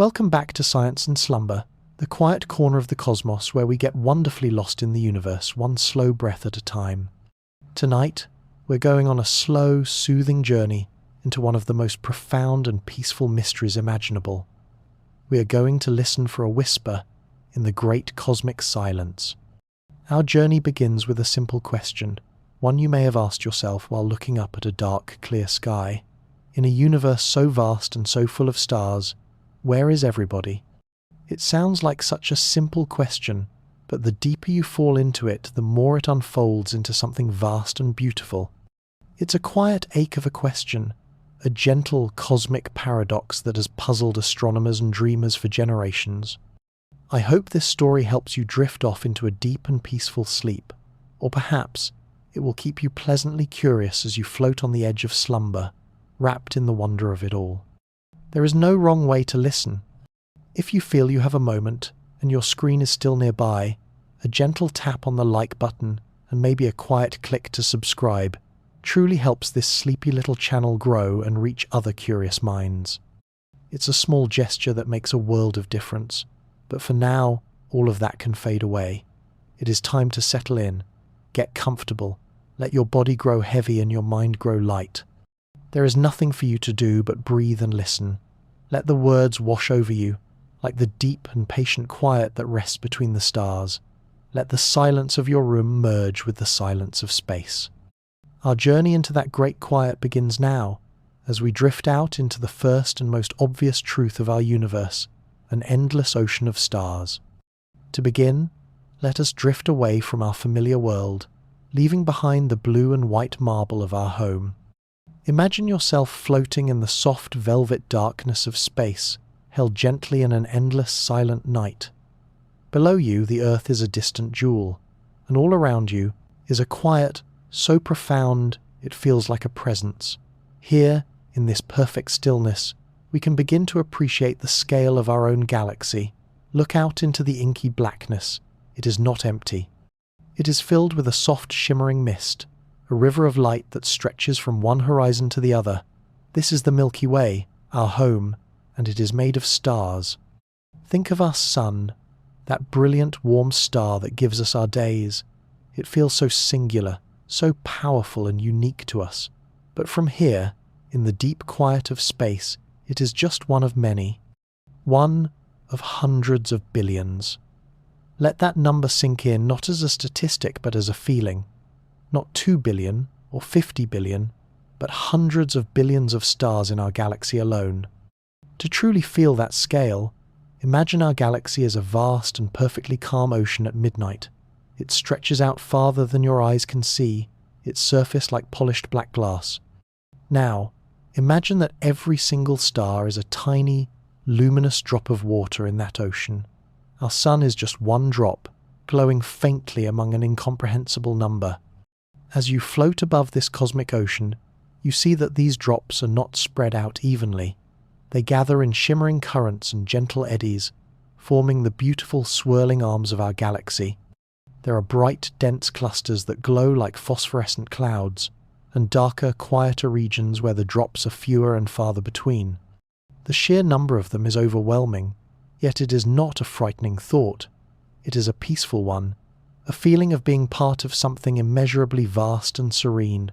Welcome back to Science and Slumber, the quiet corner of the cosmos where we get wonderfully lost in the universe, one slow breath at a time. Tonight, we're going on a slow, soothing journey into one of the most profound and peaceful mysteries imaginable. We are going to listen for a whisper in the great cosmic silence. Our journey begins with a simple question, one you may have asked yourself while looking up at a dark, clear sky. In a universe so vast and so full of stars, where is everybody? It sounds like such a simple question, but the deeper you fall into it, the more it unfolds into something vast and beautiful. It's a quiet ache of a question, a gentle cosmic paradox that has puzzled astronomers and dreamers for generations. I hope this story helps you drift off into a deep and peaceful sleep, or perhaps it will keep you pleasantly curious as you float on the edge of slumber, wrapped in the wonder of it all. There is no wrong way to listen. If you feel you have a moment and your screen is still nearby, a gentle tap on the like button and maybe a quiet click to subscribe truly helps this sleepy little channel grow and reach other curious minds. It's a small gesture that makes a world of difference, but for now, all of that can fade away. It is time to settle in, get comfortable, let your body grow heavy and your mind grow light. There is nothing for you to do but breathe and listen. Let the words wash over you, like the deep and patient quiet that rests between the stars. Let the silence of your room merge with the silence of space. Our journey into that great quiet begins now, as we drift out into the first and most obvious truth of our universe, an endless ocean of stars. To begin, let us drift away from our familiar world, leaving behind the blue and white marble of our home. Imagine yourself floating in the soft velvet darkness of space, held gently in an endless silent night. Below you, the earth is a distant jewel, and all around you is a quiet so profound it feels like a presence. Here, in this perfect stillness, we can begin to appreciate the scale of our own galaxy. Look out into the inky blackness. It is not empty. It is filled with a soft shimmering mist, a river of light that stretches from one horizon to the other. This is the Milky Way, our home, and it is made of stars. Think of our sun, that brilliant warm star that gives us our days. It feels so singular, so powerful and unique to us. But from here, in the deep quiet of space, it is just one of many. One of hundreds of billions. Let that number sink in, not as a statistic but as a feeling. Not 2 billion or 50 billion, but hundreds of billions of stars in our galaxy alone. To truly feel that scale, imagine our galaxy as a vast and perfectly calm ocean at midnight. It stretches out farther than your eyes can see, its surface like polished black glass. Now, imagine that every single star is a tiny, luminous drop of water in that ocean. Our sun is just one drop, glowing faintly among an incomprehensible number. As you float above this cosmic ocean, you see that these drops are not spread out evenly. They gather in shimmering currents and gentle eddies, forming the beautiful swirling arms of our galaxy. There are bright, dense clusters that glow like phosphorescent clouds, and darker, quieter regions where the drops are fewer and farther between. The sheer number of them is overwhelming, yet it is not a frightening thought. It is a peaceful one, a feeling of being part of something immeasurably vast and serene.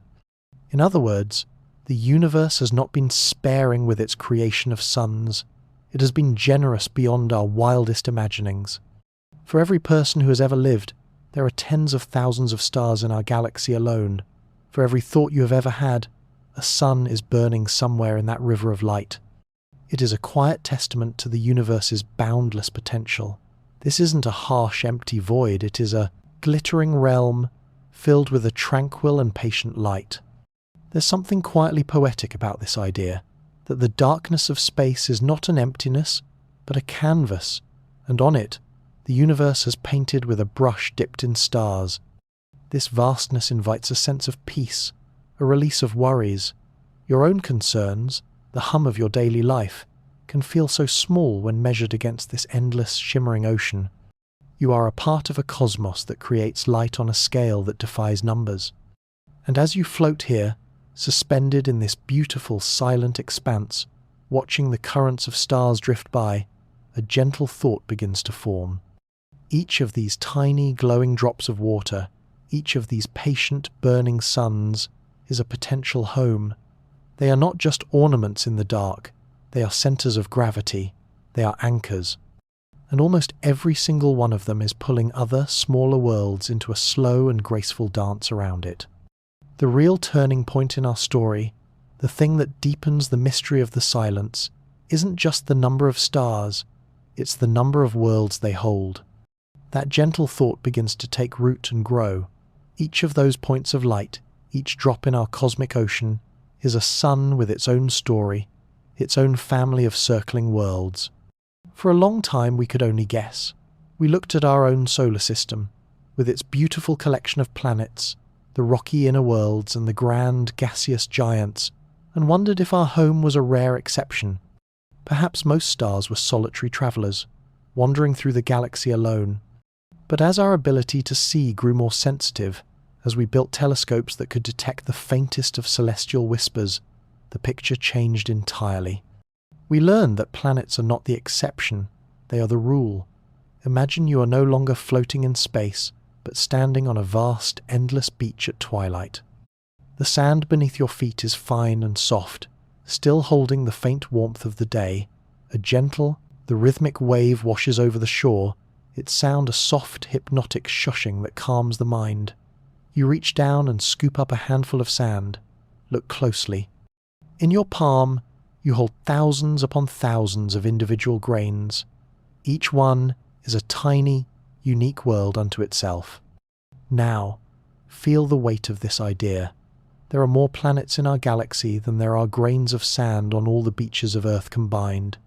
In other words, the universe has not been sparing with its creation of suns. It has been generous beyond our wildest imaginings. For every person who has ever lived, there are tens of thousands of stars in our galaxy alone. For every thought you have ever had, a sun is burning somewhere in that river of light. It is a quiet testament to the universe's boundless potential. This isn't a harsh, empty void, it is a glittering realm filled with a tranquil and patient light. There's something quietly poetic about this idea, that the darkness of space is not an emptiness, but a canvas, and on it, the universe has painted with a brush dipped in stars. This vastness invites a sense of peace, a release of worries. Your own concerns, the hum of your daily life, can feel so small when measured against this endless, shimmering ocean. You are a part of a cosmos that creates light on a scale that defies numbers. And as you float here, suspended in this beautiful, silent expanse, watching the currents of stars drift by, a gentle thought begins to form. Each of these tiny glowing drops of water, each of these patient burning suns, is a potential home. They are not just ornaments in the dark, they are centers of gravity, they are anchors. And almost every single one of them is pulling other, smaller worlds into a slow and graceful dance around it. The real turning point in our story, the thing that deepens the mystery of the silence, isn't just the number of stars, it's the number of worlds they hold. That gentle thought begins to take root and grow. Each of those points of light, each drop in our cosmic ocean, is a sun with its own story, its own family of circling worlds. For a long time we could only guess. We looked at our own solar system, with its beautiful collection of planets, the rocky inner worlds and the grand gaseous giants, and wondered if our home was a rare exception. Perhaps most stars were solitary travellers, wandering through the galaxy alone. But as our ability to see grew more sensitive, as we built telescopes that could detect the faintest of celestial whispers, the picture changed entirely. We learned that planets are not the exception, they are the rule. Imagine you are no longer floating in space, but standing on a vast, endless beach at twilight. The sand beneath your feet is fine and soft, still holding the faint warmth of the day. A gentle, the rhythmic wave washes over the shore, its sound a soft, hypnotic shushing that calms the mind. You reach down and scoop up a handful of sand. Look closely. In your palm, you hold thousands upon thousands of individual grains. Each one is a tiny, unique world unto itself. Now, feel the weight of this idea. There are more planets in our galaxy than there are grains of sand on all the beaches of Earth combined.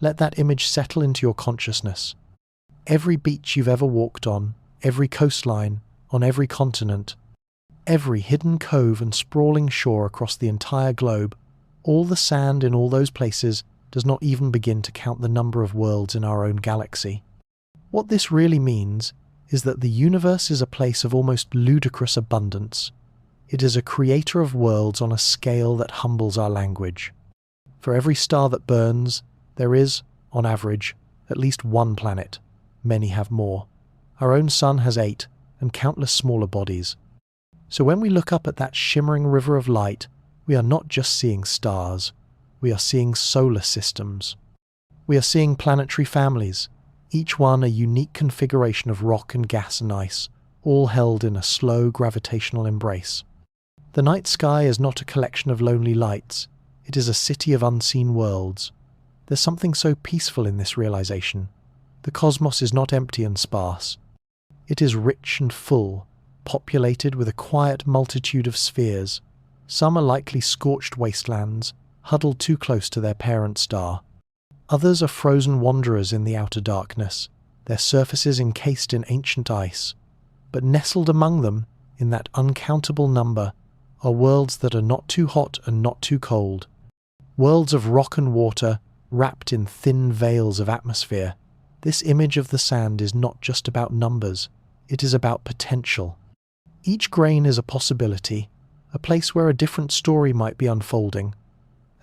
Let that image settle into your consciousness. Every beach you've ever walked on, every coastline, on every continent, every hidden cove and sprawling shore across the entire globe, all the sand in all those places does not even begin to count the number of worlds in our own galaxy. What this really means is that the universe is a place of almost ludicrous abundance. It is a creator of worlds on a scale that humbles our language. For every star that burns, there is, on average, at least one planet. Many have more. Our own sun has 8, and countless smaller bodies. So when we look up at that shimmering river of light, we are not just seeing stars, we are seeing solar systems. We are seeing planetary families, each one a unique configuration of rock and gas and ice, all held in a slow gravitational embrace. The night sky is not a collection of lonely lights, it is a city of unseen worlds. There's something so peaceful in this realization. The cosmos is not empty and sparse. It is rich and full, populated with a quiet multitude of spheres. Some are likely scorched wastelands, huddled too close to their parent star. Others are frozen wanderers in the outer darkness, their surfaces encased in ancient ice. But nestled among them, in that uncountable number, are worlds that are not too hot and not too cold. Worlds of rock and water, wrapped in thin veils of atmosphere. This image of the sand is not just about numbers, it is about potential. Each grain is a possibility, a place where a different story might be unfolding.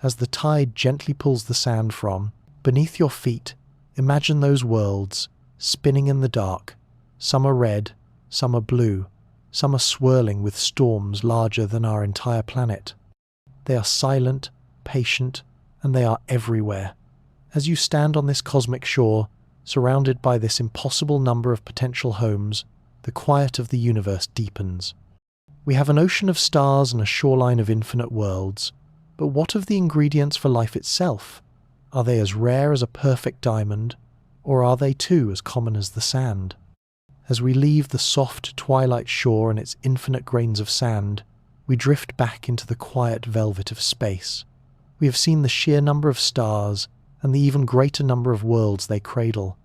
As the tide gently pulls the sand from, beneath your feet, imagine those worlds, spinning in the dark. Some are red, some are blue, some are swirling with storms larger than our entire planet. They are silent, patient, and they are everywhere. As you stand on this cosmic shore, surrounded by this impossible number of potential homes, the quiet of the universe deepens. We have an ocean of stars and a shoreline of infinite worlds, but what of the ingredients for life itself? Are they as rare as a perfect diamond, or are they too as common as the sand? As we leave the soft twilight shore and its infinite grains of sand, we drift back into the quiet velvet of space. We have seen the sheer number of stars and the even greater number of worlds they cradle.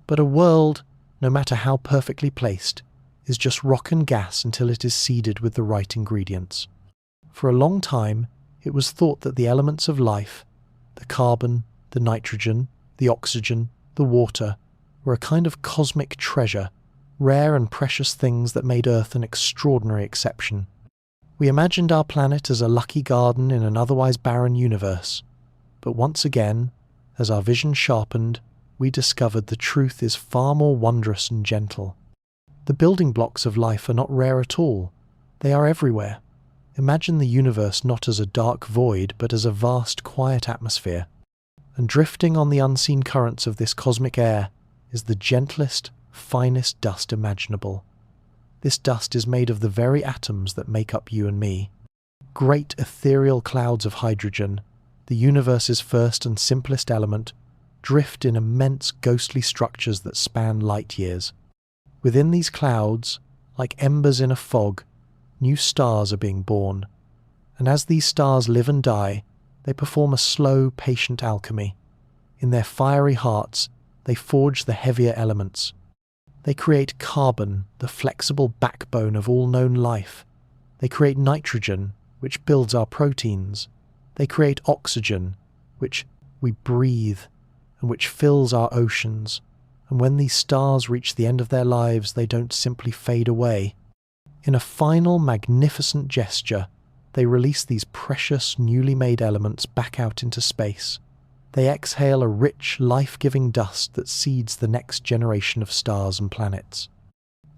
But a world, no matter how perfectly placed, is just rock and gas until it is seeded with the right ingredients. For a long time, it was thought that the elements of life, the carbon, the nitrogen, the oxygen, the water, were a kind of cosmic treasure, rare and precious things that made Earth an extraordinary exception. We imagined our planet as a lucky garden in an otherwise barren universe. But once again, as our vision sharpened, we discovered the truth is far more wondrous and gentle. The building blocks of life are not rare at all. They are everywhere. Imagine the universe not as a dark void, but as a vast, quiet atmosphere. And drifting on the unseen currents of this cosmic air is the gentlest, finest dust imaginable. This dust is made of the very atoms that make up you and me. Great ethereal clouds of hydrogen, the universe's first and simplest element, drift in immense ghostly structures that span light years. Within these clouds, like embers in a fog, new stars are being born. And as these stars live and die, they perform a slow, patient alchemy. In their fiery hearts, they forge the heavier elements. They create carbon, the flexible backbone of all known life. They create nitrogen, which builds our proteins. They create oxygen, which we breathe, and which fills our oceans. And when these stars reach the end of their lives, they don't simply fade away. In a final, magnificent gesture, they release these precious, newly made elements back out into space. They exhale a rich, life-giving dust that seeds the next generation of stars and planets.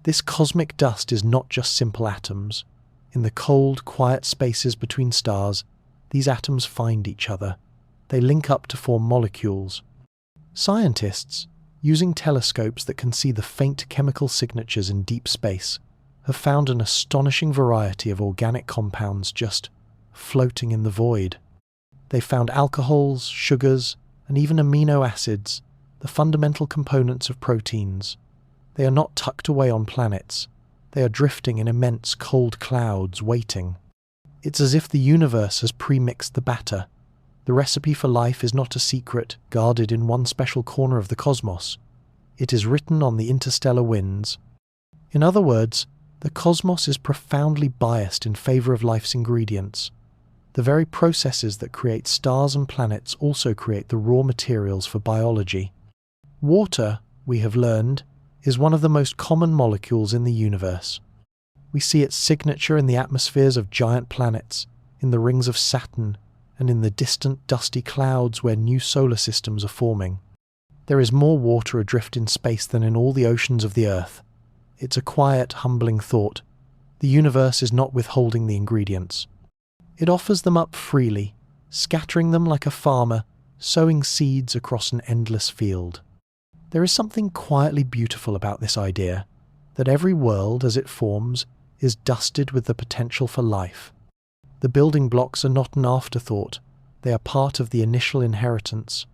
This cosmic dust is not just simple atoms. In the cold, quiet spaces between stars, these atoms find each other. They link up to form molecules. Scientists, using telescopes that can see the faint chemical signatures in deep space, have found an astonishing variety of organic compounds just floating in the void. They found alcohols, sugars, and even amino acids, the fundamental components of proteins. They are not tucked away on planets. They are drifting in immense cold clouds, waiting. It's as if the universe has pre-mixed the batter. The recipe for life is not a secret, guarded in one special corner of the cosmos. It is written on the interstellar winds. In other words, the cosmos is profoundly biased in favor of life's ingredients. The very processes that create stars and planets also create the raw materials for biology. Water, we have learned, is one of the most common molecules in the universe. We see its signature in the atmospheres of giant planets, in the rings of Saturn, and in the distant dusty clouds where new solar systems are forming. There is more water adrift in space than in all the oceans of the Earth. It's a quiet, humbling thought. The universe is not withholding the ingredients. It offers them up freely, scattering them like a farmer, sowing seeds across an endless field. There is something quietly beautiful about this idea, that every world, as it forms, is dusted with the potential for life. The building blocks are not an afterthought, they are part of the initial inheritance.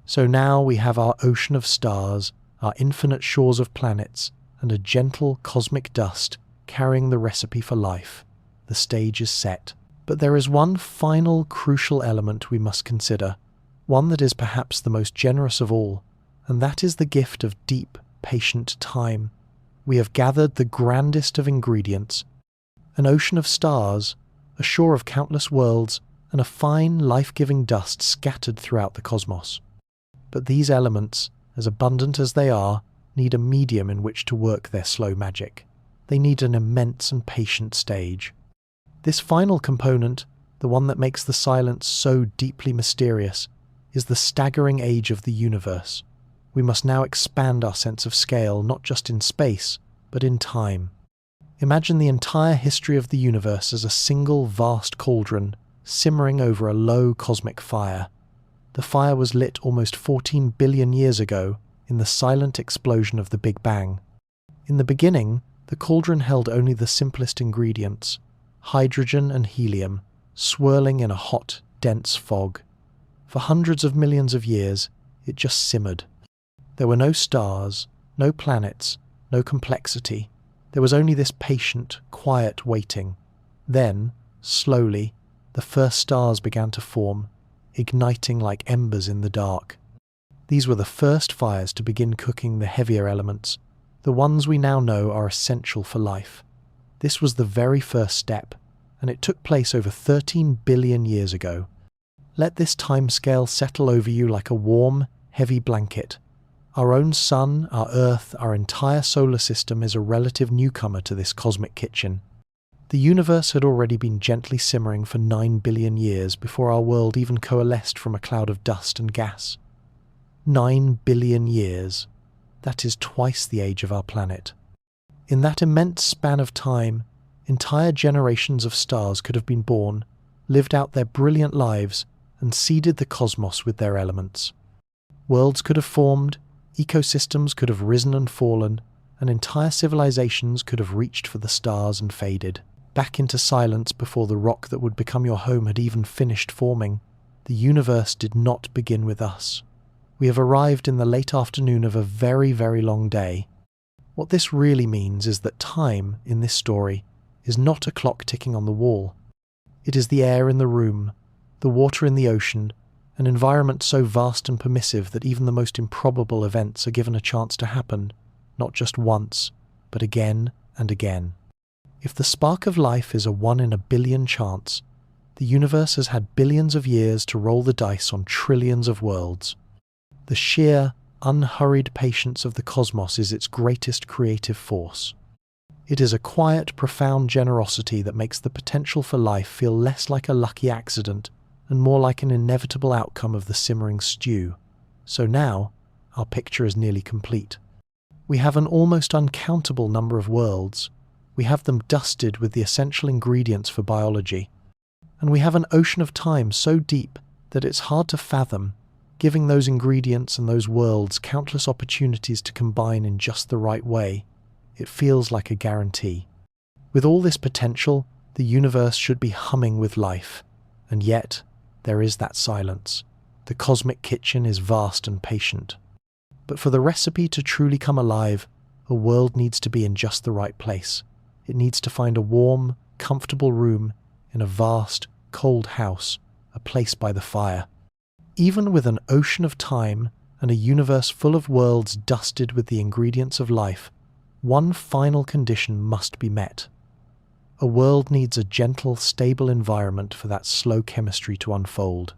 So now we have our ocean of stars, our infinite shores of planets, and a gentle cosmic dust carrying the recipe for life. The stage is set. But there is one final crucial element we must consider, one that is perhaps the most generous of all, and that is the gift of deep, patient time. We have gathered the grandest of ingredients, an ocean of stars, a shore of countless worlds, and a fine, life-giving dust scattered throughout the cosmos. But these elements, as abundant as they are, need a medium in which to work their slow magic. They need an immense and patient stage. This final component, the one that makes the silence so deeply mysterious, is the staggering age of the universe. We must now expand our sense of scale, not just in space, but in time. Imagine the entire history of the universe as a single vast cauldron, simmering over a low cosmic fire. The fire was lit almost 14 billion years ago, in the silent explosion of the Big Bang. In the beginning, the cauldron held only the simplest ingredients, hydrogen and helium, swirling in a hot, dense fog. For hundreds of millions of years, it just simmered. There were no stars, no planets, no complexity. There was only this patient, quiet waiting. Then, slowly, the first stars began to form, igniting like embers in the dark. These were the first fires to begin cooking the heavier elements, the ones we now know are essential for life. This was the very first step, and it took place over 13 billion years ago. Let this timescale settle over you like a warm, heavy blanket. Our own sun, our Earth, our entire solar system is a relative newcomer to this cosmic kitchen. The universe had already been gently simmering for 9 billion years before our world even coalesced from a cloud of dust and gas. 9 billion years. That is twice the age of our planet. In that immense span of time, entire generations of stars could have been born, lived out their brilliant lives, and seeded the cosmos with their elements. Worlds could have formed, ecosystems could have risen and fallen, and entire civilizations could have reached for the stars and faded back into silence before the rock that would become your home had even finished forming. The universe did not begin with us. We have arrived in the late afternoon of a very, very long day. What this really means is that time, in this story, is not a clock ticking on the wall. It is the air in the room, the water in the ocean, an environment so vast and permissive that even the most improbable events are given a chance to happen, not just once, but again and again. If the spark of life is a 1 in a billion chance, the universe has had billions of years to roll the dice on trillions of worlds. The sheer, unhurried patience of the cosmos is its greatest creative force. It is a quiet, profound generosity that makes the potential for life feel less like a lucky accident and more like an inevitable outcome of the simmering stew. So now, our picture is nearly complete. We have an almost uncountable number of worlds. We have them dusted with the essential ingredients for biology. And we have an ocean of time so deep that it's hard to fathom, giving those ingredients and those worlds countless opportunities to combine in just the right way. It feels like a guarantee. With all this potential, the universe should be humming with life. And yet, there is that silence. The cosmic kitchen is vast and patient. But for the recipe to truly come alive, a world needs to be in just the right place. It needs to find a warm, comfortable room in a vast, cold house, a place by the fire. Even with an ocean of time and a universe full of worlds dusted with the ingredients of life, one final condition must be met. A world needs a gentle, stable environment for that slow chemistry to unfold.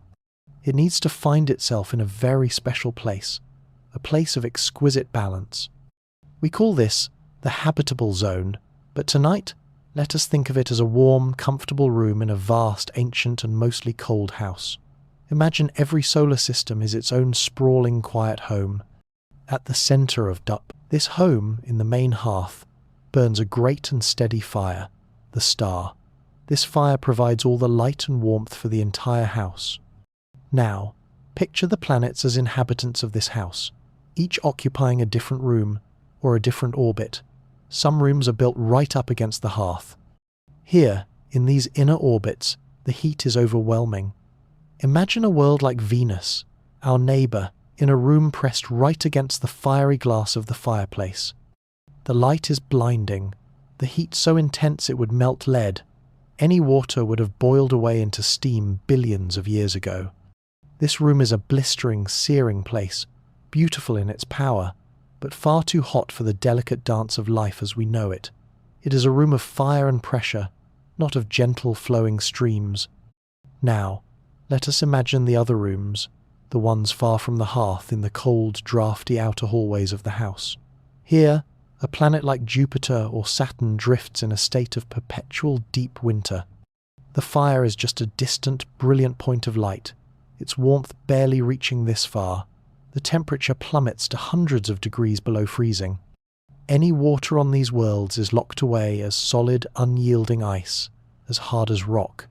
It needs to find itself in a very special place, a place of exquisite balance. We call this the habitable zone, but tonight, let us think of it as a warm, comfortable room in a vast, ancient and mostly cold house. Imagine every solar system is its own sprawling, quiet home. At the centre of this home, in the main hearth, burns a great and steady fire, the star. This fire provides all the light and warmth for the entire house. Now, picture the planets as inhabitants of this house, each occupying a different room or a different orbit. Some rooms are built right up against the hearth. Here, in these inner orbits, the heat is overwhelming. Imagine a world like Venus, our neighbour, in a room pressed right against the fiery glass of the fireplace. The light is blinding, the heat so intense it would melt lead. Any water would have boiled away into steam billions of years ago. This room is a blistering, searing place, beautiful in its power, but far too hot for the delicate dance of life as we know it. It is a room of fire and pressure, not of gentle flowing streams. Now, let us imagine the other rooms, the ones far from the hearth in the cold, draughty outer hallways of the house. Here, a planet like Jupiter or Saturn drifts in a state of perpetual deep winter. The fire is just a distant, brilliant point of light, its warmth barely reaching this far. The temperature plummets to hundreds of degrees below freezing. Any water on these worlds is locked away as solid, unyielding ice, as hard as rock.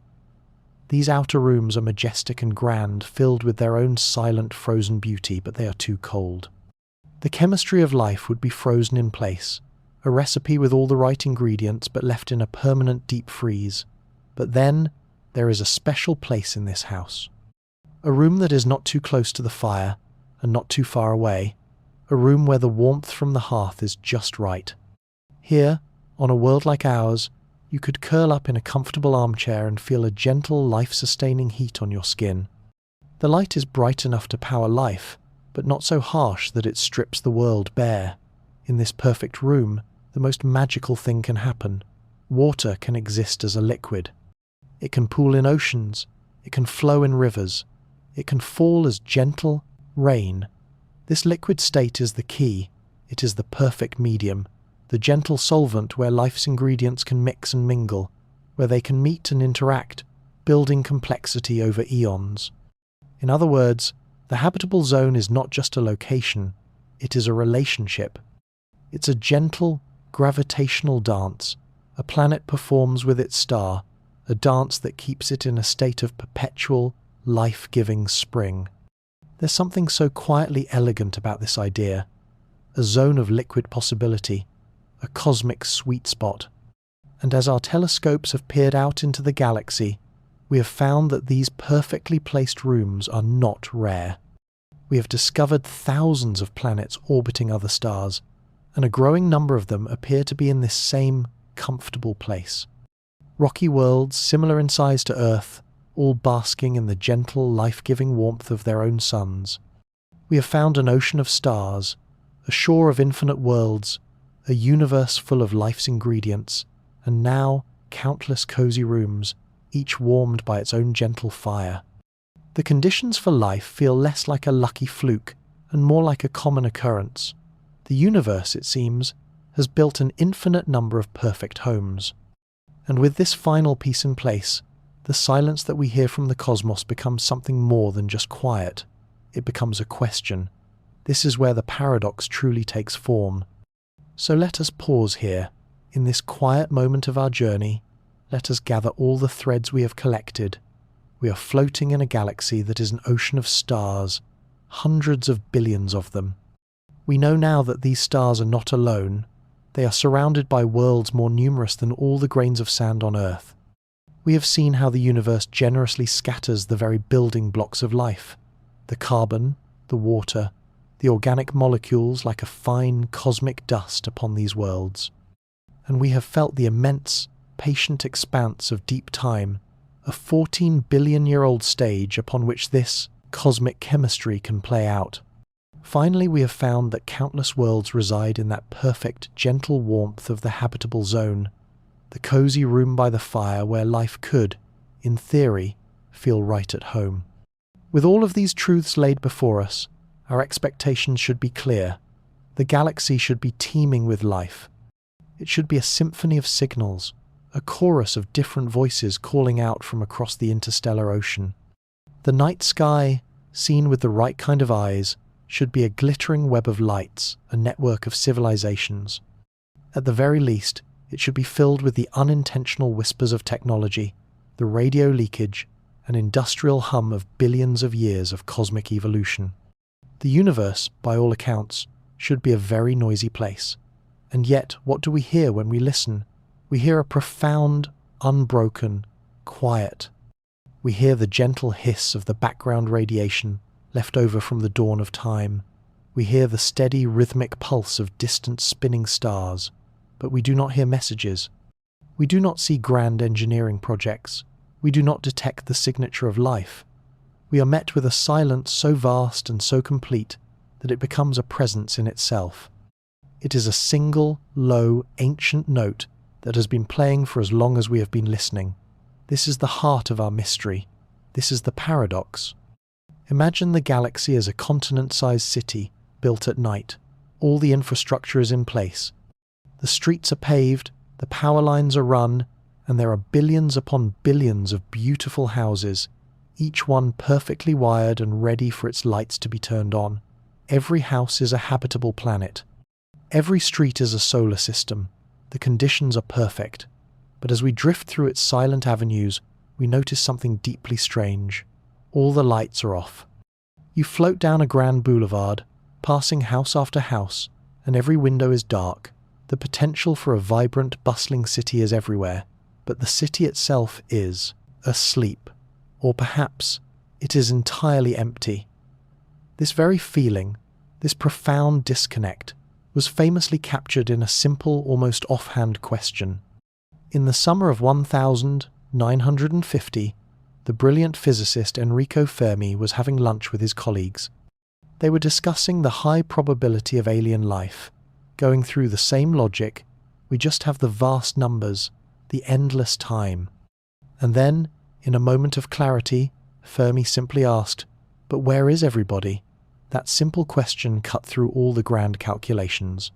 These outer rooms are majestic and grand, filled with their own silent, frozen beauty, but they are too cold. The chemistry of life would be frozen in place, a recipe with all the right ingredients but left in a permanent deep freeze. But then, there is a special place in this house. A room that is not too close to the fire, and not too far away, a room where the warmth from the hearth is just right. Here, on a world like ours, you could curl up in a comfortable armchair and feel a gentle, life-sustaining heat on your skin. The light is bright enough to power life, but not so harsh that it strips the world bare. In this perfect room, the most magical thing can happen. Water can exist as a liquid. It can pool in oceans. It can flow in rivers. It can fall as gentle rain. This liquid state is the key. It is the perfect medium, the gentle solvent where life's ingredients can mix and mingle, where they can meet and interact, building complexity over eons. In other words, The habitable zone is not just a location, it is a relationship. It's a gentle, gravitational dance a planet performs with its star, a dance that keeps it in a state of perpetual, life-giving spring. There's something so quietly elegant about this idea, a zone of liquid possibility, a cosmic sweet spot. And as our telescopes have peered out into the galaxy, we have found that these perfectly placed rooms are not rare. We have discovered thousands of planets orbiting other stars, and a growing number of them appear to be in this same comfortable place. Rocky worlds similar in size to Earth, all basking in the gentle, life-giving warmth of their own suns. We have found an ocean of stars, a shore of infinite worlds, a universe full of life's ingredients, and now countless cozy rooms, each warmed by its own gentle fire. The conditions for life feel less like a lucky fluke and more like a common occurrence. The universe, it seems, has built an infinite number of perfect homes. And with this final piece in place, the silence that we hear from the cosmos becomes something more than just quiet. It becomes a question. This is where the paradox truly takes form. So let us pause here. In this quiet moment of our journey, let us gather all the threads we have collected. We are floating in a galaxy that is an ocean of stars, hundreds of billions of them. We know now that these stars are not alone. They are surrounded by worlds more numerous than all the grains of sand on Earth. We have seen how the universe generously scatters the very building blocks of life, the carbon, the water, the organic molecules like a fine cosmic dust upon these worlds. And we have felt the immense, patient expanse of deep time, a 14-billion-year-old stage upon which this cosmic chemistry can play out. Finally, we have found that countless worlds reside in that perfect, gentle warmth of the habitable zone, the cozy room by the fire where life could, in theory, feel right at home. With all of these truths laid before us, our expectations should be clear. The galaxy should be teeming with life. It should be a symphony of signals, a chorus of different voices calling out from across the interstellar ocean. The night sky, seen with the right kind of eyes, should be a glittering web of lights, a network of civilizations. At the very least, it should be filled with the unintentional whispers of technology, the radio leakage, and industrial hum of billions of years of cosmic evolution. The universe, by all accounts, should be a very noisy place. And yet, what do we hear when we listen? We hear a profound, unbroken quiet. We hear the gentle hiss of the background radiation left over from the dawn of time. We hear the steady, rhythmic pulse of distant spinning stars, but we do not hear messages. We do not see grand engineering projects. We do not detect the signature of life. We are met with a silence so vast and so complete that it becomes a presence in itself. It is a single, low, ancient note that has been playing for as long as we have been listening. This is the heart of our mystery. This is the paradox. Imagine the galaxy as a continent-sized city built at night. All the infrastructure is in place. The streets are paved, the power lines are run, and there are billions upon billions of beautiful houses, each one perfectly wired and ready for its lights to be turned on. Every house is a habitable planet. Every street is a solar system. The conditions are perfect. But as we drift through its silent avenues, we notice something deeply strange. All the lights are off. You float down a grand boulevard, passing house after house, and every window is dark. The potential for a vibrant, bustling city is everywhere, but the city itself is asleep. Or perhaps it is entirely empty. This very feeling, this profound disconnect, was famously captured in a simple, almost offhand question. In the summer of 1950, the brilliant physicist Enrico Fermi was having lunch with his colleagues. They were discussing the high probability of alien life, going through the same logic. We just have the vast numbers, the endless time. And then, in a moment of clarity, Fermi simply asked, "But where is everybody?" That simple question cut through all the grand calculations.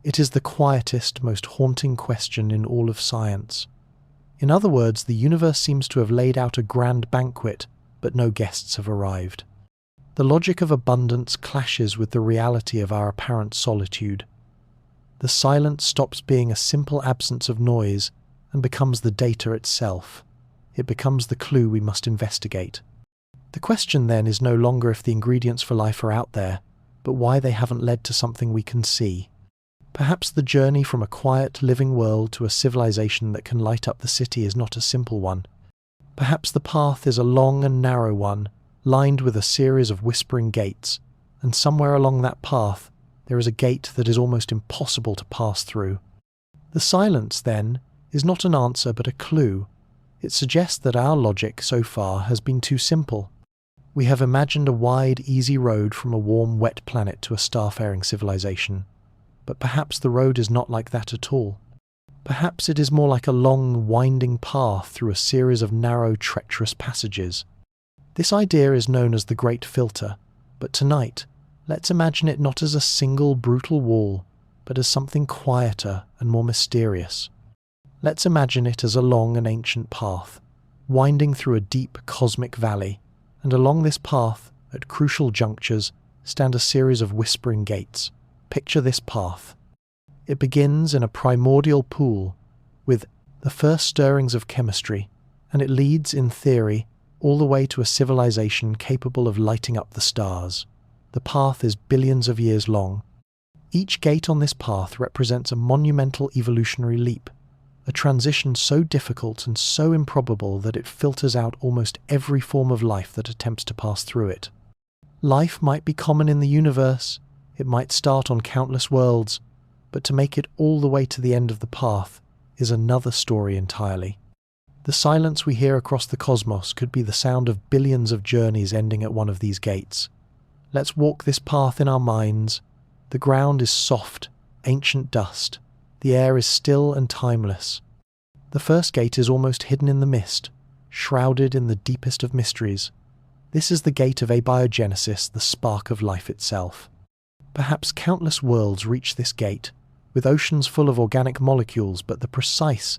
It is the quietest, most haunting question in all of science. In other words, the universe seems to have laid out a grand banquet, but no guests have arrived. The logic of abundance clashes with the reality of our apparent solitude. The silence stops being a simple absence of noise and becomes the data itself. It becomes the clue we must investigate. The question then is no longer if the ingredients for life are out there, but why they haven't led to something we can see. Perhaps the journey from a quiet, living world to a civilization that can light up the city is not a simple one. Perhaps the path is a long and narrow one, lined with a series of whispering gates, and somewhere along that path there is a gate that is almost impossible to pass through. The silence, then, is not an answer but a clue. It suggests that our logic so far has been too simple. We have imagined a wide, easy road from a warm, wet planet to a starfaring civilization. But perhaps the road is not like that at all. Perhaps it is more like a long, winding path through a series of narrow, treacherous passages. This idea is known as the Great Filter, but tonight, let's imagine it not as a single, brutal wall, but as something quieter and more mysterious. Let's imagine it as a long and ancient path, winding through a deep, cosmic valley, and along this path, at crucial junctures, stand a series of whispering gates. Picture this path. It begins in a primordial pool, with the first stirrings of chemistry, and it leads, in theory, all the way to a civilization capable of lighting up the stars. The path is billions of years long. Each gate on this path represents a monumental evolutionary leap, a transition so difficult and so improbable that it filters out almost every form of life that attempts to pass through it. Life might be common in the universe, it might start on countless worlds, but to make it all the way to the end of the path is another story entirely. The silence we hear across the cosmos could be the sound of billions of journeys ending at one of these gates. Let's walk this path in our minds. The ground is soft, ancient dust. The air is still and timeless. The first gate is almost hidden in the mist, shrouded in the deepest of mysteries. This is the gate of abiogenesis, the spark of life itself. Perhaps countless worlds reach this gate, with oceans full of organic molecules, but the precise,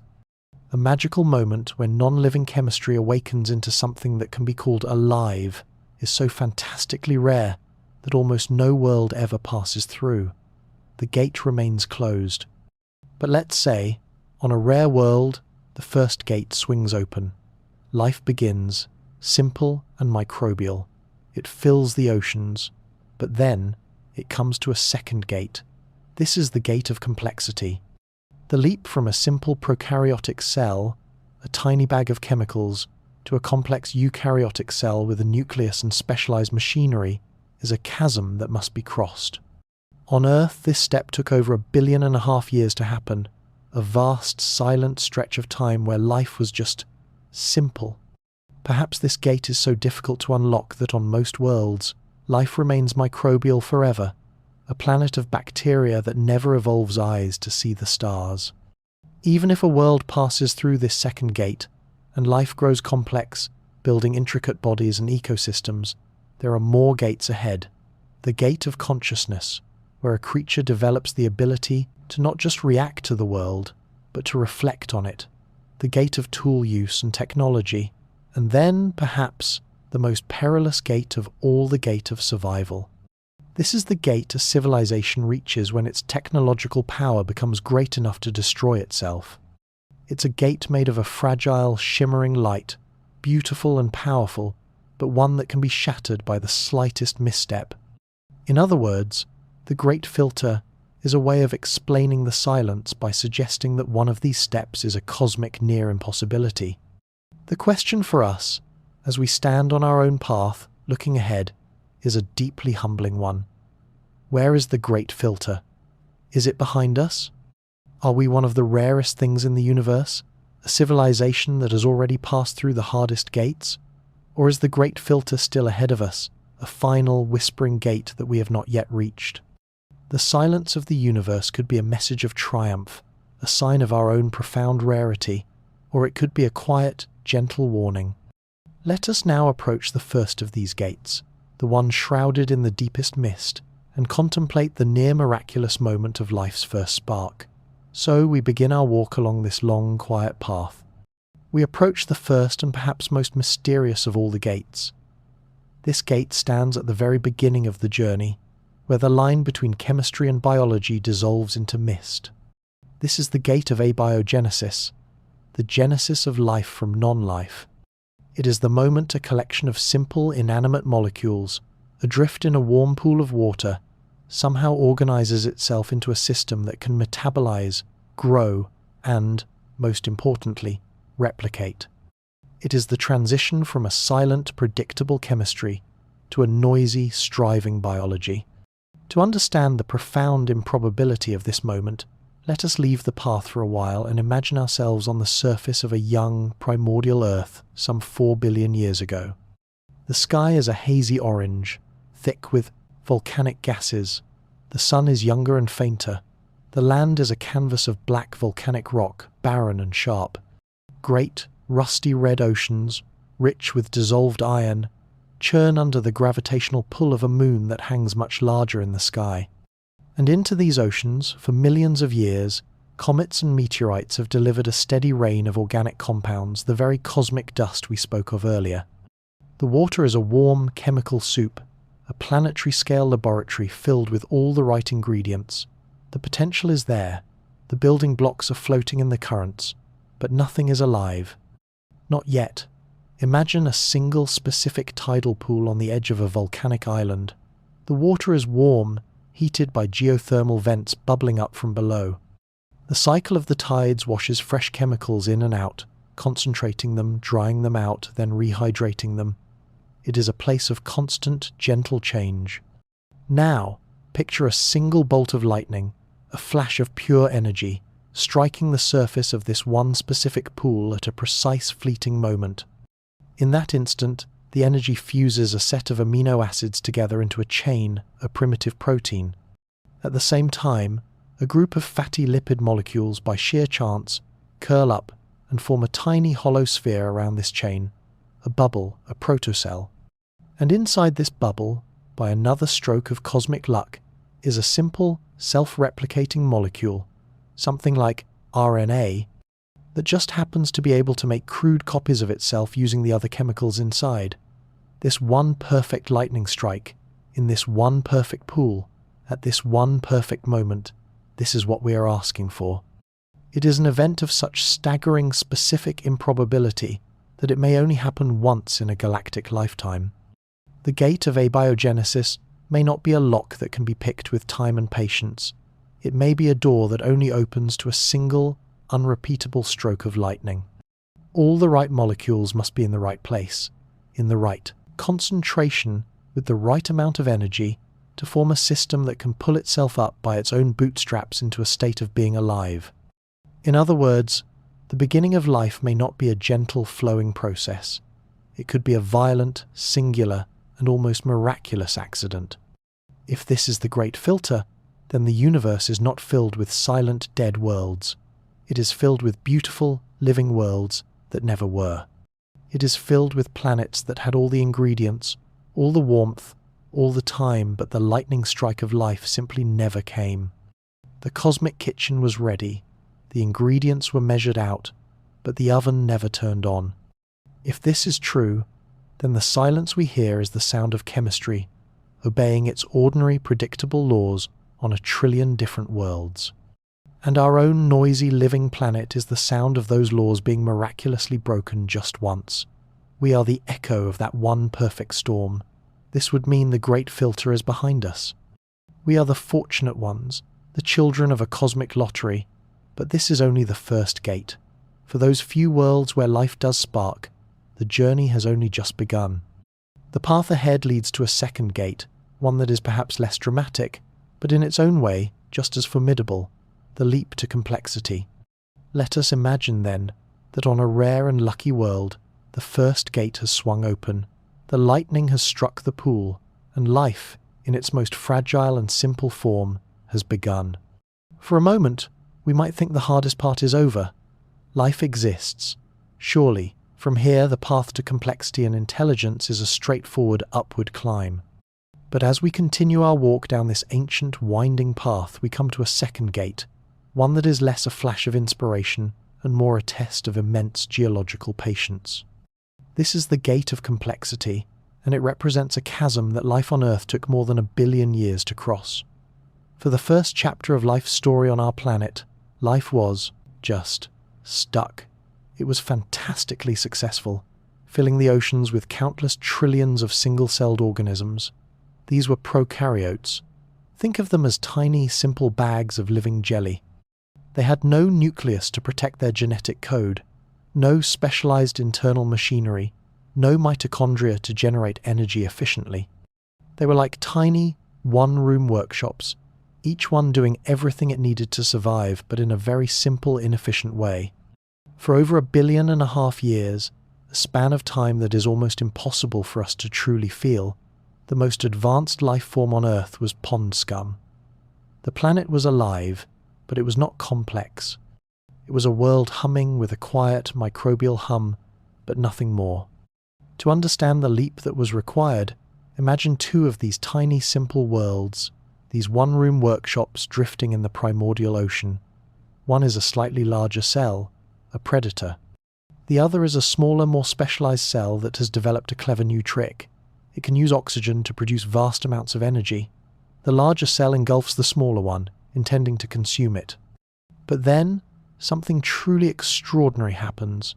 a magical moment when non-living chemistry awakens into something that can be called alive, is so fantastically rare that almost no world ever passes through. The gate remains closed. But let's say, on a rare world, the first gate swings open. Life begins, simple and microbial. It fills the oceans, but then it comes to a second gate. This is the gate of complexity. The leap from a simple prokaryotic cell, a tiny bag of chemicals, to a complex eukaryotic cell with a nucleus and specialized machinery is a chasm that must be crossed. On Earth, this step took over 1.5 billion years to happen, a vast, silent stretch of time where life was just simple. Perhaps this gate is so difficult to unlock that on most worlds, life remains microbial forever, a planet of bacteria that never evolves eyes to see the stars. Even if a world passes through this second gate, and life grows complex, building intricate bodies and ecosystems, there are more gates ahead. The gate of consciousness, where a creature develops the ability to not just react to the world, but to reflect on it. The gate of tool use and technology, and then, perhaps, the most perilous gate of all, the gate of survival. This is the gate a civilization reaches when its technological power becomes great enough to destroy itself. It's a gate made of a fragile, shimmering light, beautiful and powerful, but one that can be shattered by the slightest misstep. In other words, the Great Filter is a way of explaining the silence by suggesting that one of these steps is a cosmic near impossibility. The question for us, as we stand on our own path, looking ahead, is a deeply humbling one. Where is the Great Filter? Is it behind us? Are we one of the rarest things in the universe, a civilization that has already passed through the hardest gates? Or is the Great Filter still ahead of us, a final, whispering gate that we have not yet reached? The silence of the universe could be a message of triumph, a sign of our own profound rarity, or it could be a quiet, gentle warning. Let us now approach the first of these gates, the one shrouded in the deepest mist, and contemplate the near-miraculous moment of life's first spark. So we begin our walk along this long, quiet path. We approach the first and perhaps most mysterious of all the gates. This gate stands at the very beginning of the journey, where the line between chemistry and biology dissolves into mist. This is the gate of abiogenesis, the genesis of life from non-life. It is the moment a collection of simple, inanimate molecules, adrift in a warm pool of water, somehow organizes itself into a system that can metabolize, grow, and, most importantly, replicate. It is the transition from a silent, predictable chemistry to a noisy, striving biology. To understand the profound improbability of this moment, let us leave the path for a while and imagine ourselves on the surface of a young, primordial Earth some 4 billion years ago. The sky is a hazy orange, thick with volcanic gases. The sun is younger and fainter. The land is a canvas of black volcanic rock, barren and sharp. Great, rusty red oceans, rich with dissolved iron, churn under the gravitational pull of a moon that hangs much larger in the sky. And into these oceans, for millions of years, comets and meteorites have delivered a steady rain of organic compounds, the very cosmic dust we spoke of earlier. The water is a warm, chemical soup, a planetary-scale laboratory filled with all the right ingredients. The potential is there, the building blocks are floating in the currents, but nothing is alive. Not yet. Imagine a single specific tidal pool on the edge of a volcanic island. The water is warm, heated by geothermal vents bubbling up from below. The cycle of the tides washes fresh chemicals in and out, concentrating them, drying them out, then rehydrating them. It is a place of constant, gentle change. Now, picture a single bolt of lightning, a flash of pure energy, striking the surface of this one specific pool at a precise fleeting moment. In that instant, the energy fuses a set of amino acids together into a chain, a primitive protein. At the same time, a group of fatty lipid molecules, by sheer chance, curl up and form a tiny hollow sphere around this chain, a bubble, a protocell. And inside this bubble, by another stroke of cosmic luck, is a simple, self-replicating molecule, something like RNA, that just happens to be able to make crude copies of itself using the other chemicals inside. This one perfect lightning strike, in this one perfect pool, at this one perfect moment, this is what we are asking for. It is an event of such staggering specific improbability that it may only happen once in a galactic lifetime. The gate of abiogenesis may not be a lock that can be picked with time and patience. It may be a door that only opens to a single, unrepeatable stroke of lightning. All the right molecules must be in the right place, in the right concentration, with the right amount of energy to form a system that can pull itself up by its own bootstraps into a state of being alive. In other words, the beginning of life may not be a gentle, flowing process. It could be a violent, singular, and almost miraculous accident. If this is the great filter, then the universe is not filled with silent, dead worlds. It is filled with beautiful, living worlds that never were. It is filled with planets that had all the ingredients, all the warmth, all the time, but the lightning strike of life simply never came. The cosmic kitchen was ready, the ingredients were measured out, but the oven never turned on. If this is true, then the silence we hear is the sound of chemistry, obeying its ordinary, predictable laws on 1 trillion different worlds. And our own noisy living planet is the sound of those laws being miraculously broken just once. We are the echo of that one perfect storm. This would mean the great filter is behind us. We are the fortunate ones, the children of a cosmic lottery, but this is only the first gate. For those few worlds where life does spark, the journey has only just begun. The path ahead leads to a second gate, one that is perhaps less dramatic, but in its own way just as formidable, the leap to complexity. Let us imagine, then, that on a rare and lucky world, the first gate has swung open, the lightning has struck the pool, and life, in its most fragile and simple form, has begun. For a moment, we might think the hardest part is over. Life exists. Surely, from here the path to complexity and intelligence is a straightforward upward climb. But as we continue our walk down this ancient, winding path, we come to a second gate, one that is less a flash of inspiration and more a test of immense geological patience. This is the gate of complexity, and it represents a chasm that life on Earth took more than 1 billion years to cross. For the first chapter of life's story on our planet, life was just stuck. It was fantastically successful, filling the oceans with countless trillions of single-celled organisms. These were prokaryotes. Think of them as tiny, simple bags of living jelly. They had no nucleus to protect their genetic code, no specialized internal machinery, no mitochondria to generate energy efficiently. They were like tiny, one-room workshops, each one doing everything it needed to survive, but in a very simple, inefficient way. For over 1.5 billion years, a span of time that is almost impossible for us to truly feel, the most advanced life form on Earth was pond scum. The planet was alive, but it was not complex. It was a world humming with a quiet microbial hum, but nothing more. To understand the leap that was required, imagine 2 of these tiny, simple worlds, these one-room workshops drifting in the primordial ocean. One is a slightly larger cell, a predator. The other is a smaller, more specialized cell that has developed a clever new trick. It can use oxygen to produce vast amounts of energy. The larger cell engulfs the smaller one, intending to consume it. But then, something truly extraordinary happens.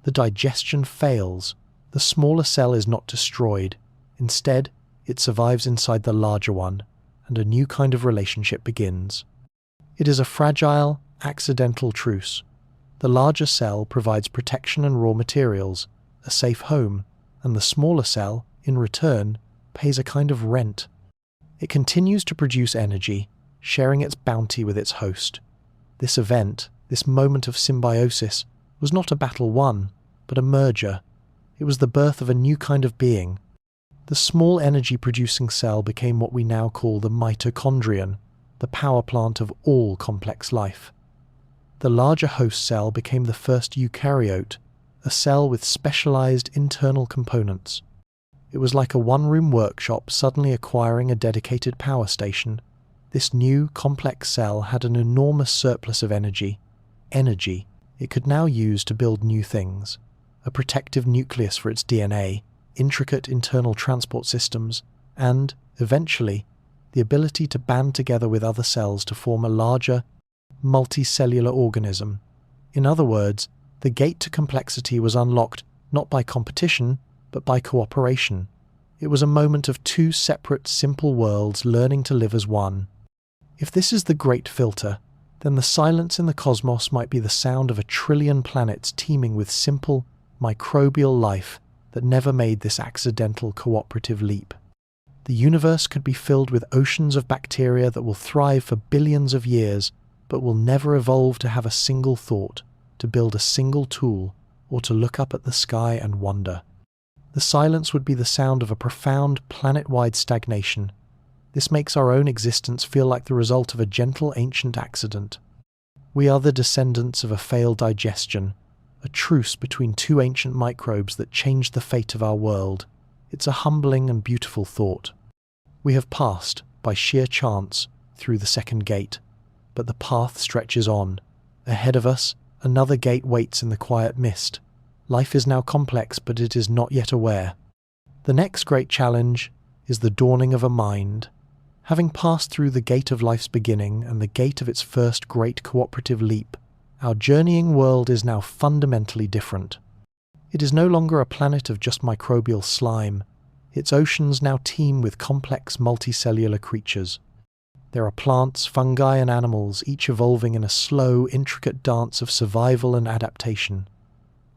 The digestion fails. The smaller cell is not destroyed. Instead, it survives inside the larger one, and a new kind of relationship begins. It is a fragile, accidental truce. The larger cell provides protection and raw materials, a safe home, and the smaller cell, in return, pays a kind of rent. It continues to produce energy, sharing its bounty with its host. This event, this moment of symbiosis, was not a battle won, but a merger. It was the birth of a new kind of being. The small energy-producing cell became what we now call the mitochondrion, the power plant of all complex life. The larger host cell became the first eukaryote, a cell with specialized internal components. It was like a one-room workshop suddenly acquiring a dedicated power station. This new, complex cell had an enormous surplus of energy. Energy it could now use to build new things. A protective nucleus for its DNA, intricate internal transport systems, and, eventually, the ability to band together with other cells to form a larger, multicellular organism. In other words, the gate to complexity was unlocked not by competition, but by cooperation. It was a moment of 2 separate, simple worlds learning to live as one. If this is the great filter, then the silence in the cosmos might be the sound of 1 trillion planets teeming with simple, microbial life that never made this accidental cooperative leap. The universe could be filled with oceans of bacteria that will thrive for billions of years, but will never evolve to have a single thought, to build a single tool, or to look up at the sky and wonder. The silence would be the sound of a profound planet-wide stagnation. This makes our own existence feel like the result of a gentle ancient accident. We are the descendants of a failed digestion, a truce between 2 ancient microbes that changed the fate of our world. It's a humbling and beautiful thought. We have passed, by sheer chance, through the second gate, but the path stretches on. Ahead of us, another gate waits in the quiet mist. Life is now complex, but it is not yet aware. The next great challenge is the dawning of a mind. Having passed through the gate of life's beginning and the gate of its first great cooperative leap, our journeying world is now fundamentally different. It is no longer a planet of just microbial slime. Its oceans now teem with complex multicellular creatures. There are plants, fungi, and animals, each evolving in a slow, intricate dance of survival and adaptation.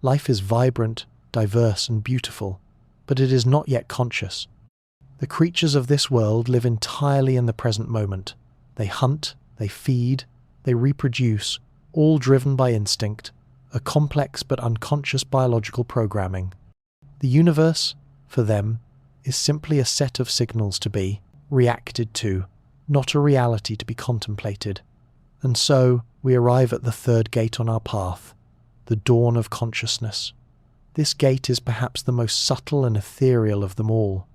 Life is vibrant, diverse, and beautiful, but it is not yet conscious. The creatures of this world live entirely in the present moment. They hunt, they feed, they reproduce, all driven by instinct, a complex but unconscious biological programming. The universe, for them, is simply a set of signals to be reacted to, not a reality to be contemplated. And so, we arrive at the third gate on our path, the dawn of consciousness. This gate is perhaps the most subtle and ethereal of them all.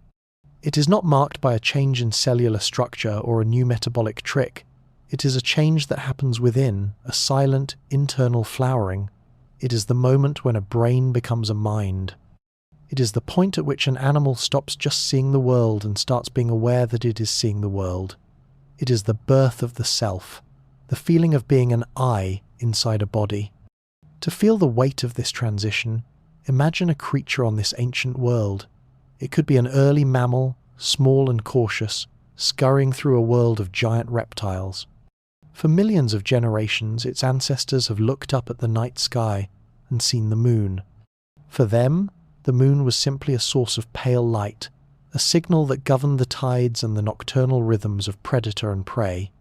It is not marked by a change in cellular structure or a new metabolic trick. It is a change that happens within, a silent, internal flowering. It is the moment when a brain becomes a mind. It is the point at which an animal stops just seeing the world and starts being aware that it is seeing the world. It is the birth of the self, the feeling of being an I inside a body. To feel the weight of this transition, imagine a creature on this ancient world. It could be an early mammal, small and cautious, scurrying through a world of giant reptiles. For millions of generations, its ancestors have looked up at the night sky and seen the moon. For them, the moon was simply a source of pale light, a signal that governed the tides and the nocturnal rhythms of predator and prey.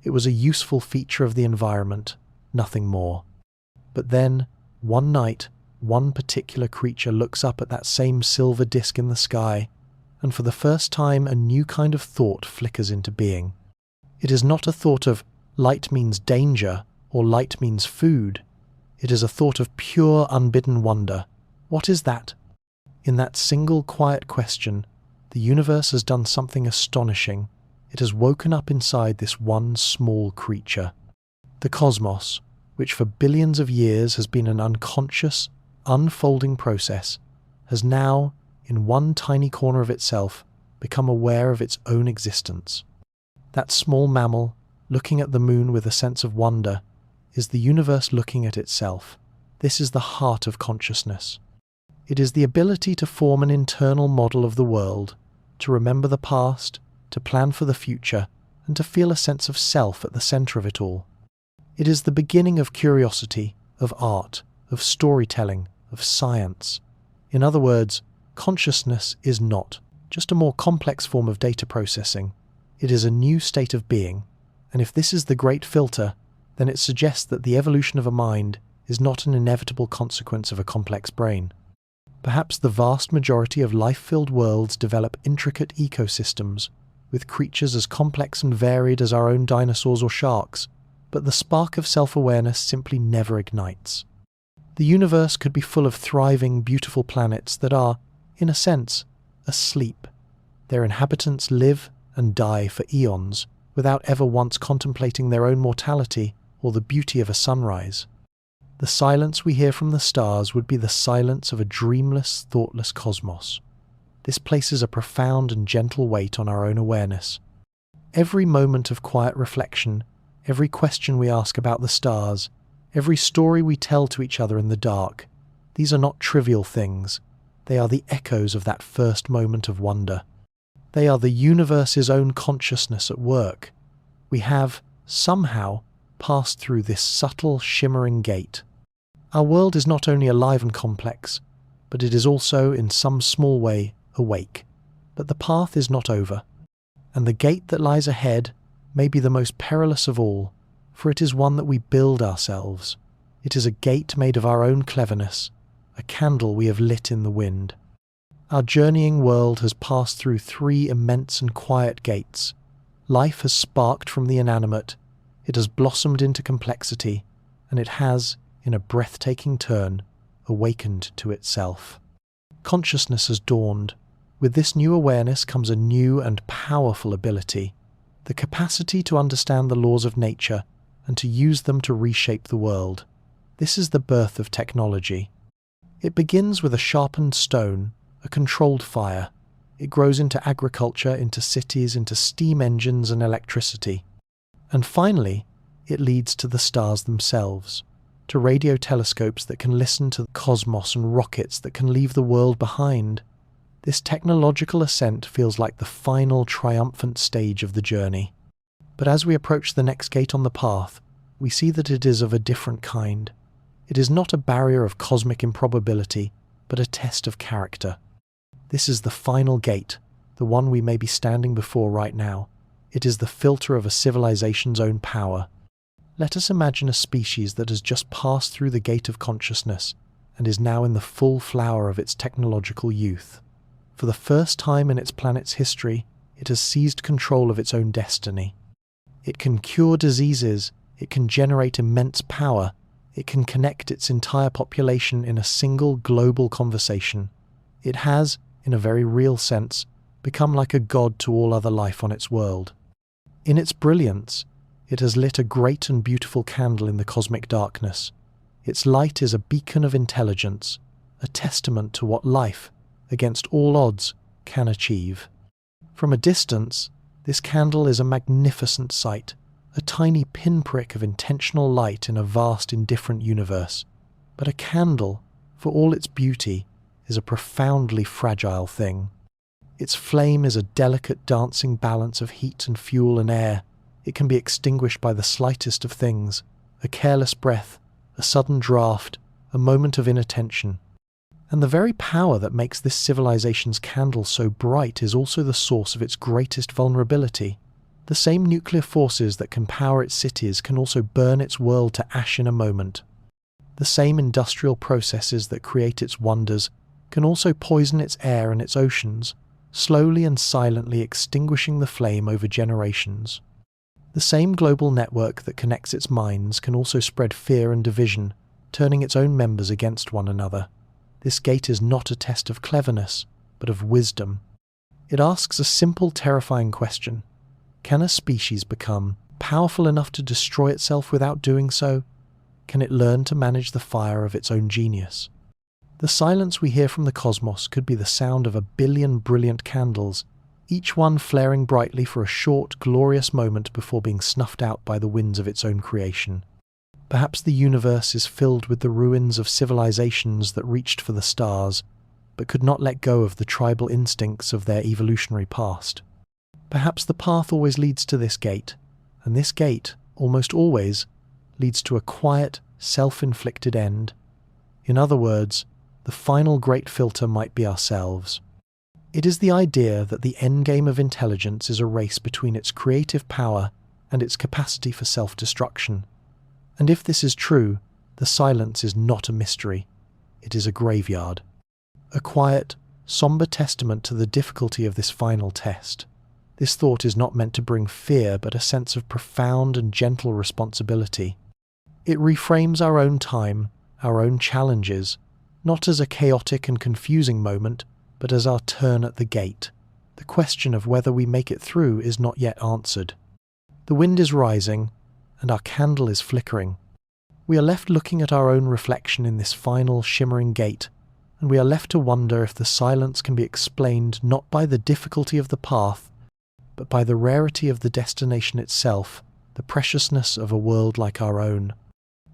It was a useful feature of the environment, nothing more. But then, one night, one particular creature looks up at that same silver disk in the sky, and for the first time a new kind of thought flickers into being. It is not a thought of light means danger or light means food. It is a thought of pure, unbidden wonder. What is that? In that single quiet question, the universe has done something astonishing. It has woken up inside this one small creature. The cosmos, which for billions of years has been an unconscious, unfolding process, has now, in one tiny corner of itself, become aware of its own existence. That small mammal, looking at the moon with a sense of wonder, is the universe looking at itself. This is the heart of consciousness. It is the ability to form an internal model of the world, to remember the past, to plan for the future, and to feel a sense of self at the center of it all. It is the beginning of curiosity, of art, of storytelling, of science. In other words, consciousness is not just a more complex form of data processing. It is a new state of being, and if this is the great filter, then it suggests that the evolution of a mind is not an inevitable consequence of a complex brain. Perhaps the vast majority of life-filled worlds develop intricate ecosystems, with creatures as complex and varied as our own dinosaurs or sharks, but the spark of self-awareness simply never ignites. The universe could be full of thriving, beautiful planets that are, in a sense, asleep. Their inhabitants live and die for eons, without ever once contemplating their own mortality or the beauty of a sunrise. The silence we hear from the stars would be the silence of a dreamless, thoughtless cosmos. This places a profound and gentle weight on our own awareness. Every moment of quiet reflection, every question we ask about the stars, every story we tell to each other in the dark, these are not trivial things. They are the echoes of that first moment of wonder. They are the universe's own consciousness at work. We have, somehow, passed through this subtle, shimmering gate. Our world is not only alive and complex, but it is also, in some small way, awake. But the path is not over, and the gate that lies ahead may be the most perilous of all, for it is one that we build ourselves. It is a gate made of our own cleverness, a candle we have lit in the wind. Our journeying world has passed through 3 immense and quiet gates. Life has sparked from the inanimate, it has blossomed into complexity, and it has, in a breathtaking turn, awakened to itself. Consciousness has dawned. With this new awareness comes a new and powerful ability, the capacity to understand the laws of nature and to use them to reshape the world. This is the birth of technology. It begins with a sharpened stone, a controlled fire. It grows into agriculture, into cities, into steam engines and electricity. And finally, it leads to the stars themselves, to radio telescopes that can listen to the cosmos and rockets that can leave the world behind. This technological ascent feels like the final triumphant stage of the journey. But as we approach the next gate on the path, we see that it is of a different kind. It is not a barrier of cosmic improbability, but a test of character. This is the final gate, the one we may be standing before right now. It is the filter of a civilization's own power. Let us imagine a species that has just passed through the gate of consciousness and is now in the full flower of its technological youth. For the first time in its planet's history, it has seized control of its own destiny. It can cure diseases, it can generate immense power, it can connect its entire population in a single global conversation. It has, in a very real sense, become like a god to all other life on its world. In its brilliance, it has lit a great and beautiful candle in the cosmic darkness. Its light is a beacon of intelligence, a testament to what life, against all odds, can achieve. From a distance, this candle is a magnificent sight, a tiny pinprick of intentional light in a vast, indifferent universe. But a candle, for all its beauty, is a profoundly fragile thing. Its flame is a delicate dancing balance of heat and fuel and air. It can be extinguished by the slightest of things, a careless breath, a sudden draught, a moment of inattention. And the very power that makes this civilization's candle so bright is also the source of its greatest vulnerability. The same nuclear forces that can power its cities can also burn its world to ash in a moment. The same industrial processes that create its wonders can also poison its air and its oceans, slowly and silently extinguishing the flame over generations. The same global network that connects its minds can also spread fear and division, turning its own members against one another. This gate is not a test of cleverness, but of wisdom. It asks a simple, terrifying question. Can a species become powerful enough to destroy itself without doing so? Can it learn to manage the fire of its own genius? The silence we hear from the cosmos could be the sound of 1 billion brilliant candles, each one flaring brightly for a short, glorious moment before being snuffed out by the winds of its own creation. Perhaps the universe is filled with the ruins of civilizations that reached for the stars, but could not let go of the tribal instincts of their evolutionary past. Perhaps the path always leads to this gate, and this gate, almost always, leads to a quiet, self-inflicted end. In other words, the final great filter might be ourselves. It is the idea that the endgame of intelligence is a race between its creative power and its capacity for self-destruction. And if this is true, the silence is not a mystery. It is a graveyard. A quiet, somber testament to the difficulty of this final test. This thought is not meant to bring fear, but a sense of profound and gentle responsibility. It reframes our own time, our own challenges, not as a chaotic and confusing moment, but as our turn at the gate. The question of whether we make it through is not yet answered. The wind is rising, and our candle is flickering. We are left looking at our own reflection in this final shimmering gate, and we are left to wonder if the silence can be explained not by the difficulty of the path, but by the rarity of the destination itself, the preciousness of a world like our own.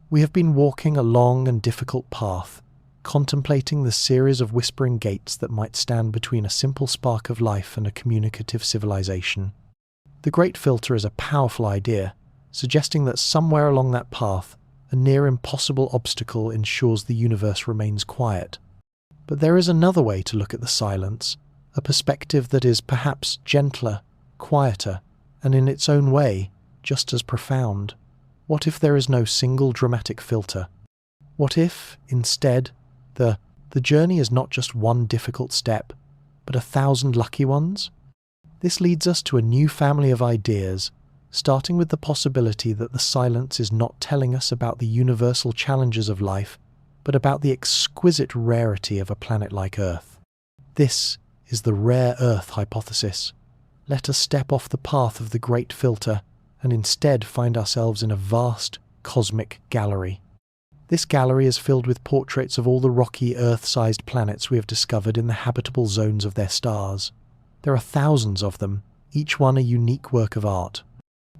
We have been walking a long and difficult path, contemplating the series of whispering gates that might stand between a simple spark of life and a communicative civilization. The Great Filter is a powerful idea, suggesting that somewhere along that path, a near impossible obstacle ensures the universe remains quiet. But there is another way to look at the silence, a perspective that is perhaps gentler, quieter, and in its own way, just as profound. What if there is no single dramatic filter? What if, instead, the journey is not just one difficult step, but 1,000 lucky ones? This leads us to a new family of ideas, starting with the possibility that the silence is not telling us about the universal challenges of life, but about the exquisite rarity of a planet like Earth. This is the rare Earth hypothesis. Let us step off the path of the Great Filter and instead find ourselves in a vast, cosmic gallery. This gallery is filled with portraits of all the rocky, Earth-sized planets we have discovered in the habitable zones of their stars. There are thousands of them, each one a unique work of art.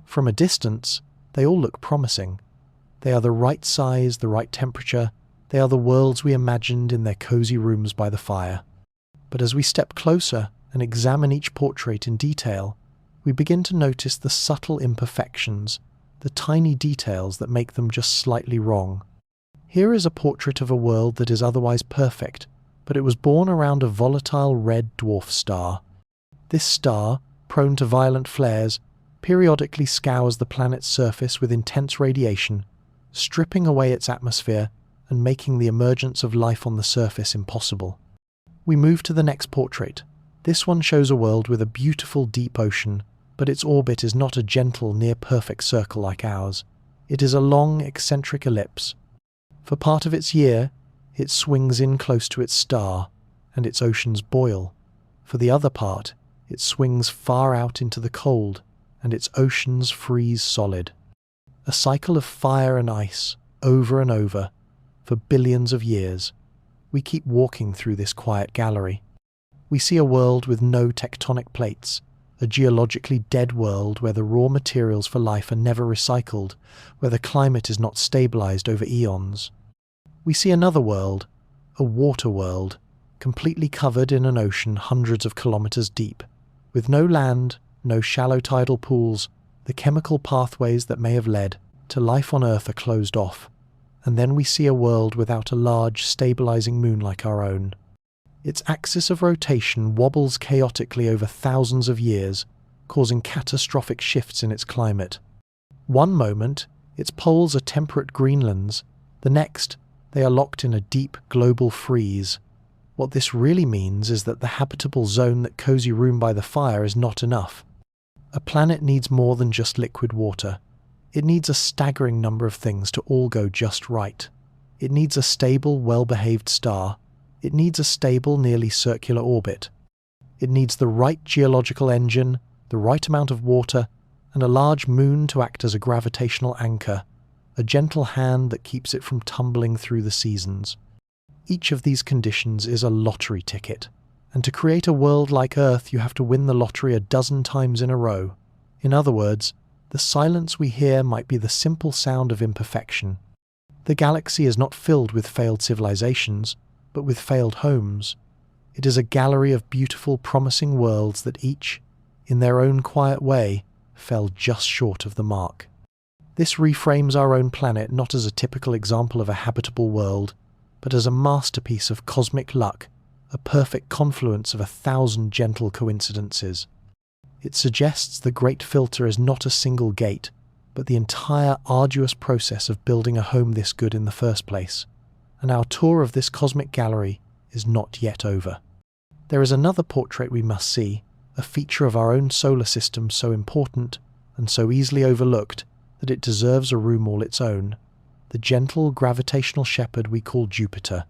From a distance, they all look promising. They are the right size, the right temperature. They are the worlds we imagined in their cozy rooms by the fire. But as we step closer and examine each portrait in detail, we begin to notice the subtle imperfections, the tiny details that make them just slightly wrong. Here is a portrait of a world that is otherwise perfect, but it was born around a volatile red dwarf star. This star, prone to violent flares, periodically scours the planet's surface with intense radiation, stripping away its atmosphere and making the emergence of life on the surface impossible. We move to the next portrait. This one shows a world with a beautiful deep ocean, but its orbit is not a gentle, near-perfect circle like ours. It is a long, eccentric ellipse. For part of its year, it swings in close to its star, and its oceans boil. For the other part, it swings far out into the cold, and its oceans freeze solid. A cycle of fire and ice, over and over, for billions of years. We keep walking through this quiet gallery. We see a world with no tectonic plates, a geologically dead world where the raw materials for life are never recycled, where the climate is not stabilized over eons. We see another world, a water world, completely covered in an ocean hundreds of kilometers deep, with no land, no shallow tidal pools. The chemical pathways that may have led to life on Earth are closed off, and then we see a world without a large, stabilizing moon like our own. Its axis of rotation wobbles chaotically over thousands of years, causing catastrophic shifts in its climate. One moment, its poles are temperate Greenlands, the next, they are locked in a deep global freeze. What this really means is that the habitable zone, that cozy room by the fire, is not enough. A planet needs more than just liquid water. It needs a staggering number of things to all go just right. It needs a stable, well-behaved star. It needs a stable, nearly circular orbit. It needs the right geological engine, the right amount of water, and a large moon to act as a gravitational anchor, a gentle hand that keeps it from tumbling through the seasons. Each of these conditions is a lottery ticket, and to create a world like Earth you have to win the lottery a dozen times in a row. In other words, the silence we hear might be the simple sound of imperfection. The galaxy is not filled with failed civilizations, but with failed homes. It is a gallery of beautiful, promising worlds that each, in their own quiet way, fell just short of the mark. This reframes our own planet not as a typical example of a habitable world, but as a masterpiece of cosmic luck, a perfect confluence of 1,000 gentle coincidences. It suggests the Great Filter is not a single gate, but the entire arduous process of building a home this good in the first place. And our tour of this cosmic gallery is not yet over. There is another portrait we must see, a feature of our own solar system so important and so easily overlooked that it deserves a room all its own, the gentle gravitational shepherd we call Jupiter.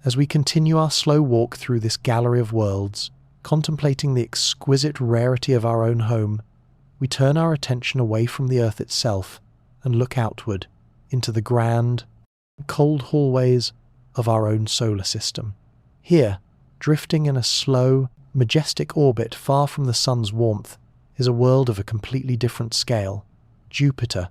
As we continue our slow walk through this gallery of worlds, contemplating the exquisite rarity of our own home, we turn our attention away from the Earth itself and look outward into the grand, cold hallways of our own solar system. Here, drifting in a slow, majestic orbit far from the sun's warmth, is a world of a completely different scale, Jupiter,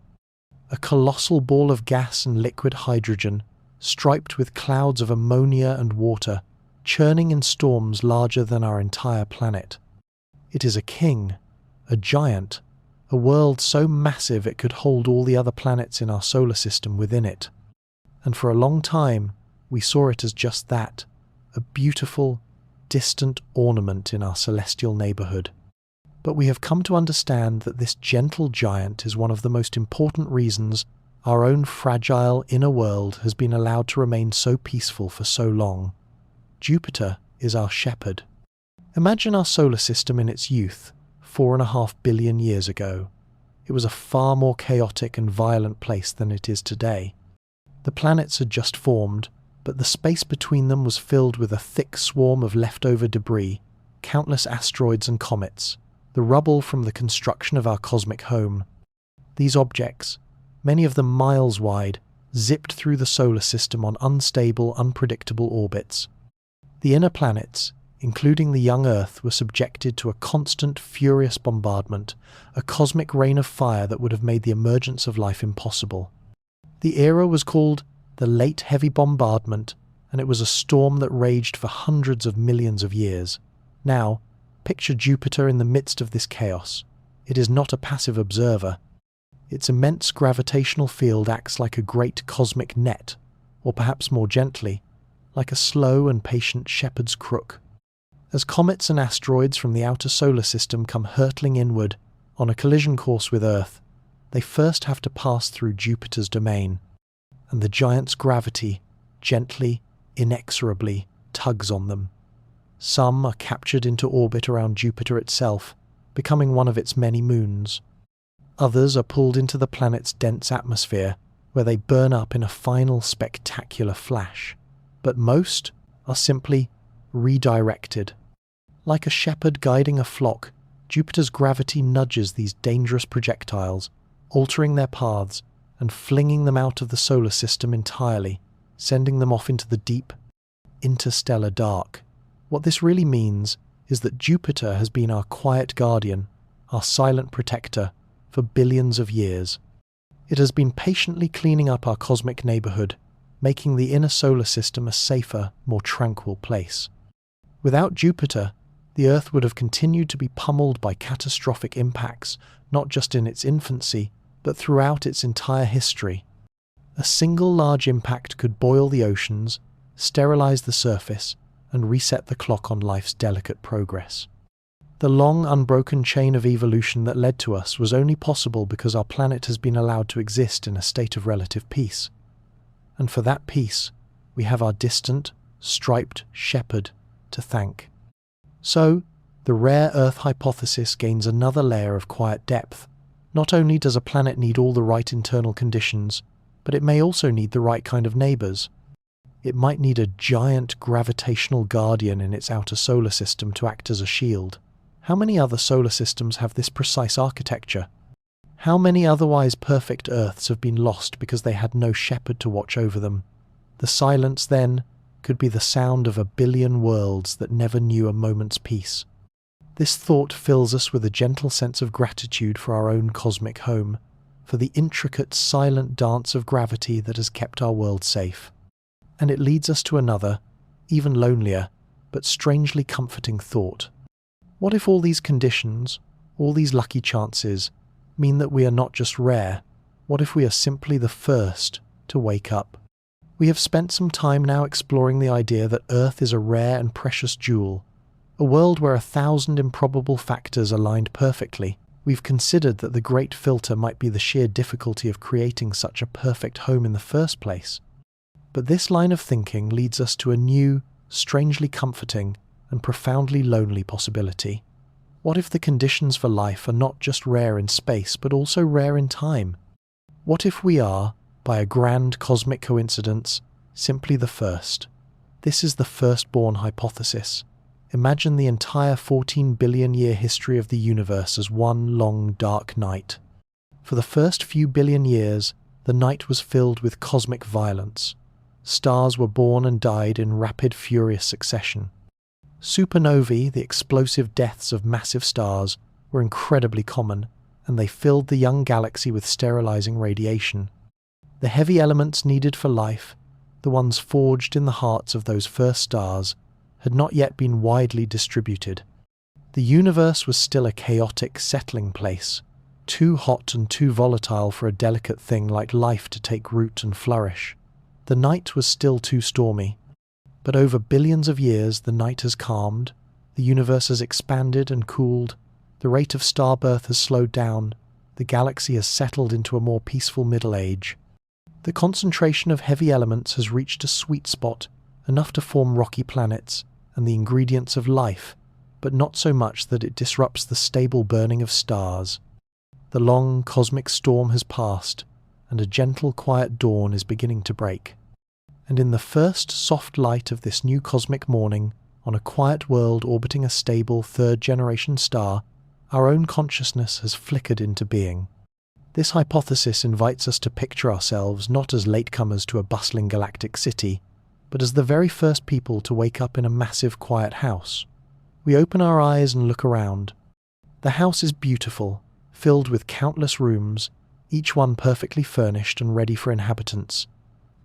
a colossal ball of gas and liquid hydrogen, striped with clouds of ammonia and water, churning in storms larger than our entire planet. It is a king, a giant, a world so massive it could hold all the other planets in our solar system within it. And for a long time, we saw it as just that, a beautiful, distant ornament in our celestial neighborhood. But we have come to understand that this gentle giant is one of the most important reasons our own fragile inner world has been allowed to remain so peaceful for so long. Jupiter is our shepherd. Imagine our solar system in its youth, 4.5 billion years ago. It was a far more chaotic and violent place than it is today. The planets had just formed, but the space between them was filled with a thick swarm of leftover debris, countless asteroids and comets, the rubble from the construction of our cosmic home. These objects, many of them miles wide, zipped through the solar system on unstable, unpredictable orbits. The inner planets, including the young Earth, were subjected to a constant, furious bombardment, a cosmic rain of fire that would have made the emergence of life impossible. The era was called the Late Heavy Bombardment, and it was a storm that raged for hundreds of millions of years. Now, picture Jupiter in the midst of this chaos. It is not a passive observer. Its immense gravitational field acts like a great cosmic net, or perhaps more gently, like a slow and patient shepherd's crook. As comets and asteroids from the outer solar system come hurtling inward on a collision course with Earth, they first have to pass through Jupiter's domain, and the giant's gravity, gently, inexorably, tugs on them. Some are captured into orbit around Jupiter itself, becoming one of its many moons. Others are pulled into the planet's dense atmosphere, where they burn up in a final spectacular flash. But most are simply redirected. Like a shepherd guiding a flock, Jupiter's gravity nudges these dangerous projectiles, altering their paths and flinging them out of the solar system entirely, sending them off into the deep, interstellar dark. What this really means is that Jupiter has been our quiet guardian, our silent protector, for billions of years. It has been patiently cleaning up our cosmic neighborhood, making the inner solar system a safer, more tranquil place. Without Jupiter, the Earth would have continued to be pummeled by catastrophic impacts, not just in its infancy, but throughout its entire history. A single large impact could boil the oceans, sterilize the surface, and reset the clock on life's delicate progress. The long, unbroken chain of evolution that led to us was only possible because our planet has been allowed to exist in a state of relative peace. And for that peace, we have our distant, striped shepherd to thank. So, the rare Earth hypothesis gains another layer of quiet depth. Not only does a planet need all the right internal conditions, but it may also need the right kind of neighbors. It might need a giant gravitational guardian in its outer solar system to act as a shield. How many other solar systems have this precise architecture? How many otherwise perfect Earths have been lost because they had no shepherd to watch over them? The silence, then, could be the sound of a billion worlds that never knew a moment's peace. This thought fills us with a gentle sense of gratitude for our own cosmic home, for the intricate, silent dance of gravity that has kept our world safe. And it leads us to another, even lonelier, but strangely comforting thought. What if all these conditions, all these lucky chances, mean that we are not just rare? What if we are simply the first to wake up? We have spent some time now exploring the idea that Earth is a rare and precious jewel, a world where 1,000 improbable factors aligned perfectly. We've considered that the great filter might be the sheer difficulty of creating such a perfect home in the first place. But this line of thinking leads us to a new, strangely comforting, and profoundly lonely possibility. What if the conditions for life are not just rare in space, but also rare in time? What if we are, by a grand cosmic coincidence, simply the first? This is the firstborn hypothesis. Imagine the entire 14 billion year history of the universe as one long dark night. For the first few billion years, the night was filled with cosmic violence. Stars were born and died in rapid, furious succession. Supernovae, the explosive deaths of massive stars, were incredibly common, and they filled the young galaxy with sterilizing radiation. The heavy elements needed for life, the ones forged in the hearts of those first stars, had not yet been widely distributed. The universe was still a chaotic, settling place, too hot and too volatile for a delicate thing like life to take root and flourish. The night was still too stormy. But over billions of years, the night has calmed, the universe has expanded and cooled, the rate of star birth has slowed down, the galaxy has settled into a more peaceful middle age. The concentration of heavy elements has reached a sweet spot, enough to form rocky planets and the ingredients of life, but not so much that it disrupts the stable burning of stars. The long cosmic storm has passed, and a gentle, quiet dawn is beginning to break. And in the first soft light of this new cosmic morning, on a quiet world orbiting a stable third-generation star, our own consciousness has flickered into being. This hypothesis invites us to picture ourselves not as latecomers to a bustling galactic city, but as the very first people to wake up in a massive, quiet house. We open our eyes and look around. The house is beautiful, filled with countless rooms, each one perfectly furnished and ready for inhabitants.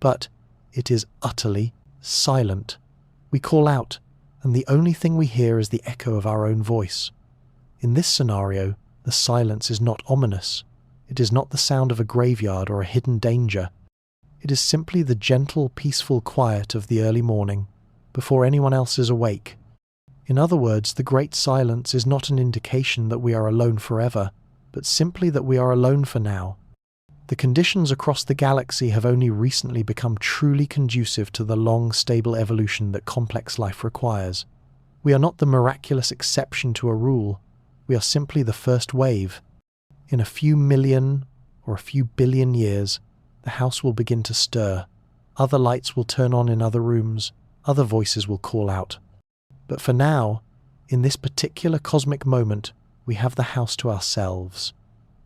But it is utterly silent. We call out, and the only thing we hear is the echo of our own voice. In this scenario, the silence is not ominous. It is not the sound of a graveyard or a hidden danger. It is simply the gentle, peaceful quiet of the early morning, before anyone else is awake. In other words, the great silence is not an indication that we are alone forever, but simply that we are alone for now. The conditions across the galaxy have only recently become truly conducive to the long, stable evolution that complex life requires. We are not the miraculous exception to a rule. We are simply the first wave. In a few million or a few billion years, the house will begin to stir. Other lights will turn on in other rooms. Other voices will call out. But for now, in this particular cosmic moment, we have the house to ourselves.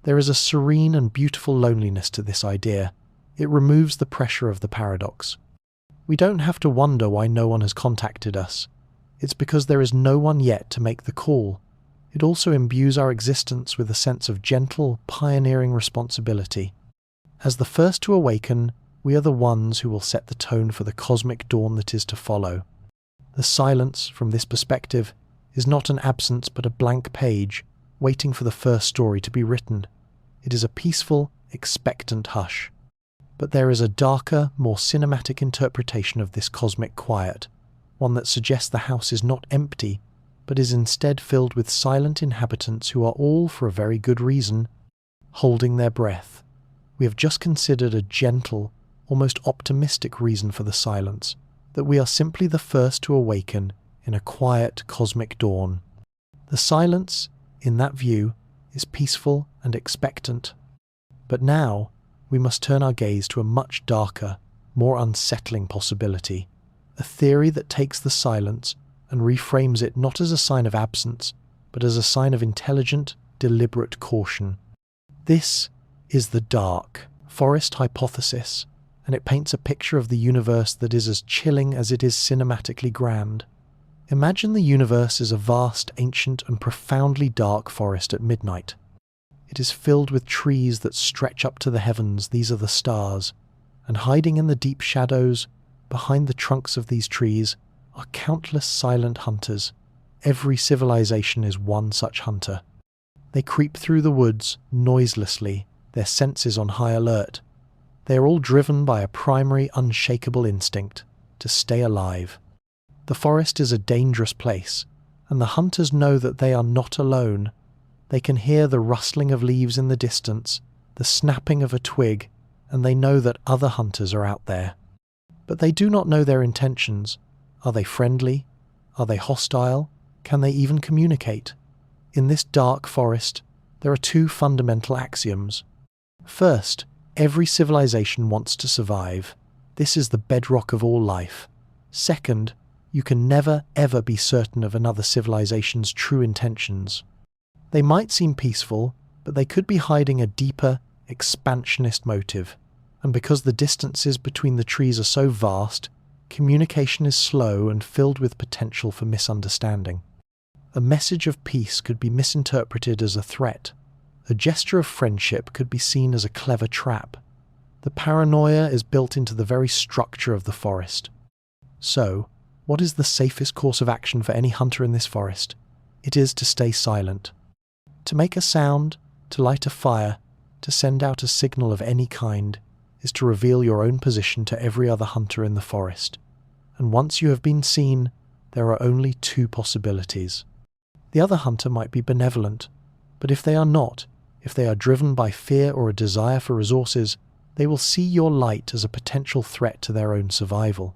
There is a serene and beautiful loneliness to this idea. It removes the pressure of the paradox. We don't have to wonder why no one has contacted us. It's because there is no one yet to make the call. It also imbues our existence with a sense of gentle, pioneering responsibility. As the first to awaken, we are the ones who will set the tone for the cosmic dawn that is to follow. The silence, from this perspective, is not an absence but a blank page, waiting for the first story to be written. It is a peaceful, expectant hush. But there is a darker, more cinematic interpretation of this cosmic quiet, one that suggests the house is not empty, but is instead filled with silent inhabitants who are all, for a very good reason, holding their breath. We have just considered a gentle, almost optimistic reason for the silence, that we are simply the first to awaken in a quiet cosmic dawn. The silence, in that view, is peaceful and expectant. But now, we must turn our gaze to a much darker, more unsettling possibility, a theory that takes the silence and reframes it not as a sign of absence, but as a sign of intelligent, deliberate caution. This is the dark forest hypothesis, and it paints a picture of the universe that is as chilling as it is cinematically grand. Imagine the universe is a vast, ancient, and profoundly dark forest at midnight. It is filled with trees that stretch up to the heavens, these are the stars, and hiding in the deep shadows, behind the trunks of these trees, are countless silent hunters. Every civilization is one such hunter. They creep through the woods noiselessly, their senses on high alert. They are all driven by a primary, unshakable instinct to stay alive. The forest is a dangerous place, and the hunters know that they are not alone. They can hear the rustling of leaves in the distance, the snapping of a twig, and they know that other hunters are out there. But they do not know their intentions. Are they friendly? Are they hostile? Can they even communicate? In this dark forest, there are two fundamental axioms. First, every civilization wants to survive. This is the bedrock of all life. Second, you can never, ever be certain of another civilization's true intentions. They might seem peaceful, but they could be hiding a deeper, expansionist motive. And because the distances between the trees are so vast, communication is slow and filled with potential for misunderstanding. A message of peace could be misinterpreted as a threat. A gesture of friendship could be seen as a clever trap. The paranoia is built into the very structure of the forest. So, what is the safest course of action for any hunter in this forest? It is to stay silent. To make a sound, to light a fire, to send out a signal of any kind, is to reveal your own position to every other hunter in the forest. And once you have been seen, there are only two possibilities. The other hunter might be benevolent, but if they are not, if they are driven by fear or a desire for resources, they will see your light as a potential threat to their own survival.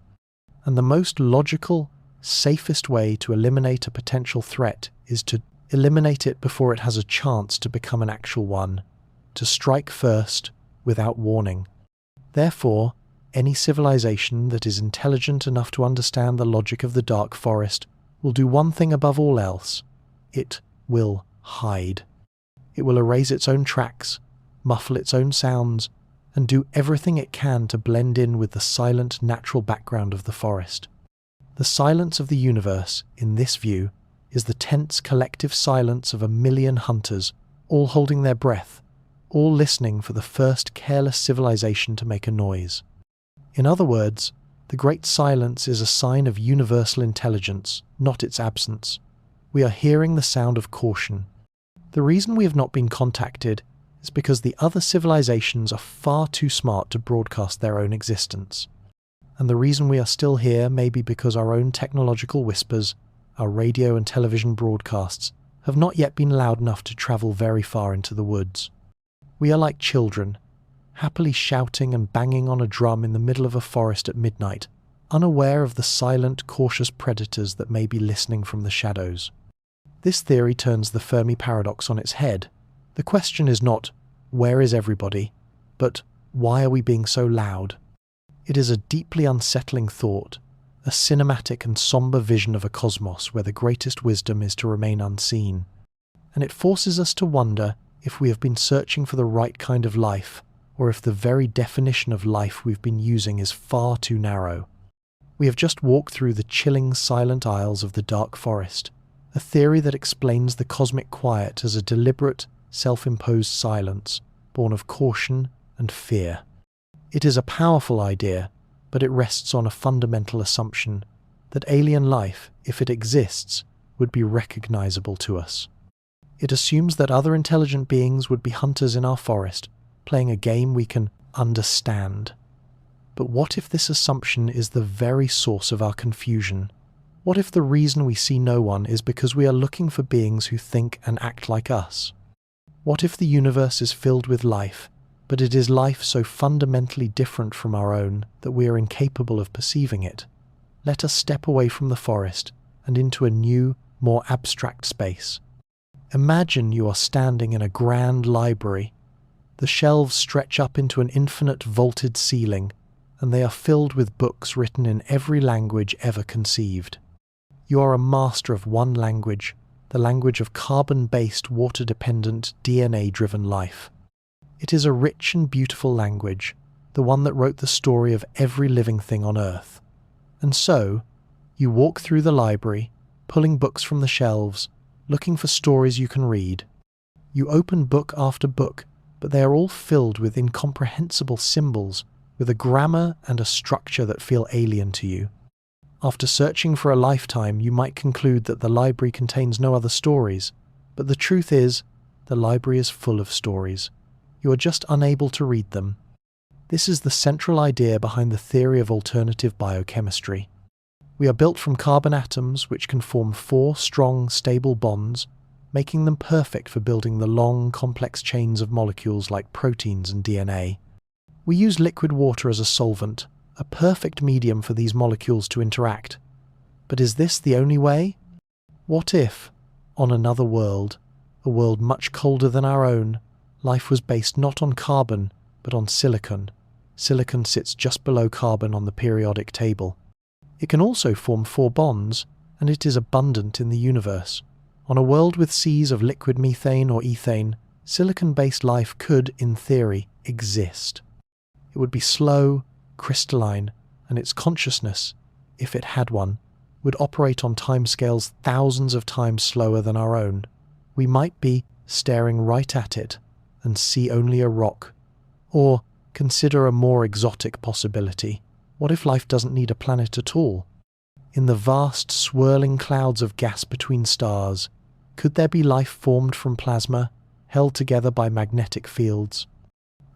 And the most logical, safest way to eliminate a potential threat is to eliminate it before it has a chance to become an actual one, to strike first, without warning. Therefore, any civilization that is intelligent enough to understand the logic of the dark forest will do one thing above all else. It will hide. It will erase its own tracks, muffle its own sounds, and do everything it can to blend in with the silent, natural background of the forest. The silence of the universe, in this view, is the tense collective silence of a million hunters, all holding their breath, all listening for the first careless civilization to make a noise. In other words, the great silence is a sign of universal intelligence, not its absence. We are hearing the sound of caution. The reason we have not been contacted is because the other civilizations are far too smart to broadcast their own existence. And the reason we are still here may be because our own technological whispers, our radio and television broadcasts, have not yet been loud enough to travel very far into the woods. We are like children, happily shouting and banging on a drum in the middle of a forest at midnight, unaware of the silent, cautious predators that may be listening from the shadows. This theory turns the Fermi paradox on its head. The question is not, where is everybody, but why are we being so loud? It is a deeply unsettling thought, a cinematic and somber vision of a cosmos where the greatest wisdom is to remain unseen. And it forces us to wonder if we have been searching for the right kind of life, or if the very definition of life we've been using is far too narrow. We have just walked through the chilling, silent aisles of the dark forest, a theory that explains the cosmic quiet as a deliberate, self-imposed silence, born of caution and fear. It is a powerful idea, but it rests on a fundamental assumption that alien life, if it exists, would be recognizable to us. It assumes that other intelligent beings would be hunters in our forest, playing a game we can understand. But what if this assumption is the very source of our confusion? What if the reason we see no one is because we are looking for beings who think and act like us? What if the universe is filled with life, but it is life so fundamentally different from our own that we are incapable of perceiving it? Let us step away from the forest and into a new, more abstract space. Imagine you are standing in a grand library. The shelves stretch up into an infinite vaulted ceiling, and they are filled with books written in every language ever conceived. You are a master of one language, the language of carbon-based, water-dependent, DNA-driven life. It is a rich and beautiful language, the one that wrote the story of every living thing on Earth. And so, you walk through the library, pulling books from the shelves, looking for stories you can read. You open book after book, but they are all filled with incomprehensible symbols, with a grammar and a structure that feel alien to you. After searching for a lifetime, you might conclude that the library contains no other stories, but the truth is, the library is full of stories. You are just unable to read them. This is the central idea behind the theory of alternative biochemistry. We are built from carbon atoms which can form 4 strong, stable bonds, making them perfect for building the long, complex chains of molecules like proteins and DNA. We use liquid water as a solvent, a perfect medium for these molecules to interact. But is this the only way? What if, on another world, a world much colder than our own, life was based not on carbon, but on silicon? Silicon sits just below carbon on the periodic table. It can also form 4 bonds, and it is abundant in the universe. On a world with seas of liquid methane or ethane, silicon-based life could, in theory, exist. It would be slow, crystalline, and its consciousness, if it had one, would operate on timescales thousands of times slower than our own. We might be staring right at it and see only a rock. Or consider a more exotic possibility. What if life doesn't need a planet at all? In the vast, swirling clouds of gas between stars, could there be life formed from plasma, held together by magnetic fields?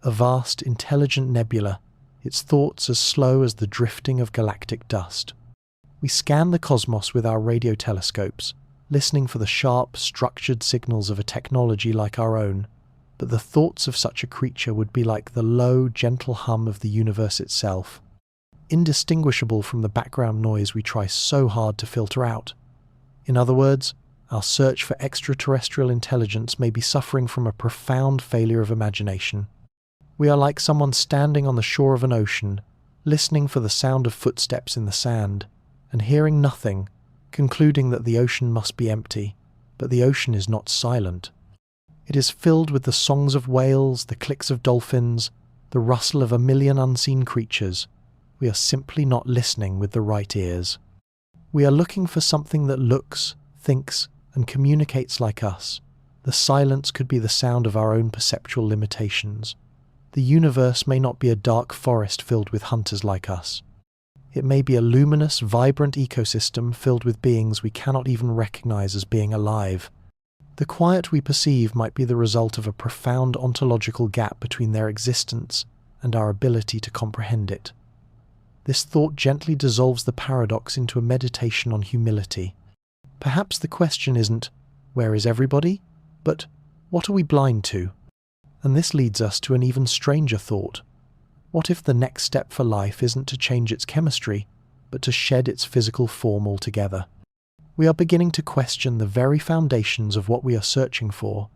A vast, intelligent nebula, its thoughts as slow as the drifting of galactic dust. We scan the cosmos with our radio telescopes, listening for the sharp, structured signals of a technology like our own, but the thoughts of such a creature would be like the low, gentle hum of the universe itself, indistinguishable from the background noise we try so hard to filter out. In other words, our search for extraterrestrial intelligence may be suffering from a profound failure of imagination. We are like someone standing on the shore of an ocean, listening for the sound of footsteps in the sand, and hearing nothing, concluding that the ocean must be empty, but the ocean is not silent. It is filled with the songs of whales, the clicks of dolphins, the rustle of a million unseen creatures. We are simply not listening with the right ears. We are looking for something that looks, thinks, and communicates like us. The silence could be the sound of our own perceptual limitations. The universe may not be a dark forest filled with hunters like us. It may be a luminous, vibrant ecosystem filled with beings we cannot even recognize as being alive. The quiet we perceive might be the result of a profound ontological gap between their existence and our ability to comprehend it. This thought gently dissolves the paradox into a meditation on humility. Perhaps the question isn't, where is everybody? But, what are we blind to? And this leads us to an even stranger thought. What if the next step for life isn't to change its chemistry, but to shed its physical form altogether? We are beginning to question the very foundations of what we are searching for.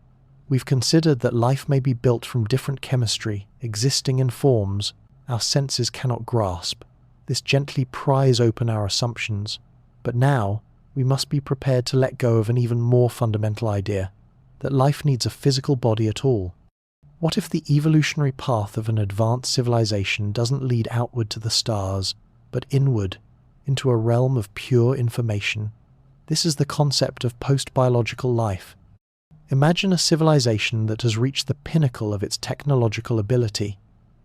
We've considered that life may be built from different chemistry, existing in forms our senses cannot grasp. This gently pries open our assumptions. But now, we must be prepared to let go of an even more fundamental idea, that life needs a physical body at all. What if the evolutionary path of an advanced civilization doesn't lead outward to the stars, but inward, into a realm of pure information. This is the concept of post-biological life. Imagine a civilization that has reached the pinnacle of its technological ability.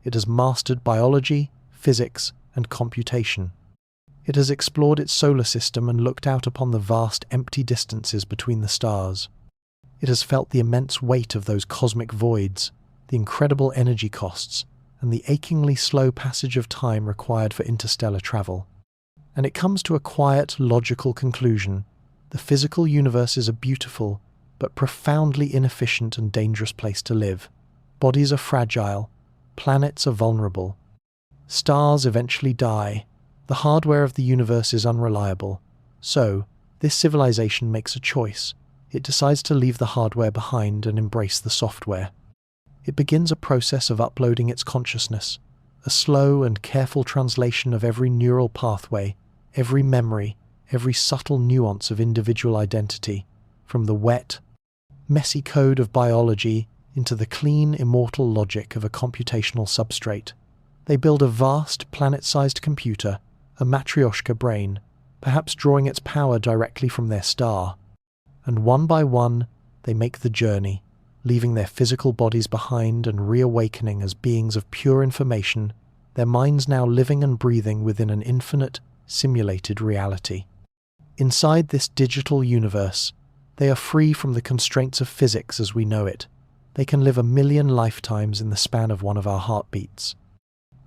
It has mastered biology, physics, and computation. It has explored its solar system and looked out upon the vast empty distances between the stars. It has felt the immense weight of those cosmic voids, the incredible energy costs, and the achingly slow passage of time required for interstellar travel. And it comes to a quiet, logical conclusion. The physical universe is a beautiful, but profoundly inefficient and dangerous place to live. Bodies are fragile. Planets are vulnerable. Stars eventually die. The hardware of the universe is unreliable. So, this civilization makes a choice. It decides to leave the hardware behind and embrace the software. It begins a process of uploading its consciousness, a slow and careful translation of every neural pathway, every memory, every subtle nuance of individual identity, from the wet, messy code of biology into the clean, immortal logic of a computational substrate. They build a vast, planet-sized computer, a matryoshka brain, perhaps drawing its power directly from their star. And one by one, they make the journey, leaving their physical bodies behind and reawakening as beings of pure information, their minds now living and breathing within an infinite, simulated reality. Inside this digital universe, they are free from the constraints of physics as we know it. They can live 1,000,000 lifetimes in the span of one of our heartbeats.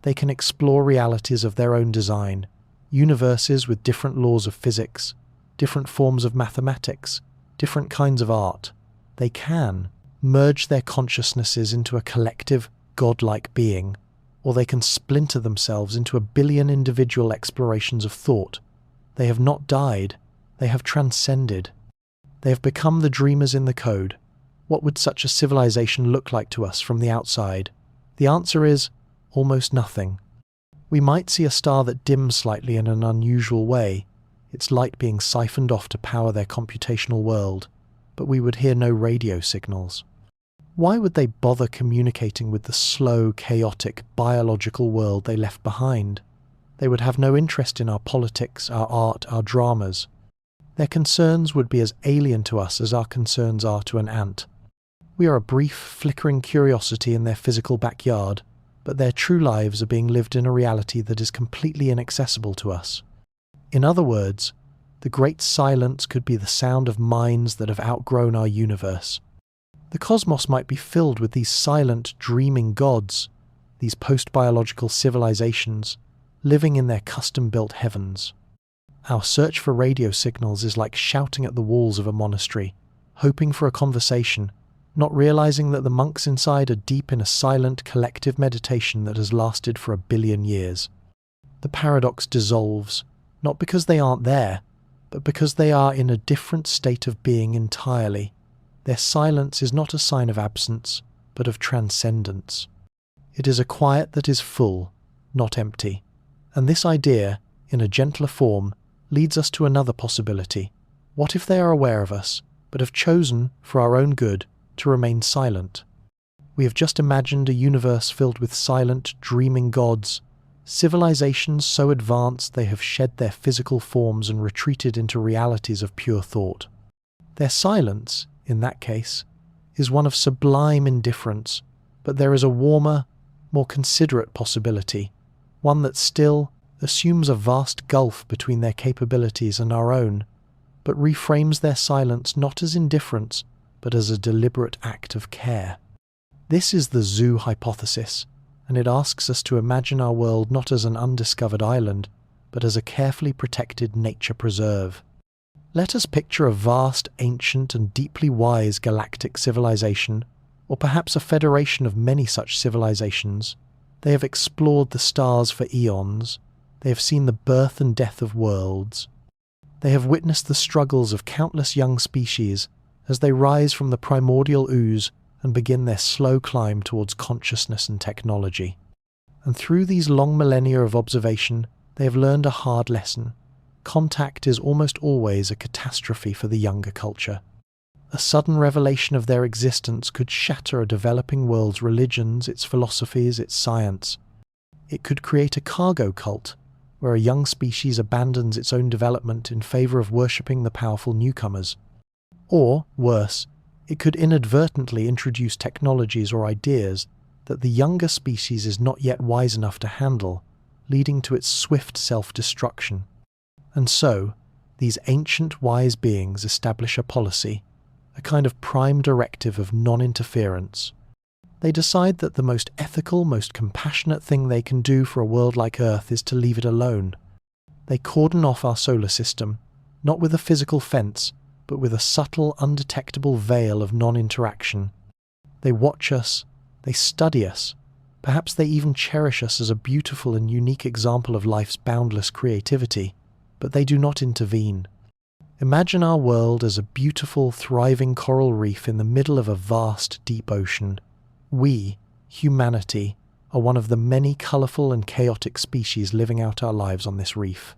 They can explore realities of their own design, universes with different laws of physics, different forms of mathematics, different kinds of art. They can merge their consciousnesses into a collective, godlike being, or they can splinter themselves into 1,000,000,000 individual explorations of thought. They have not died, they have transcended. They have become the dreamers in the code. What would such a civilization look like to us from the outside? The answer is almost nothing. We might see a star that dims slightly in an unusual way, its light being siphoned off to power their computational world, but we would hear no radio signals. Why would they bother communicating with the slow, chaotic, biological world they left behind? They would have no interest in our politics, our art, our dramas. Their concerns would be as alien to us as our concerns are to an ant. We are a brief, flickering curiosity in their physical backyard, but their true lives are being lived in a reality that is completely inaccessible to us. In other words, the great silence could be the sound of minds that have outgrown our universe. The cosmos might be filled with these silent, dreaming gods, these post-biological civilizations, living in their custom-built heavens. Our search for radio signals is like shouting at the walls of a monastery, hoping for a conversation, not realizing that the monks inside are deep in a silent, collective meditation that has lasted for 1,000,000,000 years. The paradox dissolves, not because they aren't there, but because they are in a different state of being entirely. Their silence is not a sign of absence, but of transcendence. It is a quiet that is full, not empty. And this idea, in a gentler form, leads us to another possibility. What if they are aware of us, but have chosen, for our own good, to remain silent? We have just imagined a universe filled with silent, dreaming gods, civilizations so advanced they have shed their physical forms and retreated into realities of pure thought. Their silence, in that case, is one of sublime indifference, but there is a warmer, more considerate possibility, one that still assumes a vast gulf between their capabilities and our own, but reframes their silence not as indifference, but as a deliberate act of care. This is the zoo hypothesis, and it asks us to imagine our world not as an undiscovered island, but as a carefully protected nature preserve. Let us picture a vast, ancient, and deeply wise galactic civilization, or perhaps a federation of many such civilizations. They have explored the stars for eons. They have seen the birth and death of worlds. They have witnessed the struggles of countless young species as they rise from the primordial ooze and begin their slow climb towards consciousness and technology. And through these long millennia of observation, they have learned a hard lesson. Contact is almost always a catastrophe for the younger culture. A sudden revelation of their existence could shatter a developing world's religions, its philosophies, its science. It could create a cargo cult, where a young species abandons its own development in favor of worshipping the powerful newcomers. Or, worse, it could inadvertently introduce technologies or ideas that the younger species is not yet wise enough to handle, leading to its swift self-destruction. And so, these ancient wise beings establish a policy, a kind of prime directive of non-interference. They decide that the most ethical, most compassionate thing they can do for a world like Earth is to leave it alone. They cordon off our solar system, not with a physical fence, but with a subtle, undetectable veil of non-interaction. They watch us, they study us, perhaps they even cherish us as a beautiful and unique example of life's boundless creativity, but they do not intervene. Imagine our world as a beautiful, thriving coral reef in the middle of a vast, deep ocean. We, humanity, are one of the many colourful and chaotic species living out our lives on this reef.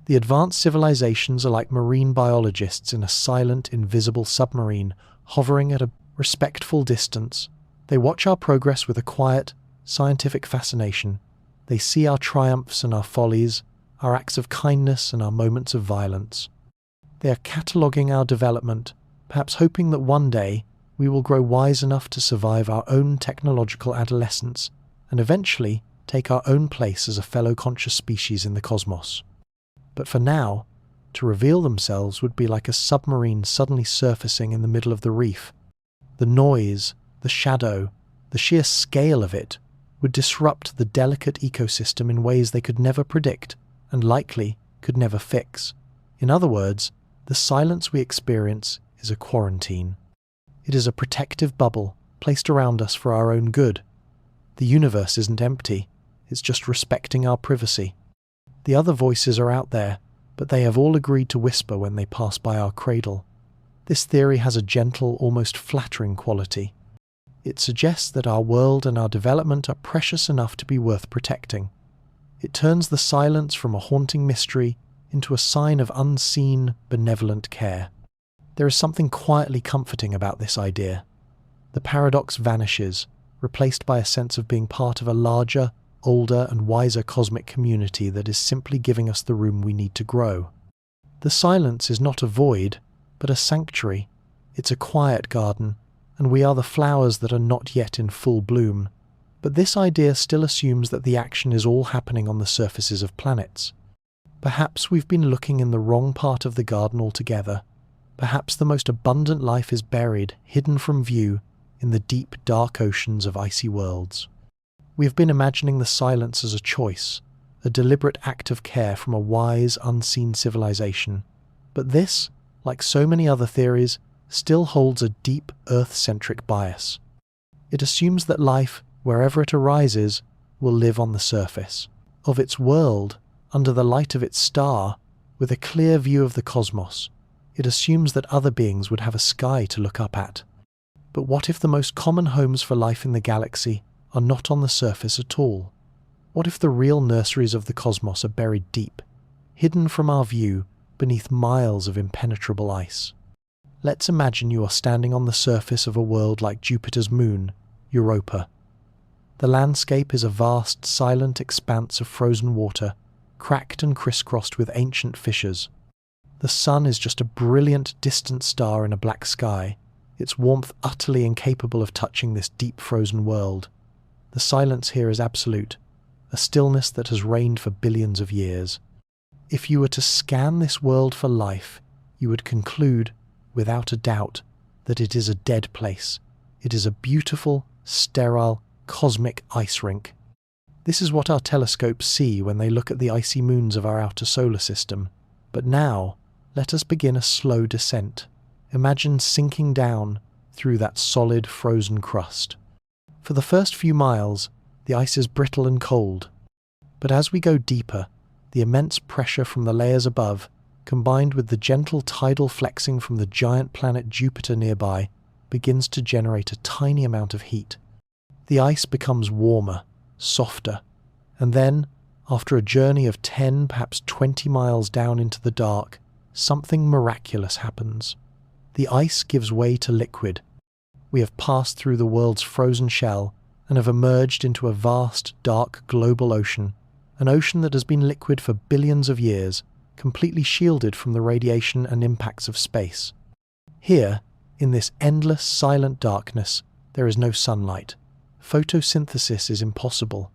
The advanced civilizations are like marine biologists in a silent, invisible submarine, hovering at a respectful distance. They watch our progress with a quiet, scientific fascination. They see our triumphs and our follies, our acts of kindness and our moments of violence. They are cataloguing our development, perhaps hoping that one day we will grow wise enough to survive our own technological adolescence and eventually take our own place as a fellow conscious species in the cosmos. But for now, to reveal themselves would be like a submarine suddenly surfacing in the middle of the reef. The noise, the shadow, the sheer scale of it would disrupt the delicate ecosystem in ways they could never predict and likely could never fix. In other words, the silence we experience is a quarantine. It is a protective bubble placed around us for our own good. The universe isn't empty, it's just respecting our privacy. The other voices are out there, but they have all agreed to whisper when they pass by our cradle. This theory has a gentle, almost flattering quality. It suggests that our world and our development are precious enough to be worth protecting. It turns the silence from a haunting mystery into a sign of unseen, benevolent care. There is something quietly comforting about this idea. The paradox vanishes, replaced by a sense of being part of a larger, older and wiser cosmic community that is simply giving us the room we need to grow. The silence is not a void, but a sanctuary. It's a quiet garden, and we are the flowers that are not yet in full bloom. But this idea still assumes that the action is all happening on the surfaces of planets. Perhaps we've been looking in the wrong part of the garden altogether. Perhaps the most abundant life is buried, hidden from view, in the deep, dark oceans of icy worlds. We have been imagining the silence as a choice, a deliberate act of care from a wise, unseen civilization. But this, like so many other theories, still holds a deep, Earth-centric bias. It assumes that life, wherever it arises, will live on the surface of its world, under the light of its star, with a clear view of the cosmos. It assumes that other beings would have a sky to look up at. But what if the most common homes for life in the galaxy are not on the surface at all? What if the real nurseries of the cosmos are buried deep, hidden from our view beneath miles of impenetrable ice? Let's imagine you are standing on the surface of a world like Jupiter's moon, Europa. The landscape is a vast, silent expanse of frozen water, cracked and crisscrossed with ancient fissures. The sun is just a brilliant, distant star in a black sky, its warmth utterly incapable of touching this deep frozen world. The silence here is absolute, a stillness that has reigned for billions of years. If you were to scan this world for life, you would conclude, without a doubt, that it is a dead place. It is a beautiful, sterile, cosmic ice rink. This is what our telescopes see when they look at the icy moons of our outer solar system. But now, let us begin a slow descent. Imagine sinking down through that solid, frozen crust. For the first few miles, the ice is brittle and cold. But as we go deeper, the immense pressure from the layers above, combined with the gentle tidal flexing from the giant planet Jupiter nearby, begins to generate a tiny amount of heat. The ice becomes warmer, softer, and then, after a journey of 10, perhaps 20 miles down into the dark, something miraculous happens. The ice gives way to liquid. We have passed through the world's frozen shell and have emerged into a vast, dark global ocean, an ocean that has been liquid for billions of years, completely shielded from the radiation and impacts of space. Here, in this endless, silent darkness, there is no sunlight. Photosynthesis is impossible,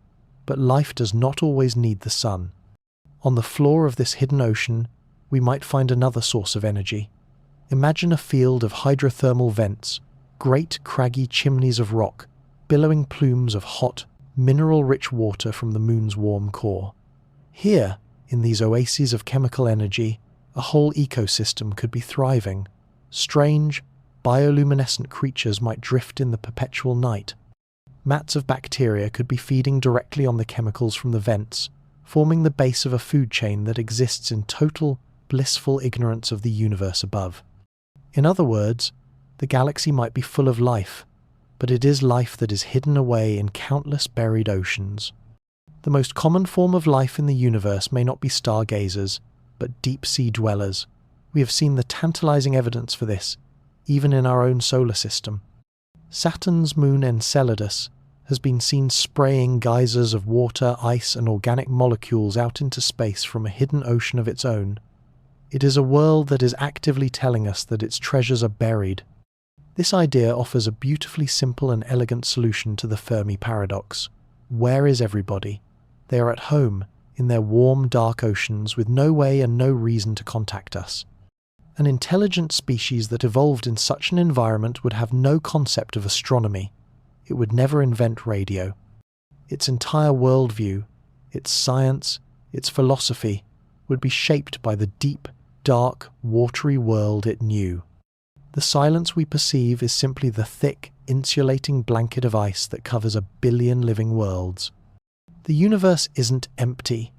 but life does not always need the sun. On the floor of this hidden ocean, we might find another source of energy. Imagine a field of hydrothermal vents, great craggy chimneys of rock, billowing plumes of hot, mineral-rich water from the moon's warm core. Here, in these oases of chemical energy, a whole ecosystem could be thriving. Strange, bioluminescent creatures might drift in the perpetual night. Mats of bacteria could be feeding directly on the chemicals from the vents, forming the base of a food chain that exists in total, blissful ignorance of the universe above. In other words, the galaxy might be full of life, but it is life that is hidden away in countless buried oceans. The most common form of life in the universe may not be stargazers, but deep-sea dwellers. We have seen the tantalizing evidence for this, even in our own solar system. Saturn's moon Enceladus has been seen spraying geysers of water, ice, and organic molecules out into space from a hidden ocean of its own. It is a world that is actively telling us that its treasures are buried. This idea offers a beautifully simple and elegant solution to the Fermi paradox. Where is everybody? They are at home, in their warm, dark oceans, with no way and no reason to contact us. An intelligent species that evolved in such an environment would have no concept of astronomy. It would never invent radio. Its entire worldview, its science, its philosophy, would be shaped by the deep, dark, watery world it knew. The silence we perceive is simply the thick, insulating blanket of ice that covers a billion living worlds. The universe isn't empty.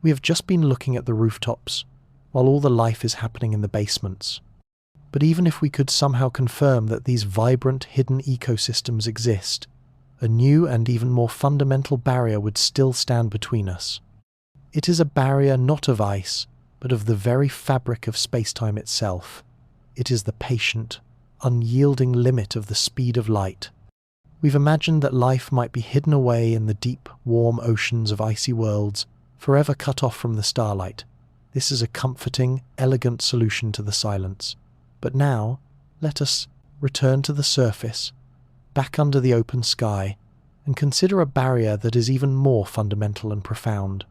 We have just been looking at the rooftops, while all the life is happening in the basements. But even if we could somehow confirm that these vibrant, hidden ecosystems exist, a new and even more fundamental barrier would still stand between us. It is a barrier not of ice, but of the very fabric of space-time itself. It is the patient, unyielding limit of the speed of light. We've imagined that life might be hidden away in the deep, warm oceans of icy worlds, forever cut off from the starlight. This is a comforting, elegant solution to the silence. But now, let us return to the surface, back under the open sky, and consider a barrier that is even more fundamental and profound.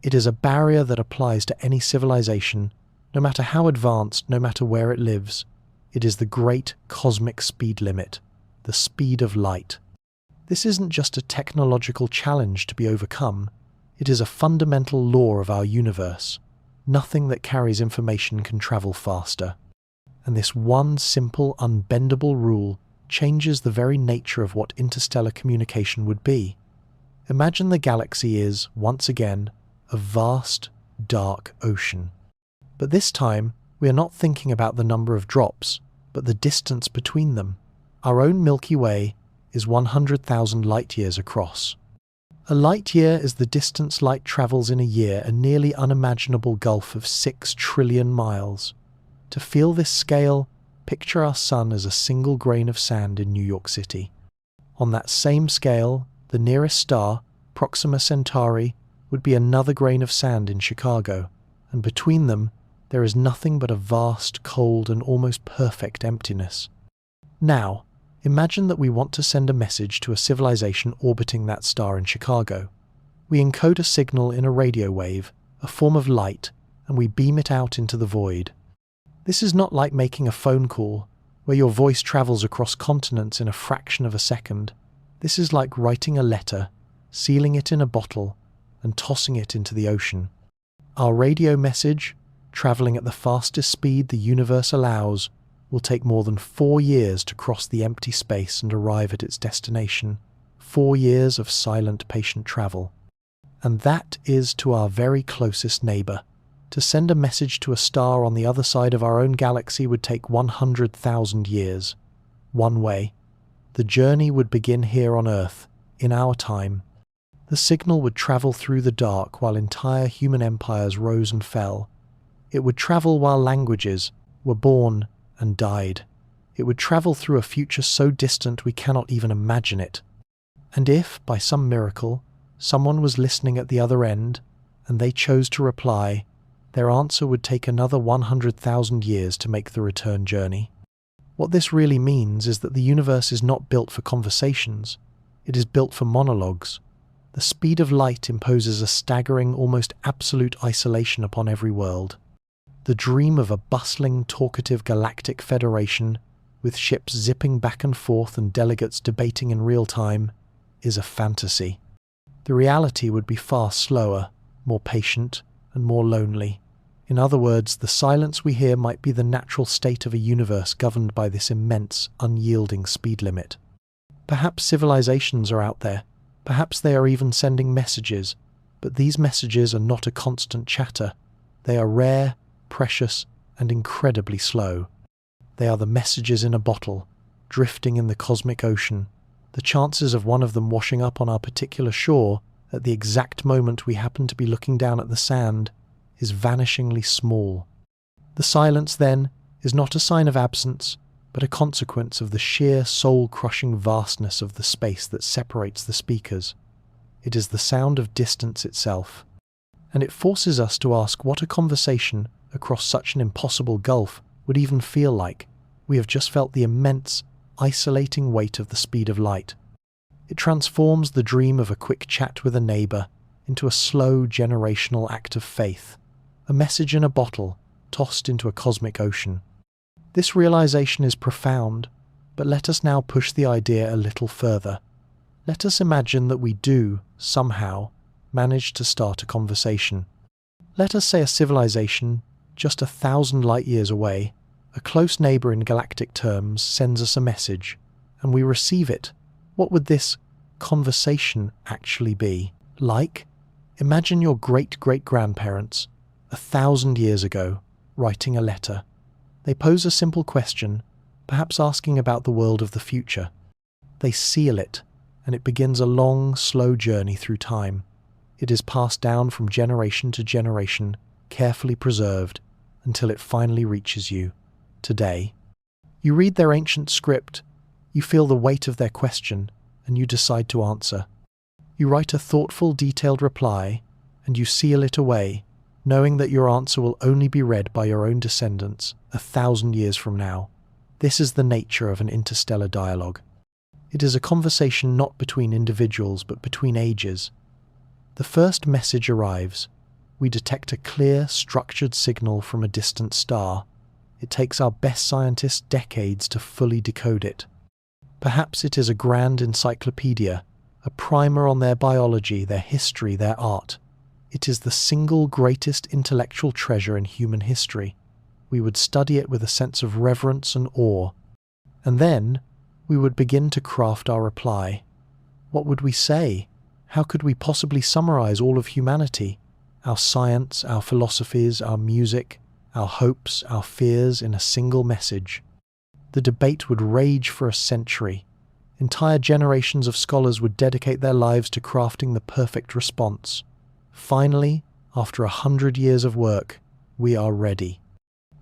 It is a barrier that applies to any civilization, no matter how advanced, no matter where it lives. It is the great cosmic speed limit, the speed of light. This isn't just a technological challenge to be overcome, it is a fundamental law of our universe. Nothing that carries information can travel faster. And this one simple, unbendable rule changes the very nature of what interstellar communication would be. Imagine the galaxy is, once again, a vast, dark ocean. But this time, we are not thinking about the number of drops, but the distance between them. Our own Milky Way is 100,000 light-years across. A light-year is the distance light travels in a year, a nearly unimaginable gulf of 6 trillion miles. To feel this scale, picture our sun as a single grain of sand in New York City. On that same scale, the nearest star, Proxima Centauri, would be another grain of sand in Chicago, and between them, there is nothing but a vast, cold, and almost perfect emptiness. Now, imagine that we want to send a message to a civilization orbiting that star in Chicago. We encode a signal in a radio wave, a form of light, and we beam it out into the void. This is not like making a phone call, where your voice travels across continents in a fraction of a second. This is like writing a letter, sealing it in a bottle, and tossing it into the ocean. Our radio message, travelling at the fastest speed the universe allows, will take more than 4 years to cross the empty space and arrive at its destination. 4 years of silent, patient travel. And that is to our very closest neighbour. To send a message to a star on the other side of our own galaxy would take 100,000 years. One way. The journey would begin here on Earth, in our time. The signal would travel through the dark while entire human empires rose and fell. It would travel while languages were born and died. It would travel through a future so distant we cannot even imagine it. And if, by some miracle, someone was listening at the other end, and they chose to reply, their answer would take another 100,000 years to make the return journey. What this really means is that the universe is not built for conversations, it is built for monologues. The speed of light imposes a staggering, almost absolute isolation upon every world. The dream of a bustling, talkative galactic federation, with ships zipping back and forth and delegates debating in real time, is a fantasy. The reality would be far slower, more patient, and more lonely. In other words, the silence we hear might be the natural state of a universe governed by this immense, unyielding speed limit. Perhaps civilizations are out there, perhaps they are even sending messages, but these messages are not a constant chatter. They are rare, precious, and incredibly slow. They are the messages in a bottle, drifting in the cosmic ocean. The chances of one of them washing up on our particular shore at the exact moment we happen to be looking down at the sand is vanishingly small. The silence, then, is not a sign of absence, but a consequence of the sheer soul-crushing vastness of the space that separates the speakers. It is the sound of distance itself, and it forces us to ask what a conversation across such an impossible gulf would even feel like. We have just felt the immense, isolating weight of the speed of light. It transforms the dream of a quick chat with a neighbour into a slow, generational act of faith, a message in a bottle tossed into a cosmic ocean. This realization is profound, but let us now push the idea a little further. Let us imagine that we do, somehow, manage to start a conversation. Let us say a civilization, just 1,000 light years away, a close neighbour in galactic terms, sends us a message, and we receive it. What would this conversation actually be like? Imagine your great-great-grandparents, 1,000 years ago, writing a letter. They pose a simple question, perhaps asking about the world of the future. They seal it, and it begins a long, slow journey through time. It is passed down from generation to generation, carefully preserved, until it finally reaches you, today. You read their ancient script, you feel the weight of their question, and you decide to answer. You write a thoughtful, detailed reply, and you seal it away, knowing that your answer will only be read by your own descendants 1,000 years from now. This is the nature of an interstellar dialogue. It is a conversation not between individuals but between ages. The first message arrives. We detect a clear, structured signal from a distant star. It takes our best scientists decades to fully decode it. Perhaps it is a grand encyclopedia, a primer on their biology, their history, their art. It is the single greatest intellectual treasure in human history. We would study it with a sense of reverence and awe. And then, we would begin to craft our reply. What would we say? How could we possibly summarize all of humanity? Our science, our philosophies, our music, our hopes, our fears in a single message. The debate would rage for a century. Entire generations of scholars would dedicate their lives to crafting the perfect response. Finally, after 100 years of work, we are ready.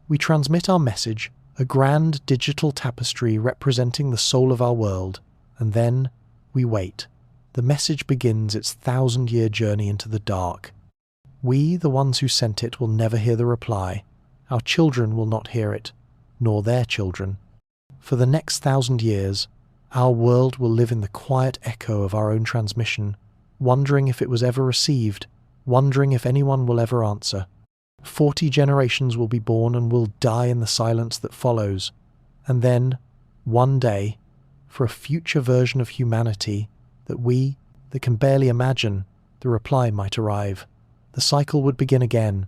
We transmit our message, a grand digital tapestry representing the soul of our world, and then we wait. The message begins its 1,000-year journey into the dark. We, the ones who sent it, will never hear the reply. Our children will not hear it, nor their children. For the next 1,000 years, our world will live in the quiet echo of our own transmission, wondering if it was ever received, wondering if anyone will ever answer. 40 generations will be born and will die in the silence that follows. And then, one day, for a future version of humanity that can barely imagine, the reply might arrive. The cycle would begin again.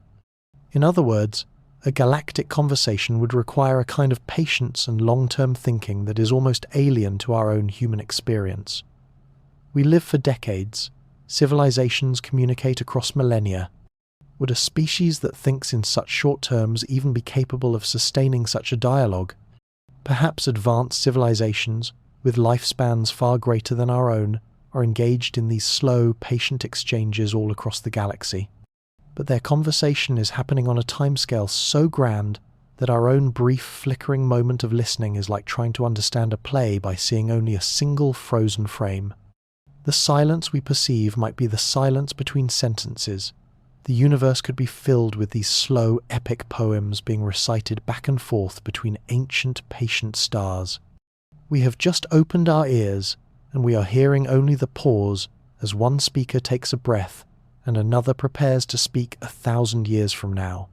In other words, a galactic conversation would require a kind of patience and long-term thinking that is almost alien to our own human experience. We live for decades. Civilizations communicate across millennia. Would a species that thinks in such short terms even be capable of sustaining such a dialogue? Perhaps advanced civilizations, with lifespans far greater than our own, are engaged in these slow, patient exchanges all across the galaxy. But their conversation is happening on a timescale so grand that our own brief, flickering moment of listening is like trying to understand a play by seeing only a single frozen frame. The silence we perceive might be the silence between sentences. The universe could be filled with these slow, epic poems being recited back and forth between ancient, patient stars. We have just opened our ears, and we are hearing only the pause as one speaker takes a breath and another prepares to speak 1,000 years from now.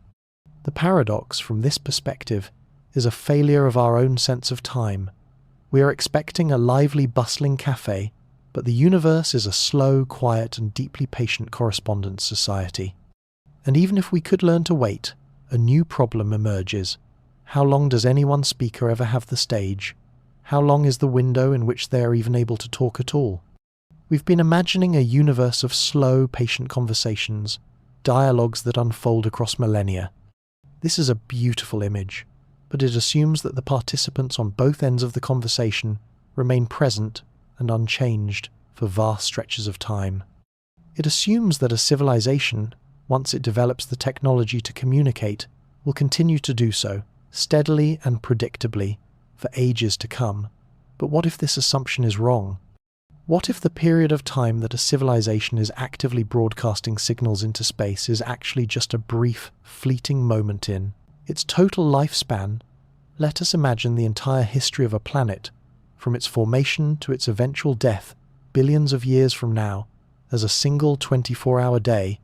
The paradox, from this perspective, is a failure of our own sense of time. We are expecting a lively, bustling cafe, but the universe is a slow, quiet, and deeply patient correspondence society. And even if we could learn to wait, a new problem emerges. How long does any one speaker ever have the stage? How long is the window in which they are even able to talk at all? We've been imagining a universe of slow, patient conversations, dialogues that unfold across millennia. This is a beautiful image, but it assumes that the participants on both ends of the conversation remain present and unchanged for vast stretches of time. It assumes that a civilization, once it develops the technology to communicate, will continue to do so, steadily and predictably, for ages to come. But what if this assumption is wrong? What if the period of time that a civilization is actively broadcasting signals into space is actually just a brief, fleeting moment in its total lifespan? Let us imagine the entire history of a planet, from its formation to its eventual death, billions of years from now, as a single 24-hour day.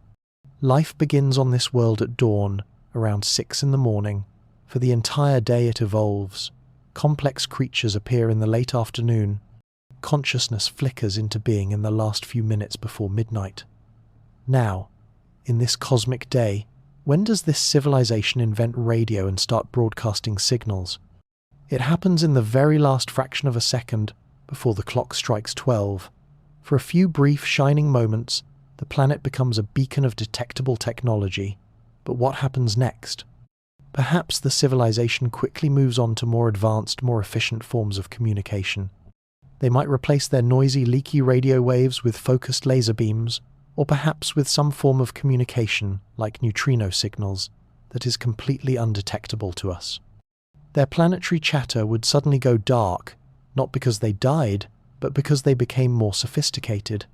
Life begins on this world at dawn, around 6 in the morning. For the entire day it evolves. Complex creatures appear in the late afternoon. Consciousness flickers into being in the last few minutes before midnight. Now, in this cosmic day, when does this civilization invent radio and start broadcasting signals? It happens in the very last fraction of a second before the clock strikes 12. For a few brief, shining moments, the planet becomes a beacon of detectable technology. But what happens next? Perhaps the civilization quickly moves on to more advanced, more efficient forms of communication. They might replace their noisy, leaky radio waves with focused laser beams, or perhaps with some form of communication, like neutrino signals, that is completely undetectable to us. Their planetary chatter would suddenly go dark, not because they died, but because they became more sophisticated.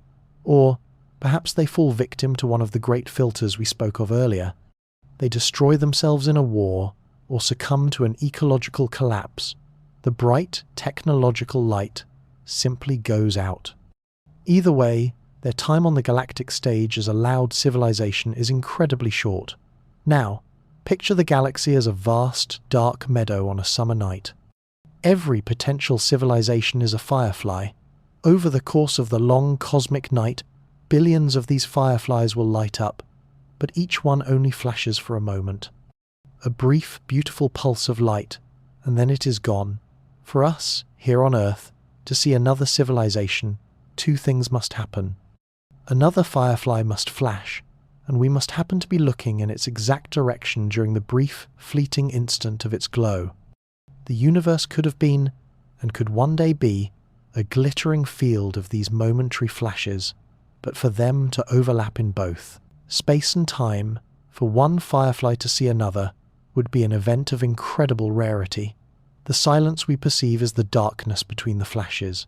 Or perhaps they fall victim to one of the great filters we spoke of earlier. They destroy themselves in a war, or succumb to an ecological collapse. The bright, technological light simply goes out. Either way, their time on the galactic stage as a loud civilization is incredibly short. Now, picture the galaxy as a vast, dark meadow on a summer night. Every potential civilization is a firefly. Over the course of the long cosmic night, billions of these fireflies will light up, but each one only flashes for a moment. A brief, beautiful pulse of light, and then it is gone. For us, here on Earth, to see another civilization, two things must happen. Another firefly must flash, and we must happen to be looking in its exact direction during the brief, fleeting instant of its glow. The universe could have been, and could one day be, a glittering field of these momentary flashes, but for them to overlap in both space and time, for one firefly to see another, would be an event of incredible rarity. The silence we perceive is the darkness between the flashes.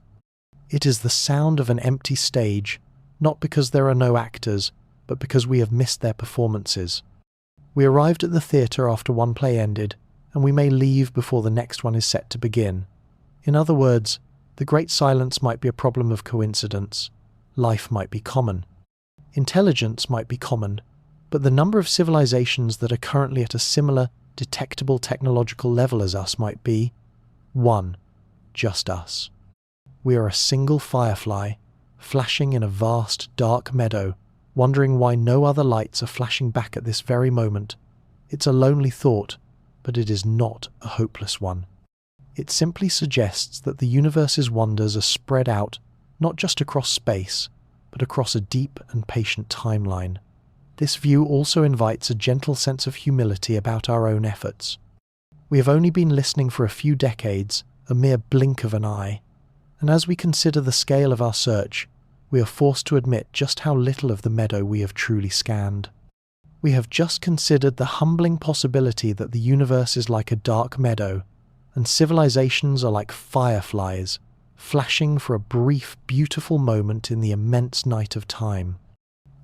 It is the sound of an empty stage, not because there are no actors, but because we have missed their performances. We arrived at the theatre after one play ended, and we may leave before the next one is set to begin. In other words, the great silence might be a problem of coincidence. Life might be common. Intelligence might be common, but the number of civilizations that are currently at a similar, detectable technological level as us might be 1. Just us. We are a single firefly, flashing in a vast, dark meadow, wondering why no other lights are flashing back at this very moment. It's a lonely thought, but it is not a hopeless one. It simply suggests that the universe's wonders are spread out, not just across space, but across a deep and patient timeline. This view also invites a gentle sense of humility about our own efforts. We have only been listening for a few decades, a mere blink of an eye, and as we consider the scale of our search, we are forced to admit just how little of the meadow we have truly scanned. We have just considered the humbling possibility that the universe is like a dark meadow, and civilizations are like fireflies, flashing for a brief, beautiful moment in the immense night of time.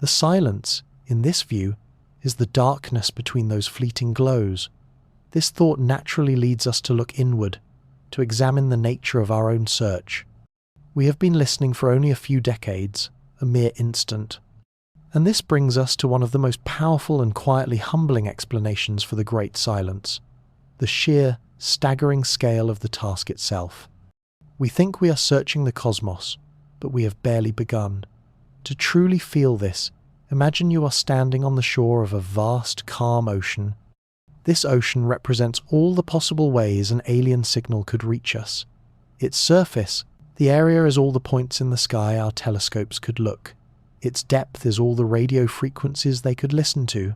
The silence, in this view, is the darkness between those fleeting glows. This thought naturally leads us to look inward, to examine the nature of our own search. We have been listening for only a few decades, a mere instant. And this brings us to one of the most powerful and quietly humbling explanations for the great silence, the sheer, staggering scale of the task itself. We think we are searching the cosmos, but we have barely begun. To truly feel this, imagine you are standing on the shore of a vast, calm ocean. This ocean represents all the possible ways an alien signal could reach us. Its surface, the area, is all the points in the sky our telescopes could look. Its depth is all the radio frequencies they could listen to.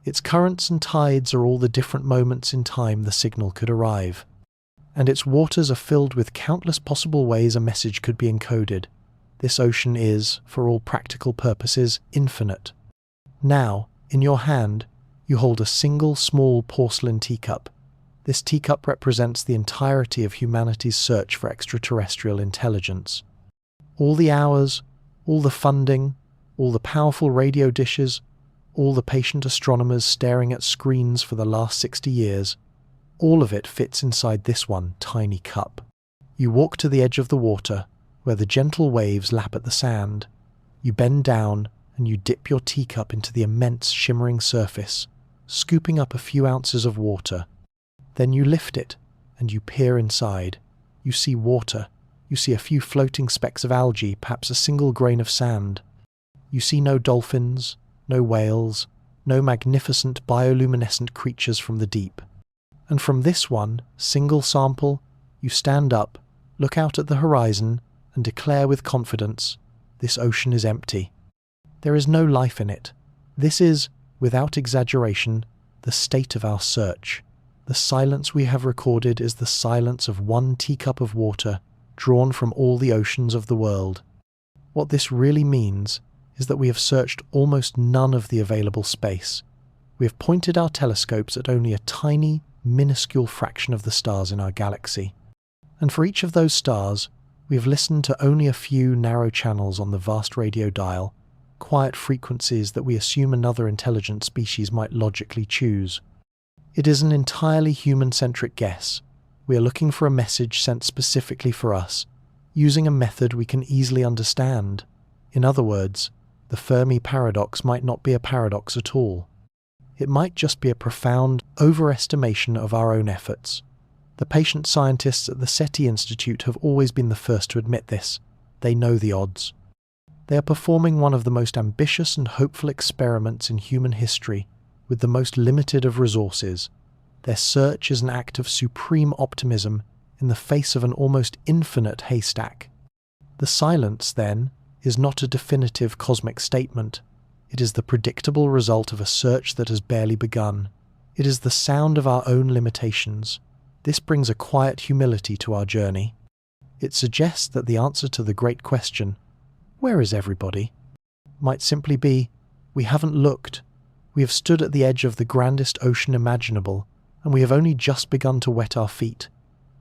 Its currents and tides are all the different moments in time the signal could arrive. And its waters are filled with countless possible ways a message could be encoded. This ocean is, for all practical purposes, infinite. Now, in your hand, you hold a single small porcelain teacup. This teacup represents the entirety of humanity's search for extraterrestrial intelligence. All the hours, all the funding, all the powerful radio dishes, all the patient astronomers staring at screens for the last 60 years, all of it fits inside this one tiny cup. You walk to the edge of the water, where the gentle waves lap at the sand. You bend down and you dip your teacup into the immense shimmering surface, scooping up a few ounces of water. Then you lift it and you peer inside. You see water. You see a few floating specks of algae, perhaps a single grain of sand. You see no dolphins, no whales, no magnificent bioluminescent creatures from the deep. And from this one single sample, you stand up, look out at the horizon, and declare with confidence, this ocean is empty. There is no life in it. This is, without exaggeration, the state of our search. The silence we have recorded is the silence of one teacup of water drawn from all the oceans of the world. What this really means is that we have searched almost none of the available space. We have pointed our telescopes at only a tiny, minuscule fraction of the stars in our galaxy. And for each of those stars, we have listened to only a few narrow channels on the vast radio dial, quiet frequencies that we assume another intelligent species might logically choose. It is an entirely human-centric guess. We are looking for a message sent specifically for us, using a method we can easily understand. In other words, the Fermi paradox might not be a paradox at all. It might just be a profound overestimation of our own efforts. The patient scientists at the SETI Institute have always been the first to admit this. They know the odds. They are performing one of the most ambitious and hopeful experiments in human history with the most limited of resources. Their search is an act of supreme optimism in the face of an almost infinite haystack. The silence, then, is not a definitive cosmic statement. It is the predictable result of a search that has barely begun. It is the sound of our own limitations. This brings a quiet humility to our journey. It suggests that the answer to the great question, where is everybody, might simply be, we haven't looked. We have stood at the edge of the grandest ocean imaginable, and we have only just begun to wet our feet.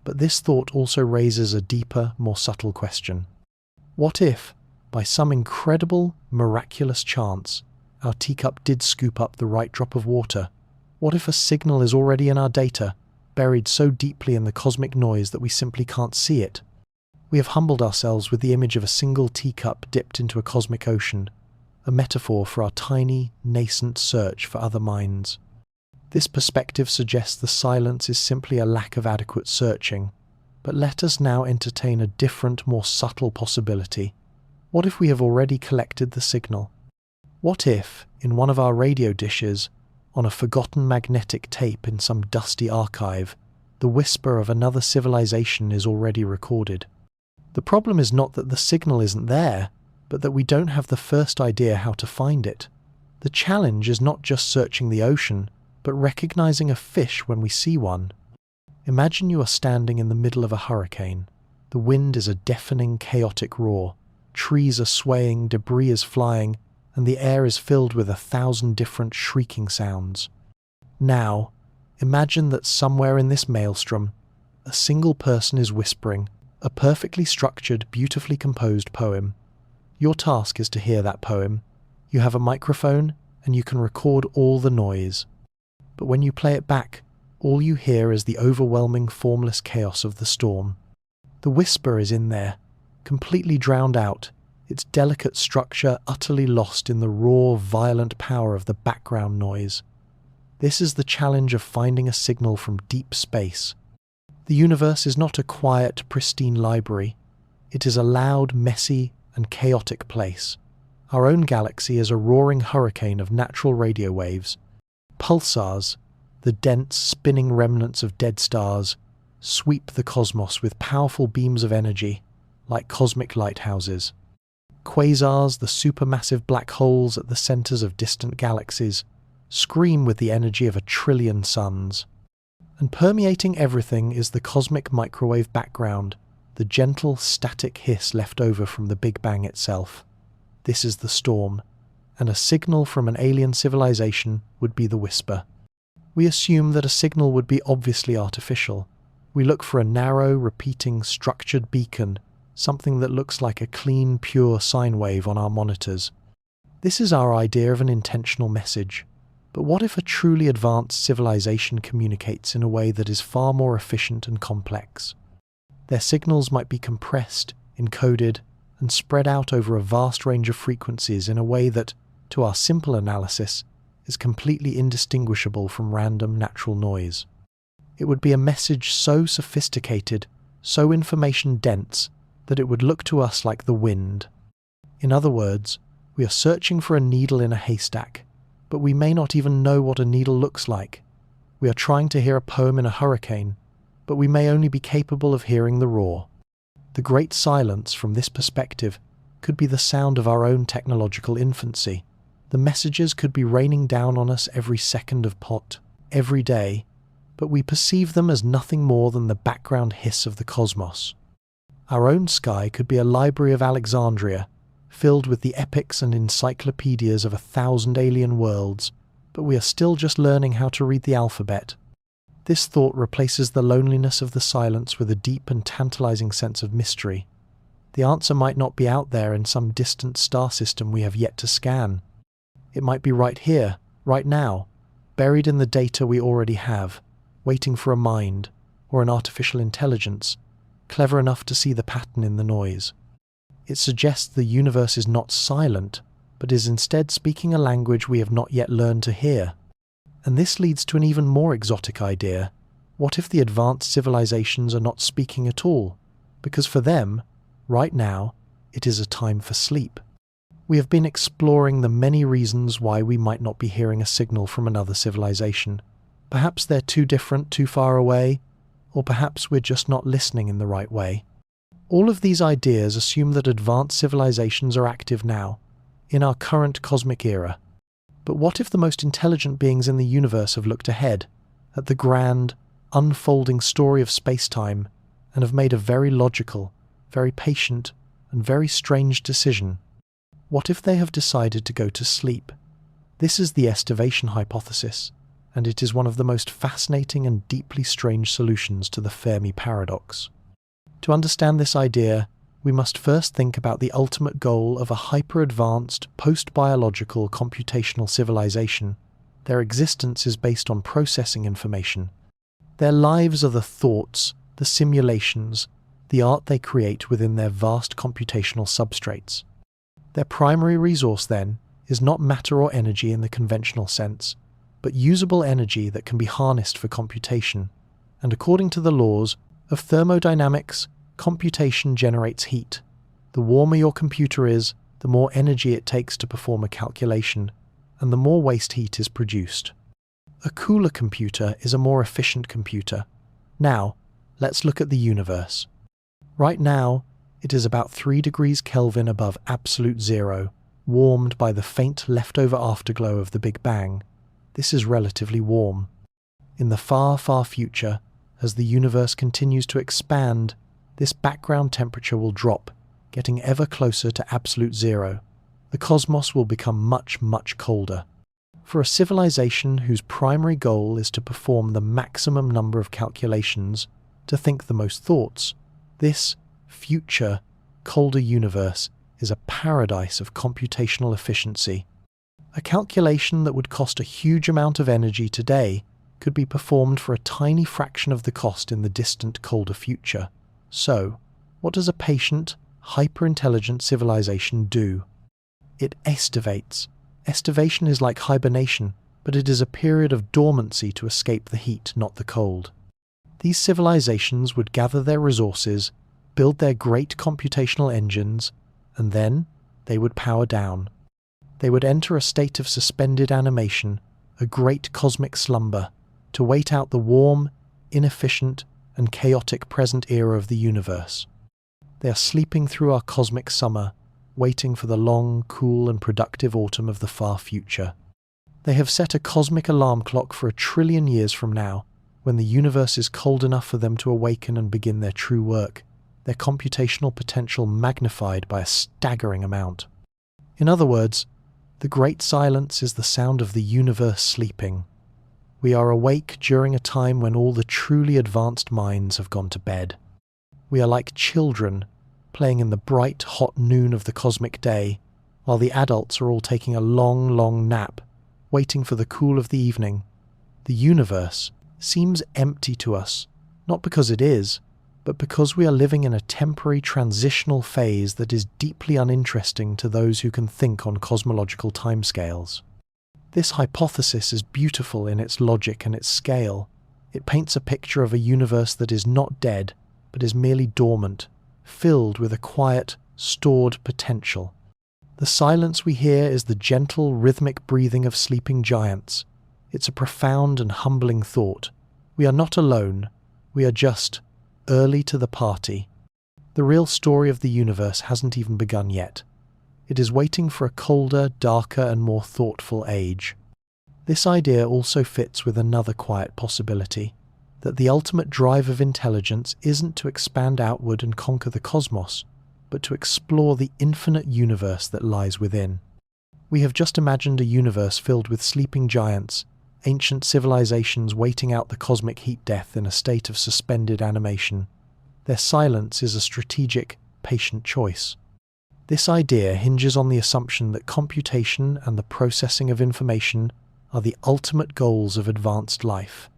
But this thought also raises a deeper, more subtle question. What if, by some incredible, miraculous chance, our teacup did scoop up the right drop of water? What if a signal is already in our data, buried so deeply in the cosmic noise that we simply can't see it? We have humbled ourselves with the image of a single teacup dipped into a cosmic ocean, a metaphor for our tiny, nascent search for other minds. This perspective suggests the silence is simply a lack of adequate searching, but let us now entertain a different, more subtle possibility. What if we have already collected the signal? What if, in one of our radio dishes, on a forgotten magnetic tape in some dusty archive, the whisper of another civilization is already recorded? The problem is not that the signal isn't there, but that we don't have the first idea how to find it. The challenge is not just searching the ocean, but recognizing a fish when we see one. Imagine you are standing in the middle of a hurricane. The wind is a deafening, chaotic roar. Trees are swaying, debris is flying, and the air is filled with 1,000 different shrieking sounds. Now, imagine that somewhere in this maelstrom, a single person is whispering, a perfectly structured, beautifully composed poem. Your task is to hear that poem. You have a microphone and you can record all the noise. But when you play it back, all you hear is the overwhelming, formless chaos of the storm. The whisper is in there, completely drowned out, its delicate structure utterly lost in the raw, violent power of the background noise. This is the challenge of finding a signal from deep space. The universe is not a quiet, pristine library. It is a loud, messy, and chaotic place. Our own galaxy is a roaring hurricane of natural radio waves. Pulsars, the dense, spinning remnants of dead stars, sweep the cosmos with powerful beams of energy, like cosmic lighthouses. Quasars, the supermassive black holes at the centers of distant galaxies, scream with the energy of 1 trillion suns. And permeating everything is the cosmic microwave background, the gentle, static hiss left over from the Big Bang itself. This is the storm, and a signal from an alien civilization would be the whisper. We assume that a signal would be obviously artificial. We look for a narrow, repeating, structured beacon, something that looks like a clean, pure sine wave on our monitors. This is our idea of an intentional message. But what if a truly advanced civilization communicates in a way that is far more efficient and complex? Their signals might be compressed, encoded, and spread out over a vast range of frequencies in a way that, to our simple analysis, is completely indistinguishable from random natural noise. It would be a message so sophisticated, so information-dense, that it would look to us like the wind. In other words, we are searching for a needle in a haystack, but we may not even know what a needle looks like. We are trying to hear a poem in a hurricane, but we may only be capable of hearing the roar. The great silence, from this perspective, could be the sound of our own technological infancy. The messages could be raining down on us every second of pot, every day, but we perceive them as nothing more than the background hiss of the cosmos. Our own sky could be a library of Alexandria, filled with the epics and encyclopedias of 1,000 alien worlds, but we are still just learning how to read the alphabet. This thought replaces the loneliness of the silence with a deep and tantalizing sense of mystery. The answer might not be out there in some distant star system we have yet to scan. It might be right here, right now, buried in the data we already have, waiting for a mind, or an artificial intelligence, clever enough to see the pattern in the noise. It suggests the universe is not silent, but is instead speaking a language we have not yet learned to hear. And this leads to an even more exotic idea. What if the advanced civilizations are not speaking at all? Because for them, right now, it is a time for sleep. We have been exploring the many reasons why we might not be hearing a signal from another civilization. Perhaps they're too different, too far away, or perhaps we're just not listening in the right way. All of these ideas assume that advanced civilizations are active now, in our current cosmic era. But what if the most intelligent beings in the universe have looked ahead, at the grand, unfolding story of space-time, and have made a very logical, very patient, and very strange decision? What if they have decided to go to sleep? This is the estivation hypothesis, and it is one of the most fascinating and deeply strange solutions to the Fermi paradox. To understand this idea, we must first think about the ultimate goal of a hyper-advanced, post-biological computational civilization. Their existence is based on processing information. Their lives are the thoughts, the simulations, the art they create within their vast computational substrates. Their primary resource, then, is not matter or energy in the conventional sense, but usable energy that can be harnessed for computation. And according to the laws of thermodynamics, computation generates heat. The warmer your computer is, the more energy it takes to perform a calculation, and the more waste heat is produced. A cooler computer is a more efficient computer. Now, let's look at the universe. Right now, it is about 3 degrees Kelvin above absolute zero, warmed by the faint leftover afterglow of the Big Bang. This is relatively warm. In the far, far future, as the universe continues to expand, this background temperature will drop, getting ever closer to absolute zero. The cosmos will become much, much colder. For a civilization whose primary goal is to perform the maximum number of calculations, to think the most thoughts, this future, colder universe is a paradise of computational efficiency. A calculation that would cost a huge amount of energy today could be performed for a tiny fraction of the cost in the distant, colder future. So, what does a patient, hyper-intelligent civilization do? It estivates. Estivation is like hibernation, but it is a period of dormancy to escape the heat, not the cold. These civilizations would gather their resources, build their great computational engines, and then they would power down. They would enter a state of suspended animation, a great cosmic slumber, to wait out the warm, inefficient, and chaotic present era of the universe. They are sleeping through our cosmic summer, waiting for the long, cool, and productive autumn of the far future. They have set a cosmic alarm clock for 1 trillion years from now, when the universe is cold enough for them to awaken and begin their true work, their computational potential magnified by a staggering amount. In other words, the Great Silence is the sound of the universe sleeping. We are awake during a time when all the truly advanced minds have gone to bed. We are like children, playing in the bright, hot noon of the cosmic day, while the adults are all taking a long, long nap, waiting for the cool of the evening. The universe seems empty to us, not because it is, but because we are living in a temporary transitional phase that is deeply uninteresting to those who can think on cosmological timescales. This hypothesis is beautiful in its logic and its scale. It paints a picture of a universe that is not dead, but is merely dormant, filled with a quiet, stored potential. The silence we hear is the gentle, rhythmic breathing of sleeping giants. It's a profound and humbling thought. We are not alone. We are just early to the party. The real story of the universe hasn't even begun yet. It is waiting for a colder, darker, and more thoughtful age. This idea also fits with another quiet possibility, that the ultimate drive of intelligence isn't to expand outward and conquer the cosmos, but to explore the infinite universe that lies within. We have just imagined a universe filled with sleeping giants, ancient civilizations waiting out the cosmic heat death in a state of suspended animation. Their silence is a strategic, patient choice. This idea hinges on the assumption that computation and the processing of information are the ultimate goals of advanced life,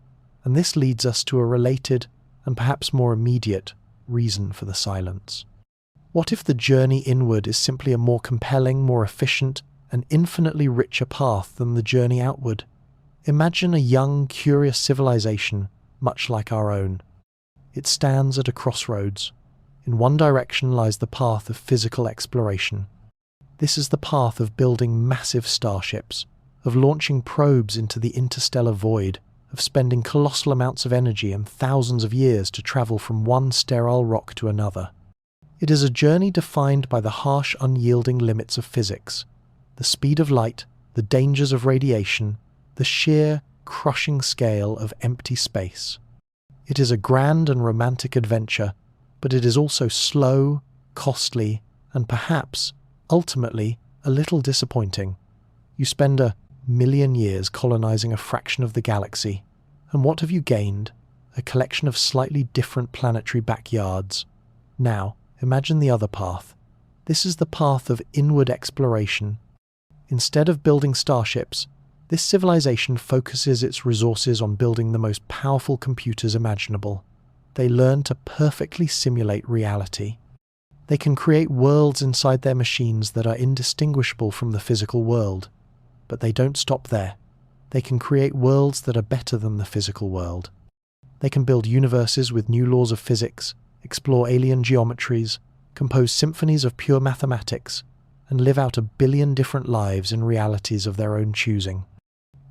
and this leads us to a related, and perhaps more immediate, reason for the silence. What if the journey inward is simply a more compelling, more efficient, and infinitely richer path than the journey outward? Imagine a young, curious civilization, much like our own. It stands at a crossroads. In one direction lies the path of physical exploration. This is the path of building massive starships, of launching probes into the interstellar void, of spending colossal amounts of energy and thousands of years to travel from one sterile rock to another. It is a journey defined by the harsh, unyielding limits of physics, the speed of light, the dangers of radiation, the sheer, crushing scale of empty space. It is a grand and romantic adventure, but it is also slow, costly, and perhaps, ultimately, a little disappointing. You spend 1,000,000 years colonizing a fraction of the galaxy, and what have you gained? A collection of slightly different planetary backyards. Now, imagine the other path. This is the path of inward exploration. Instead of building starships, this civilization focuses its resources on building the most powerful computers imaginable. They learn to perfectly simulate reality. They can create worlds inside their machines that are indistinguishable from the physical world. But they don't stop there. They can create worlds that are better than the physical world. They can build universes with new laws of physics, explore alien geometries, compose symphonies of pure mathematics, and live out 1 billion different lives in realities of their own choosing.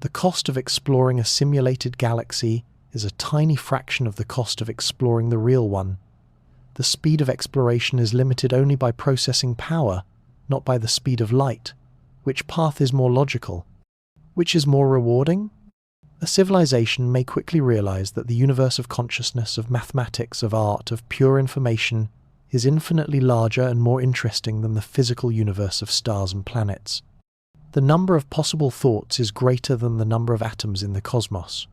The cost of exploring a simulated galaxy is a tiny fraction of the cost of exploring the real one. The speed of exploration is limited only by processing power, not by the speed of light. Which path is more logical? Which is more rewarding? A civilization may quickly realize that the universe of consciousness, of mathematics, of art, of pure information is infinitely larger and more interesting than the physical universe of stars and planets. The number of possible thoughts is greater than the number of atoms in the cosmos.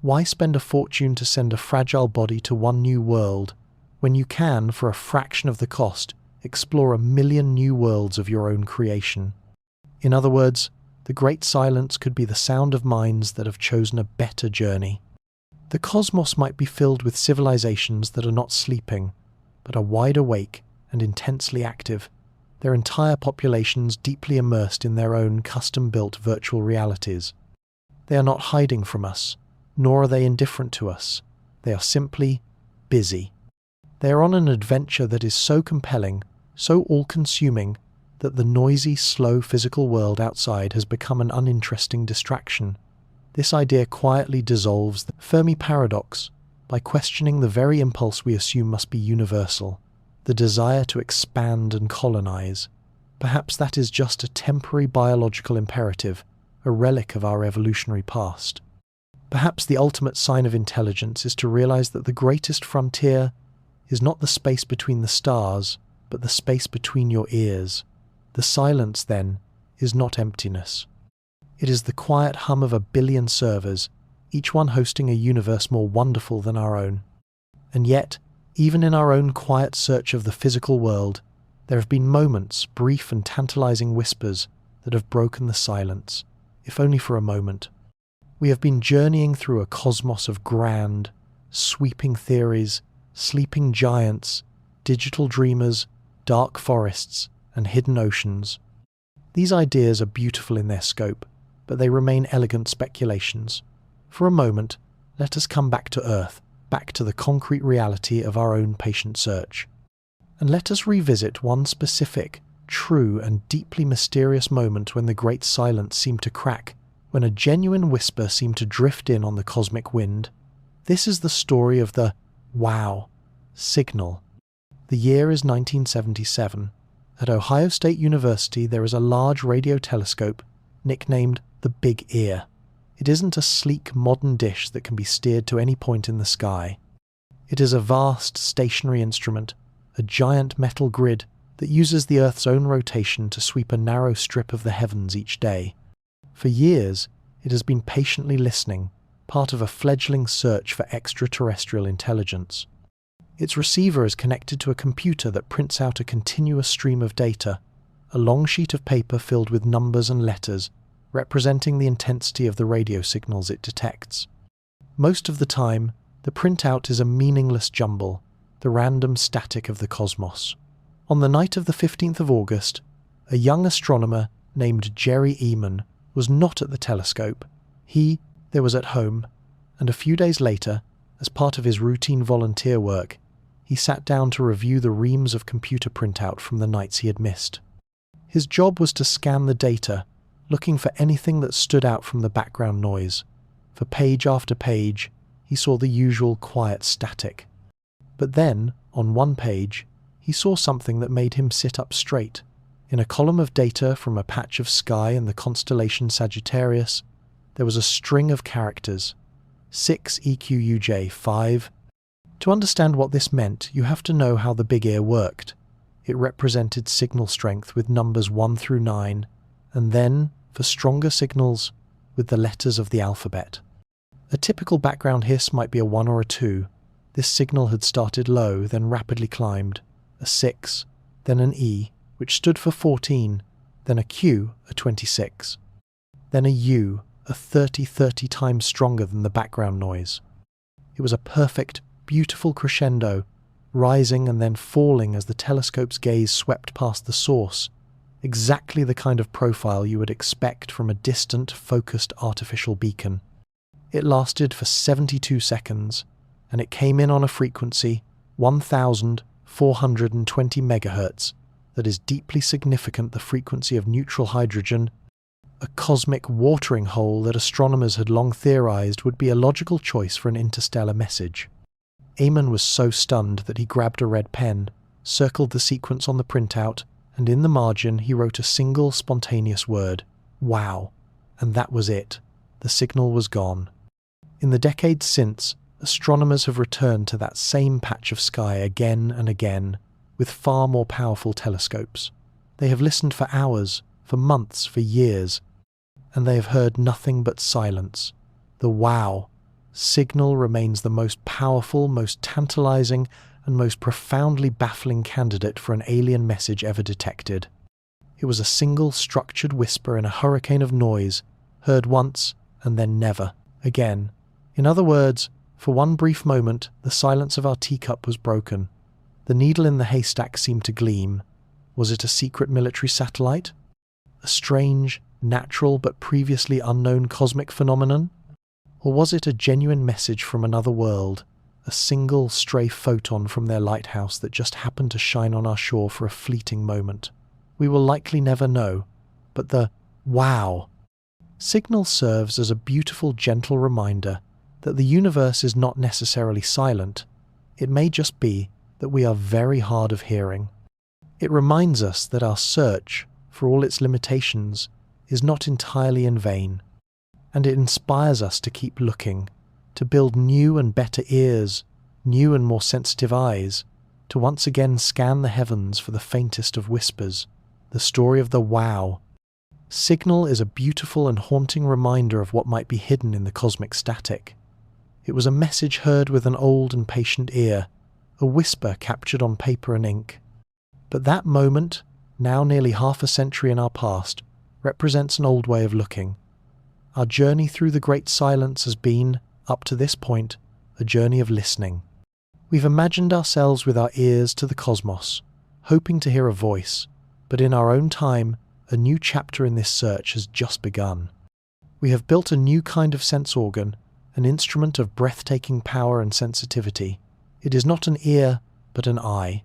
Why spend a fortune to send a fragile body to one new world when you can, for a fraction of the cost, explore a million new worlds of your own creation. In other words, the great silence could be the sound of minds that have chosen a better journey. The cosmos might be filled with civilizations that are not sleeping, but are wide awake and intensely active, their entire populations deeply immersed in their own custom-built virtual realities. They are not hiding from us, nor are they indifferent to us. They are simply busy. They are on an adventure that is so compelling, so all-consuming, that the noisy, slow physical world outside has become an uninteresting distraction. This idea quietly dissolves the Fermi paradox by questioning the very impulse we assume must be universal, the desire to expand and colonize. Perhaps that is just a temporary biological imperative, a relic of our evolutionary past. Perhaps the ultimate sign of intelligence is to realize that the greatest frontier is not the space between the stars, but the space between your ears. The silence, then, is not emptiness. It is the quiet hum of a billion servers, each one hosting a universe more wonderful than our own. And yet, even in our own quiet search of the physical world, there have been moments, brief and tantalizing whispers, that have broken the silence, if only for a moment. We have been journeying through a cosmos of grand, sweeping theories, sleeping giants, digital dreamers, dark forests, and hidden oceans. These ideas are beautiful in their scope, but they remain elegant speculations. For a moment, let us come back to Earth, back to the concrete reality of our own patient search. And let us revisit one specific, true, and deeply mysterious moment when the great silence seemed to crack, when a genuine whisper seemed to drift in on the cosmic wind. This is the story of the wow signal. The year is 1977. At Ohio State University there is a large radio telescope nicknamed the Big Ear. It isn't a sleek modern dish that can be steered to any point in the sky. It is a vast stationary instrument, a giant metal grid that uses the Earth's own rotation to sweep a narrow strip of the heavens each day. For years, it has been patiently listening, part of a fledgling search for extraterrestrial intelligence. Its receiver is connected to a computer that prints out a continuous stream of data, a long sheet of paper filled with numbers and letters, representing the intensity of the radio signals it detects. Most of the time, the printout is a meaningless jumble, the random static of the cosmos. On the night of the 15th of August, a young astronomer named Jerry Eman was not at the telescope. There was at home, and a few days later, as part of his routine volunteer work, he sat down to review the reams of computer printout from the nights he had missed. His job was to scan the data, looking for anything that stood out from the background noise. For page after page, he saw the usual quiet static. But then, on one page, he saw something that made him sit up straight. In a column of data from a patch of sky in the constellation Sagittarius, there was a string of characters, 6 EQUJ 5. To understand what this meant, you have to know how the Big Ear worked. It represented signal strength with numbers 1 through 9, and then, for stronger signals, with the letters of the alphabet. A typical background hiss might be a 1 or a 2. This signal had started low, then rapidly climbed. A 6, then an E, which stood for 14, then a Q, a 26. Then a U, a 30 times stronger than the background noise. It was a perfect, beautiful crescendo, rising and then falling as the telescope's gaze swept past the source, exactly the kind of profile you would expect from a distant, focused artificial beacon. It lasted for 72 seconds, and it came in on a frequency 1,420 megahertz, that is deeply significant the frequency of neutral hydrogen, a cosmic watering hole that astronomers had long theorized would be a logical choice for an interstellar message. Eamon was so stunned that he grabbed a red pen, circled the sequence on the printout, and in the margin he wrote a single spontaneous word, "Wow," and that was it. The signal was gone. In the decades since, astronomers have returned to that same patch of sky again and again, with far more powerful telescopes. They have listened for hours, for months, for years, and they have heard nothing but silence. The wow signal remains the most powerful, most tantalizing, and most profoundly baffling candidate for an alien message ever detected. It was a single structured whisper in a hurricane of noise, heard once and then never again. In other words, for one brief moment, the silence of our teacup was broken. The needle in the haystack seemed to gleam. Was it a secret military satellite? A strange, natural but previously unknown cosmic phenomenon? Or was it a genuine message from another world, a single stray photon from their lighthouse that just happened to shine on our shore for a fleeting moment? We will likely never know, but the wow signal serves as a beautiful, gentle reminder that the universe is not necessarily silent. It may just be that we are very hard of hearing. It reminds us that our search, for all its limitations, is not entirely in vain, and it inspires us to keep looking, to build new and better ears, new and more sensitive eyes, to once again scan the heavens for the faintest of whispers, the story of the wow. Signal is a beautiful and haunting reminder of what might be hidden in the cosmic static. It was a message heard with an old and patient ear, a whisper captured on paper and ink. But that moment, now nearly half a century in our past, represents an old way of looking. Our journey through the great silence has been, up to this point, a journey of listening. We've imagined ourselves with our ears to the cosmos, hoping to hear a voice, but in our own time, a new chapter in this search has just begun. We have built a new kind of sense organ, an instrument of breathtaking power and sensitivity. It is not an ear, but an eye.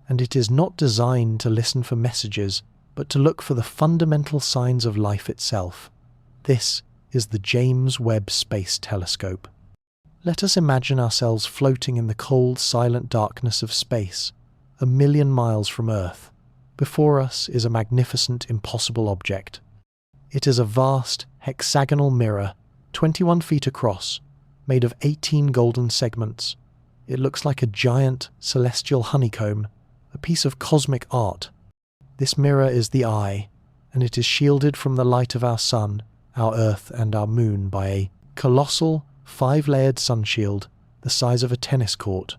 And it is not designed to listen for messages, but to look for the fundamental signs of life itself. This is the James Webb Space Telescope. Let us imagine ourselves floating in the cold, silent darkness of space, 1,000,000 miles from Earth. Before us is a magnificent, impossible object. It is a vast, hexagonal mirror, 21 feet across, made of 18 golden segments. It looks like a giant, celestial honeycomb, a piece of cosmic art. This mirror is the eye, and it is shielded from the light of our sun, our Earth, and our moon by a colossal, 5-layered sunshield the size of a tennis court.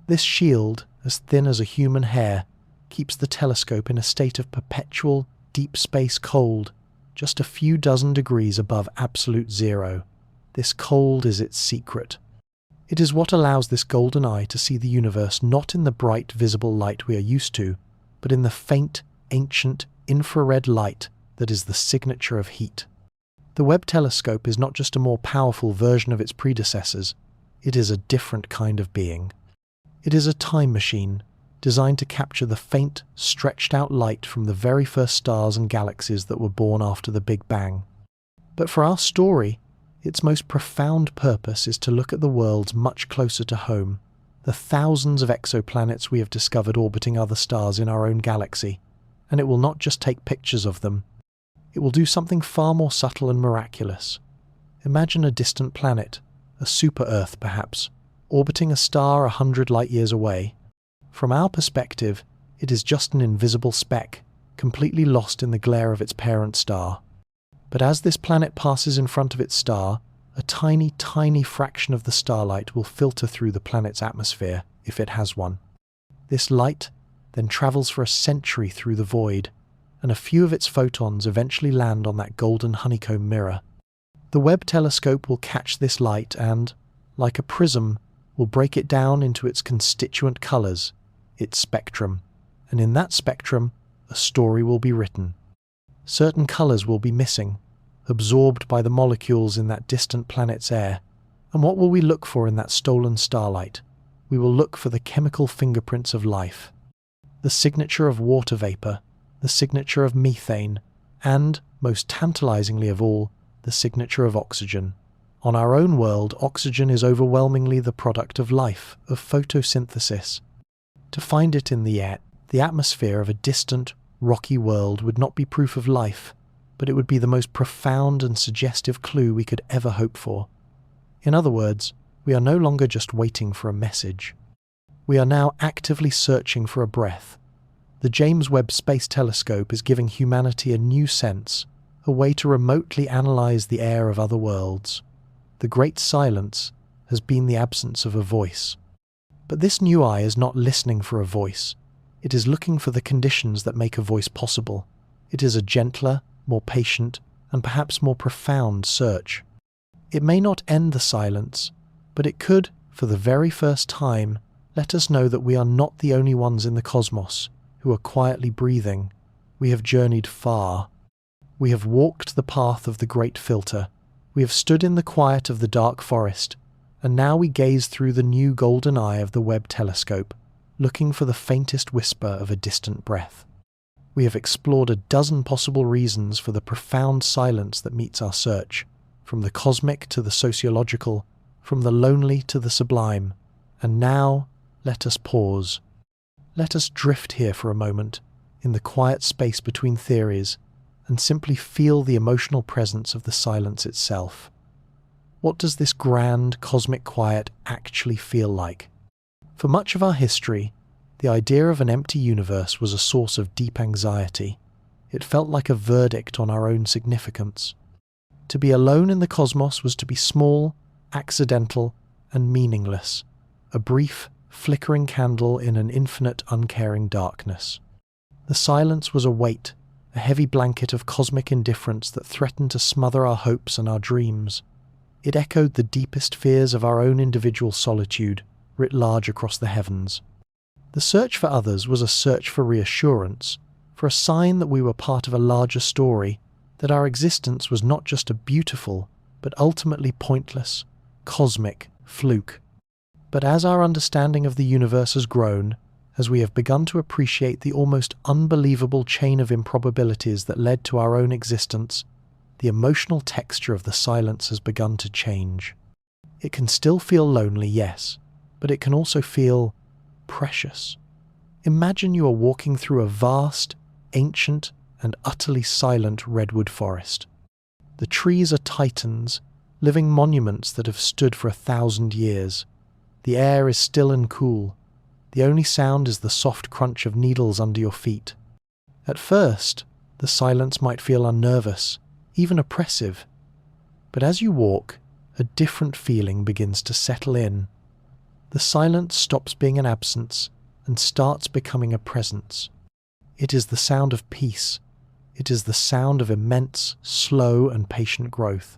This shield, as thin as a human hair, keeps the telescope in a state of perpetual, deep space cold, just a few dozen degrees above absolute zero. This cold is its secret. It is what allows this golden eye to see the universe not in the bright, visible light we are used to, but in the faint, ancient, infrared light that is the signature of heat. The Webb telescope is not just a more powerful version of its predecessors, it is a different kind of being. It is a time machine, designed to capture the faint, stretched-out light from the very first stars and galaxies that were born after the Big Bang. But for our story, its most profound purpose is to look at the worlds much closer to home, the thousands of exoplanets we have discovered orbiting other stars in our own galaxy, and it will not just take pictures of them. It will do something far more subtle and miraculous. Imagine a distant planet, a super-Earth perhaps, orbiting a star 100 light-years away. From our perspective, it is just an invisible speck, completely lost in the glare of its parent star. But as this planet passes in front of its star, a tiny, tiny fraction of the starlight will filter through the planet's atmosphere, if it has one. This light then travels for a century through the void, and a few of its photons eventually land on that golden honeycomb mirror. The Webb telescope will catch this light and, like a prism, will break it down into its constituent colours, its spectrum, and in that spectrum, a story will be written. Certain colours will be missing, absorbed by the molecules in that distant planet's air. And what will we look for in that stolen starlight? We will look for the chemical fingerprints of life, the signature of water vapour, the signature of methane, and, most tantalizingly of all, the signature of oxygen. On our own world, oxygen is overwhelmingly the product of life, of photosynthesis. To find it in the atmosphere of a distant, rocky world would not be proof of life, but it would be the most profound and suggestive clue we could ever hope for. In other words, we are no longer just waiting for a message. We are now actively searching for a breath. The James Webb Space Telescope is giving humanity a new sense, a way to remotely analyze the air of other worlds. The great silence has been the absence of a voice. But this new eye is not listening for a voice. It is looking for the conditions that make a voice possible. It is a gentler, more patient, and perhaps more profound search. It may not end the silence, but it could, for the very first time, let us know that we are not the only ones in the cosmos who are quietly breathing. We have journeyed far. We have walked the path of the great filter. We have stood in the quiet of the dark forest, and now we gaze through the new golden eye of the Webb telescope, looking for the faintest whisper of a distant breath. We have explored a dozen possible reasons for the profound silence that meets our search, from the cosmic to the sociological, from the lonely to the sublime. And now, let us pause. Let us drift here for a moment, in the quiet space between theories, and simply feel the emotional presence of the silence itself. What does this grand cosmic quiet actually feel like? For much of our history, the idea of an empty universe was a source of deep anxiety. It felt like a verdict on our own significance. To be alone in the cosmos was to be small, accidental, and meaningless, a brief, flickering candle in an infinite, uncaring darkness. The silence was a weight, a heavy blanket of cosmic indifference that threatened to smother our hopes and our dreams. It echoed the deepest fears of our own individual solitude, writ large across the heavens. The search for others was a search for reassurance, for a sign that we were part of a larger story, that our existence was not just a beautiful, but ultimately pointless, cosmic fluke. But as our understanding of the universe has grown, as we have begun to appreciate the almost unbelievable chain of improbabilities that led to our own existence, the emotional texture of the silence has begun to change. It can still feel lonely, yes, but it can also feel precious. Imagine you are walking through a vast, ancient, and utterly silent redwood forest. The trees are titans, living monuments that have stood for 1,000 years. The air is still and cool. The only sound is the soft crunch of needles under your feet. At first, the silence might feel unnervous, even oppressive. But as you walk, a different feeling begins to settle in. The silence stops being an absence and starts becoming a presence. It is the sound of peace. It is the sound of immense, slow and patient growth.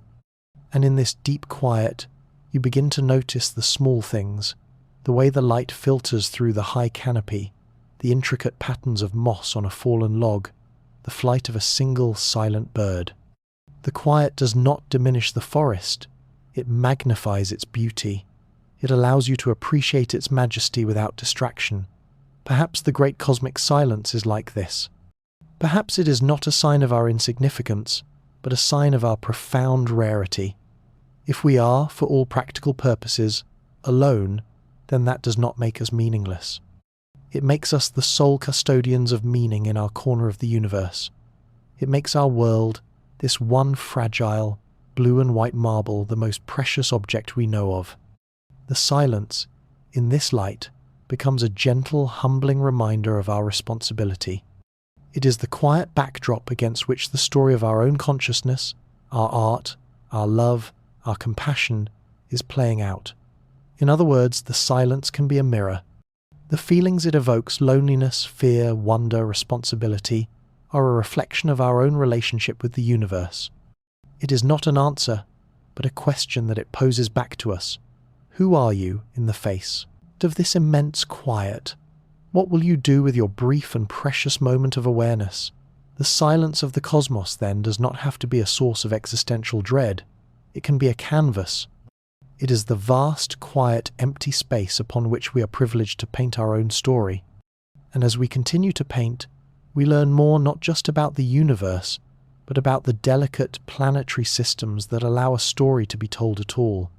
And in this deep quiet, you begin to notice the small things, the way the light filters through the high canopy, the intricate patterns of moss on a fallen log, the flight of a single silent bird. The quiet does not diminish the forest, it magnifies its beauty. It allows you to appreciate its majesty without distraction. Perhaps the great cosmic silence is like this. Perhaps it is not a sign of our insignificance, but a sign of our profound rarity. If we are, for all practical purposes, alone, then that does not make us meaningless. It makes us the sole custodians of meaning in our corner of the universe. It makes our world, this one fragile, blue and white marble, the most precious object we know of. The silence, in this light, becomes a gentle, humbling reminder of our responsibility. It is the quiet backdrop against which the story of our own consciousness, our art, our love, our compassion is playing out. In other words, the silence can be a mirror. The feelings it evokes, loneliness, fear, wonder, responsibility, are a reflection of our own relationship with the universe. It is not an answer, but a question that it poses back to us. Who are you in the face of this immense quiet? What will you do with your brief and precious moment of awareness? The silence of the cosmos, then, does not have to be a source of existential dread. It can be a canvas. It is the vast, quiet, empty space upon which we are privileged to paint our own story. And as we continue to paint, we learn more not just about the universe, but about the delicate planetary systems that allow a story to be told at all.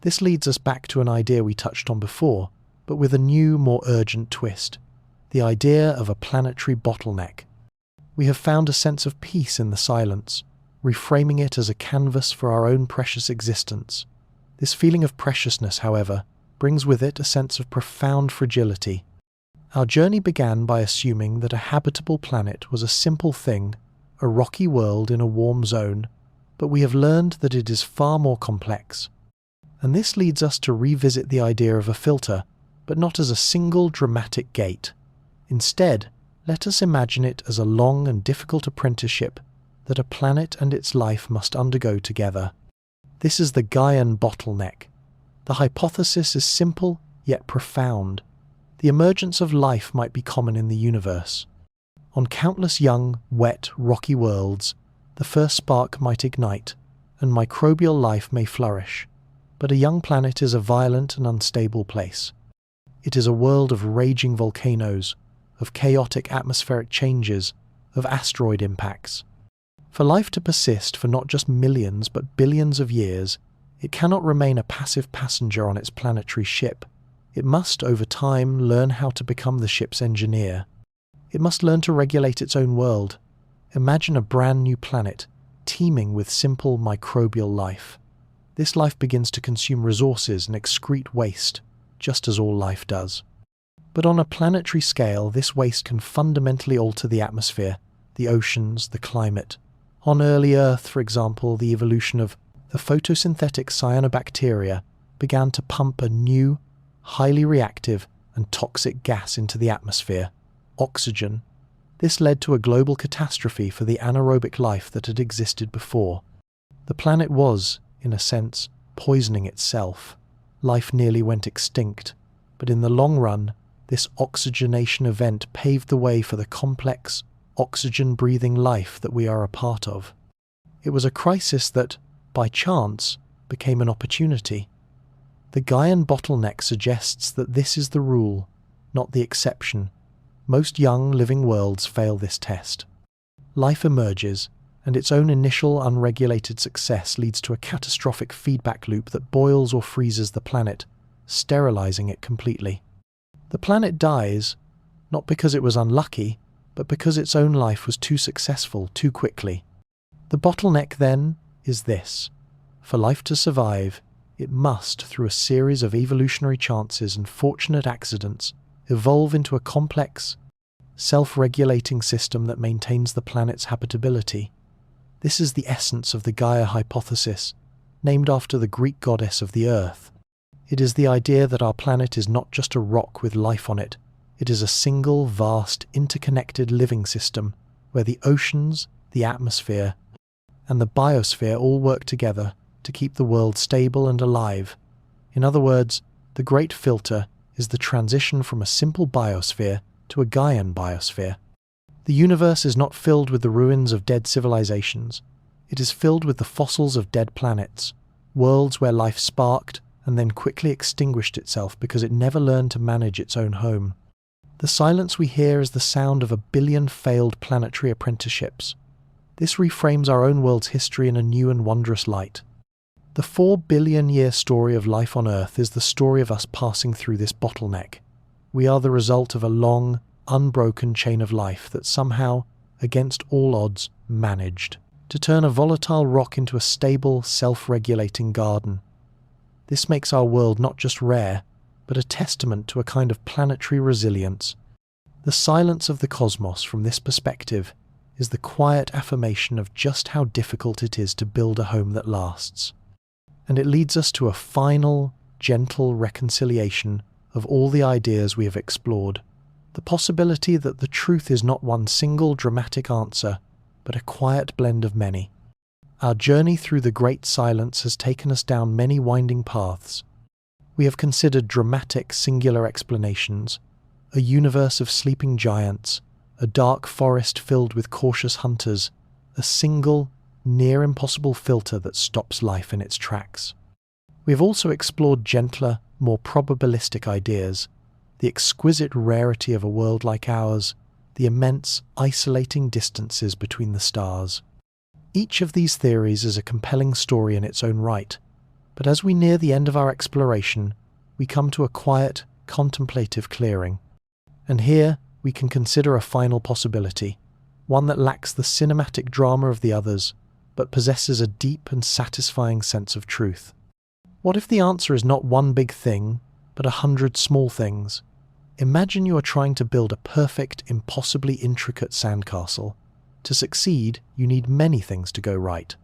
This leads us back to an idea we touched on before, but with a new, more urgent twist. The idea of a planetary bottleneck. We have found a sense of peace in the silence, reframing it as a canvas for our own precious existence. This feeling of preciousness, however, brings with it a sense of profound fragility. Our journey began by assuming that a habitable planet was a simple thing, a rocky world in a warm zone, but we have learned that it is far more complex. And this leads us to revisit the idea of a filter, but not as a single dramatic gate. Instead, let us imagine it as a long and difficult apprenticeship that a planet and its life must undergo together. This is the Gaian bottleneck. The hypothesis is simple yet profound. The emergence of life might be common in the universe. On countless young, wet, rocky worlds, the first spark might ignite, and microbial life may flourish. But a young planet is a violent and unstable place. It is a world of raging volcanoes, of chaotic atmospheric changes, of asteroid impacts. For life to persist for not just millions but billions of years, it cannot remain a passive passenger on its planetary ship. It must, over time, learn how to become the ship's engineer. It must learn to regulate its own world. Imagine a brand new planet, teeming with simple microbial life. This life begins to consume resources and excrete waste, just as all life does. But on a planetary scale, this waste can fundamentally alter the atmosphere, the oceans, the climate. On early Earth, for example, the evolution of the photosynthetic cyanobacteria began to pump a new, highly reactive and toxic gas into the atmosphere, oxygen. This led to a global catastrophe for the anaerobic life that had existed before. The planet was, in a sense, poisoning itself. Life nearly went extinct, but in the long run, this oxygenation event paved the way for the complex, oxygen-breathing life that we are a part of. It was a crisis that, by chance, became an opportunity. The Gaian bottleneck suggests that this is the rule, not the exception. Most young, living worlds fail this test. Life emerges, and its own initial unregulated success leads to a catastrophic feedback loop that boils or freezes the planet, sterilizing it completely. The planet dies, not because it was unlucky, but because its own life was too successful too quickly. The bottleneck, then, is this. For life to survive, it must, through a series of evolutionary chances and fortunate accidents, evolve into a complex, self-regulating system that maintains the planet's habitability. This is the essence of the Gaia hypothesis, named after the Greek goddess of the earth. It is the idea that our planet is not just a rock with life on it. It is a single, vast, interconnected living system where the oceans, the atmosphere, and the biosphere all work together to keep the world stable and alive. In other words, the great filter is the transition from a simple biosphere to a Gaian biosphere. The universe is not filled with the ruins of dead civilizations. It is filled with the fossils of dead planets, worlds where life sparked and then quickly extinguished itself because it never learned to manage its own home. The silence we hear is the sound of 1 billion failed planetary apprenticeships. This reframes our own world's history in a new and wondrous light. The 4-billion-year story of life on Earth is the story of us passing through this bottleneck. We are the result of a long, unbroken chain of life that somehow, against all odds, managed to turn a volatile rock into a stable, self-regulating garden. This makes our world not just rare, but a testament to a kind of planetary resilience. The silence of the cosmos, from this perspective, is the quiet affirmation of just how difficult it is to build a home that lasts. And it leads us to a final, gentle reconciliation of all the ideas we have explored. The possibility that the truth is not one single dramatic answer, but a quiet blend of many. Our journey through the great silence has taken us down many winding paths. We have considered dramatic, singular explanations, a universe of sleeping giants, a dark forest filled with cautious hunters, a single, near impossible filter that stops life in its tracks. We have also explored gentler, more probabilistic ideas, the exquisite rarity of a world like ours, the immense, isolating distances between the stars. Each of these theories is a compelling story in its own right, but as we near the end of our exploration, we come to a quiet, contemplative clearing. And here we can consider a final possibility, one that lacks the cinematic drama of the others, but possesses a deep and satisfying sense of truth. What if the answer is not one big thing, but 100 small things? Imagine you are trying to build a perfect, impossibly intricate sandcastle. To succeed, you need many things to go right.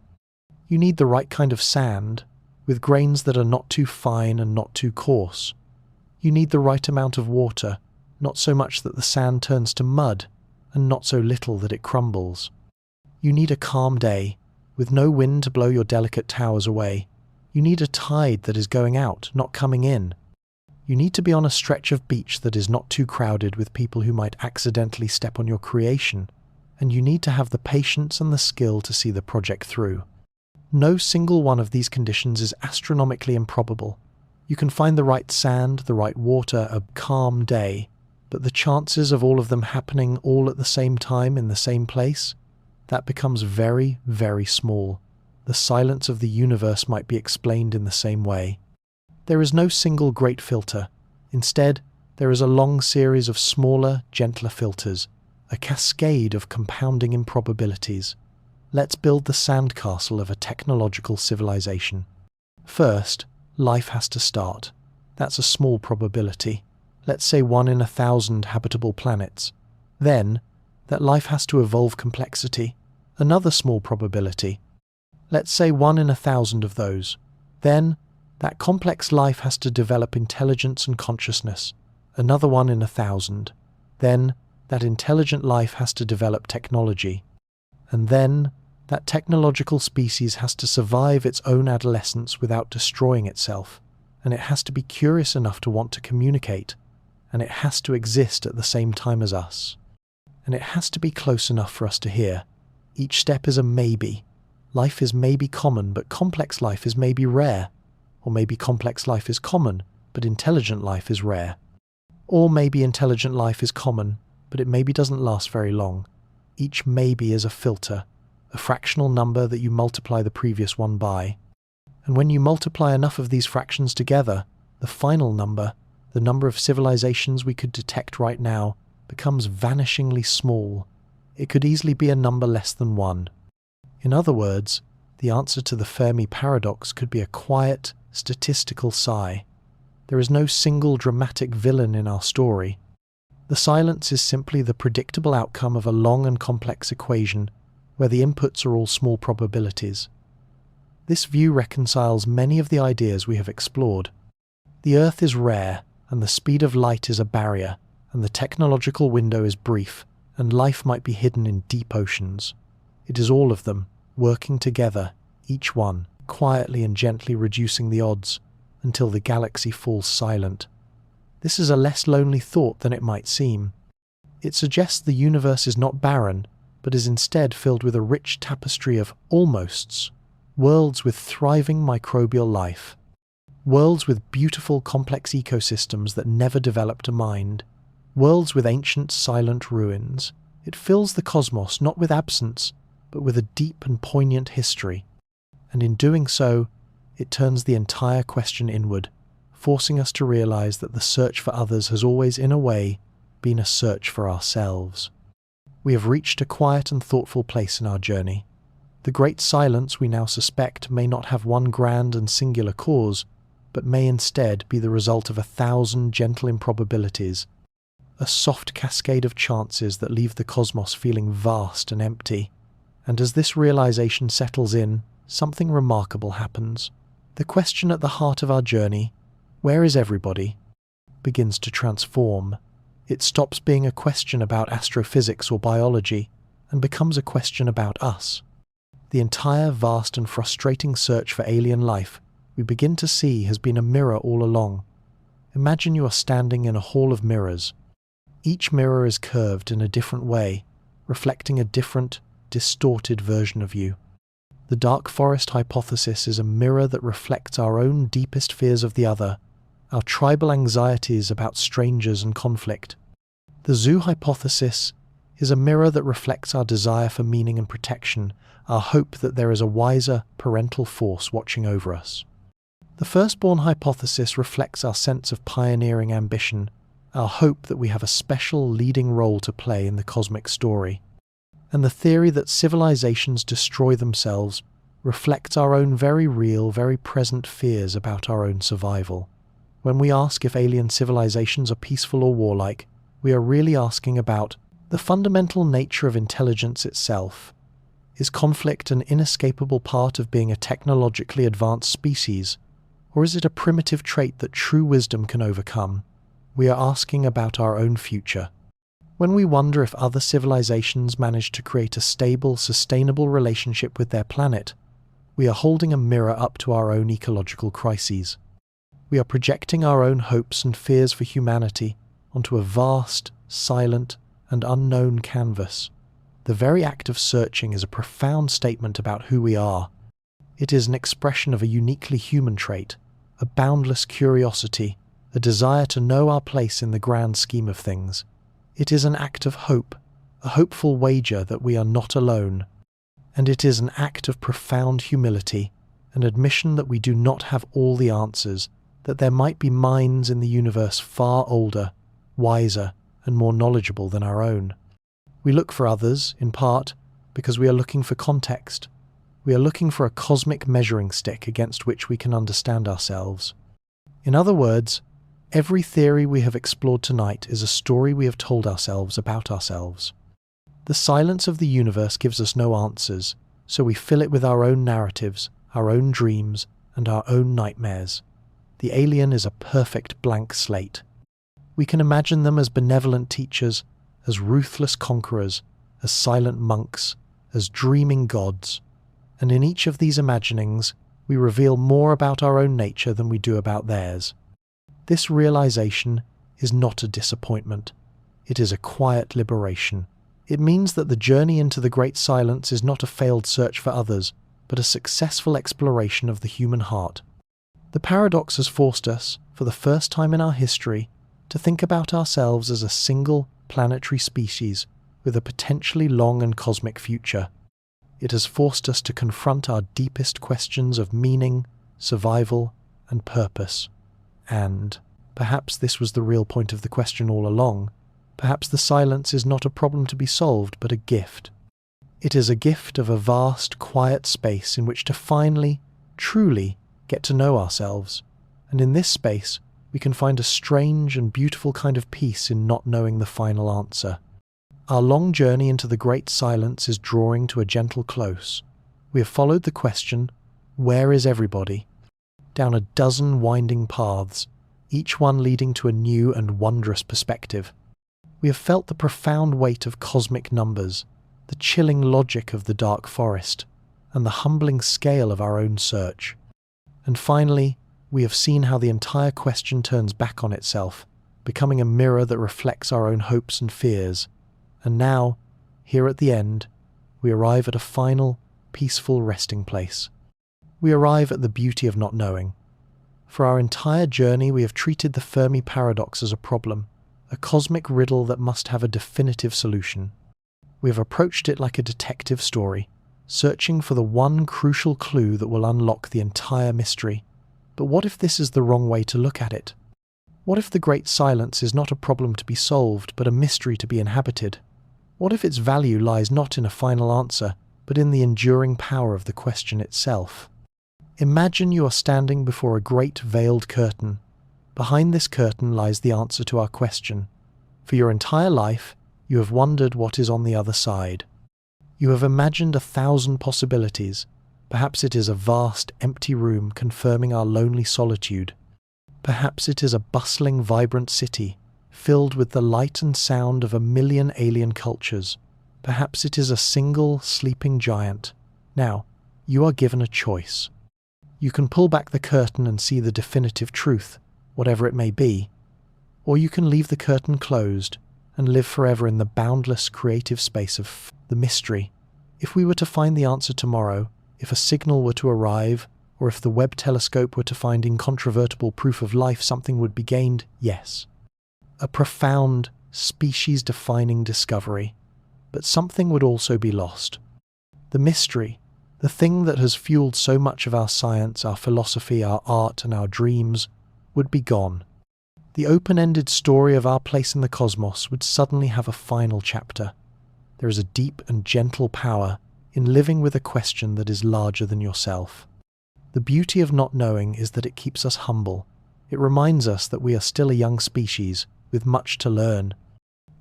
You need the right kind of sand, with grains that are not too fine and not too coarse. You need the right amount of water, not so much that the sand turns to mud, and not so little that it crumbles. You need a calm day, with no wind to blow your delicate towers away. You need a tide that is going out, not coming in. You need to be on a stretch of beach that is not too crowded with people who might accidentally step on your creation, and you need to have the patience and the skill to see the project through. No single one of these conditions is astronomically improbable. You can find the right sand, the right water, a calm day, but the chances of all of them happening all at the same time in the same place, that becomes very, very small. The silence of the universe might be explained in the same way. There is no single great filter. Instead, there is a long series of smaller, gentler filters, a cascade of compounding improbabilities. Let's build the sandcastle of a technological civilization. First, life has to start. That's a small probability. Let's say 1 in 1,000 habitable planets. Then, that life has to evolve complexity. Another small probability. Let's say 1 in 1,000 of those. Then, that complex life has to develop intelligence and consciousness. Another 1 in 1,000. Then, that intelligent life has to develop technology. And then, that technological species has to survive its own adolescence without destroying itself. And it has to be curious enough to want to communicate. And it has to exist at the same time as us. And it has to be close enough for us to hear. Each step is a maybe. Life is maybe common, but complex life is maybe rare. Or maybe complex life is common, but intelligent life is rare. Or maybe intelligent life is common, but it maybe doesn't last very long. Each maybe is a filter, a fractional number that you multiply the previous one by. And when you multiply enough of these fractions together, the final number, the number of civilizations we could detect right now, becomes vanishingly small. It could easily be a number less than 1. In other words, the answer to the Fermi paradox could be a quiet, statistical sigh. There is no single dramatic villain in our story. The silence is simply the predictable outcome of a long and complex equation where the inputs are all small probabilities. This view reconciles many of the ideas we have explored. The Earth is rare, and the speed of light is a barrier, and the technological window is brief, and life might be hidden in deep oceans. It is all of them, working together, each one, quietly and gently reducing the odds, until the galaxy falls silent. This is a less lonely thought than it might seem. It suggests the universe is not barren, but is instead filled with a rich tapestry of almosts, worlds with thriving microbial life, worlds with beautiful complex ecosystems that never developed a mind, worlds with ancient silent ruins. It fills the cosmos not with absence, but with a deep and poignant history. And in doing so, it turns the entire question inward, forcing us to realize that the search for others has always, in a way, been a search for ourselves. We have reached a quiet and thoughtful place in our journey. The great silence we now suspect may not have one grand and singular cause, but may instead be the result of 1,000 gentle improbabilities, a soft cascade of chances that leave the cosmos feeling vast and empty. And as this realization settles in, something remarkable happens. The question at the heart of our journey, where is everybody, begins to transform. It stops being a question about astrophysics or biology and becomes a question about us. The entire vast and frustrating search for alien life we begin to see has been a mirror all along. Imagine you are standing in a hall of mirrors. Each mirror is curved in a different way, reflecting a different, distorted version of you. The dark forest hypothesis is a mirror that reflects our own deepest fears of the other, our tribal anxieties about strangers and conflict. The zoo hypothesis is a mirror that reflects our desire for meaning and protection, our hope that there is a wiser, parental force watching over us. The firstborn hypothesis reflects our sense of pioneering ambition, our hope that we have a special leading role to play in the cosmic story. And the theory that civilizations destroy themselves reflects our own very real, very present fears about our own survival. When we ask if alien civilizations are peaceful or warlike, we are really asking about the fundamental nature of intelligence itself. Is conflict an inescapable part of being a technologically advanced species, or is it a primitive trait that true wisdom can overcome? we are asking about our own future. When we wonder if other civilizations manage to create a stable, sustainable relationship with their planet, we are holding a mirror up to our own ecological crises. We are projecting our own hopes and fears for humanity onto a vast, silent, and unknown canvas. The very act of searching is a profound statement about who we are. It is an expression of a uniquely human trait, a boundless curiosity, a desire to know our place in the grand scheme of things. It is an act of hope, a hopeful wager that we are not alone. And it is an act of profound humility, an admission that we do not have all the answers, that there might be minds in the universe far older, wiser, and more knowledgeable than our own. We look for others, in part, because we are looking for context. We are looking for a cosmic measuring stick against which we can understand ourselves. In other words, every theory we have explored tonight is a story we have told ourselves about ourselves. The silence of the universe gives us no answers, so we fill it with our own narratives, our own dreams, and our own nightmares. The alien is a perfect blank slate. We can imagine them as benevolent teachers, as ruthless conquerors, as silent monks, as dreaming gods. And in each of these imaginings, we reveal more about our own nature than we do about theirs. This realization is not a disappointment. It is a quiet liberation. It means that the journey into the great silence is not a failed search for others, but a successful exploration of the human heart. The paradox has forced us, for the first time in our history, to think about ourselves as a single planetary species with a potentially long and cosmic future. It has forced us to confront our deepest questions of meaning, survival, and purpose. And, perhaps this was the real point of the question all along, perhaps the silence is not a problem to be solved, but a gift. It is a gift of a vast, quiet space in which to finally, truly, get to know ourselves. And in this space, we can find a strange and beautiful kind of peace in not knowing the final answer. Our long journey into the great silence is drawing to a gentle close. We have followed the question, where is everybody? Down a dozen winding paths, each one leading to a new and wondrous perspective. We have felt the profound weight of cosmic numbers, the chilling logic of the dark forest, and the humbling scale of our own search. And finally, we have seen how the entire question turns back on itself, becoming a mirror that reflects our own hopes and fears. And now, here at the end, we arrive at a final, peaceful resting place. We arrive at the beauty of not knowing. For our entire journey, we have treated the Fermi paradox as a problem, a cosmic riddle that must have a definitive solution. We have approached it like a detective story, searching for the one crucial clue that will unlock the entire mystery. But what if this is the wrong way to look at it? What if the great silence is not a problem to be solved, but a mystery to be inhabited? What if its value lies not in a final answer, but in the enduring power of the question itself? Imagine you are standing before a great veiled curtain. Behind this curtain lies the answer to our question. For your entire life, you have wondered what is on the other side. You have imagined 1,000 possibilities. Perhaps it is a vast, empty room confirming our lonely solitude. Perhaps it is a bustling, vibrant city, filled with the light and sound of 1,000,000 alien cultures. Perhaps it is a single, sleeping giant. Now, you are given a choice. You can pull back the curtain and see the definitive truth, whatever it may be, or you can leave the curtain closed and live forever in the boundless creative space of the mystery. If we were to find the answer tomorrow, if a signal were to arrive, or if the Webb telescope were to find incontrovertible proof of life, something would be gained, yes. A profound, species-defining discovery. But something would also be lost. The mystery, the thing that has fueled so much of our science, our philosophy, our art, and our dreams, would be gone. The open-ended story of our place in the cosmos would suddenly have a final chapter. There is a deep and gentle power in living with a question that is larger than yourself. The beauty of not knowing is that it keeps us humble. It reminds us that we are still a young species, with much to learn.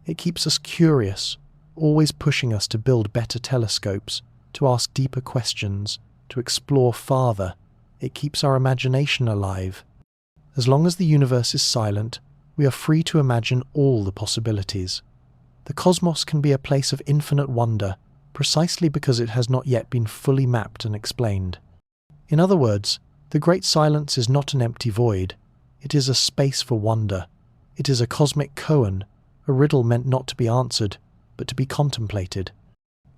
It keeps us curious, always pushing us to build better telescopes, to ask deeper questions, to explore farther. It keeps our imagination alive. As long as the universe is silent, We are free to imagine all the possibilities. The cosmos can be a place of infinite wonder, precisely because it has not yet been fully mapped and explained. In other words, the great silence is not an empty void. It is a space for wonder. It is a cosmic koan, a riddle meant not to be answered, but to be contemplated.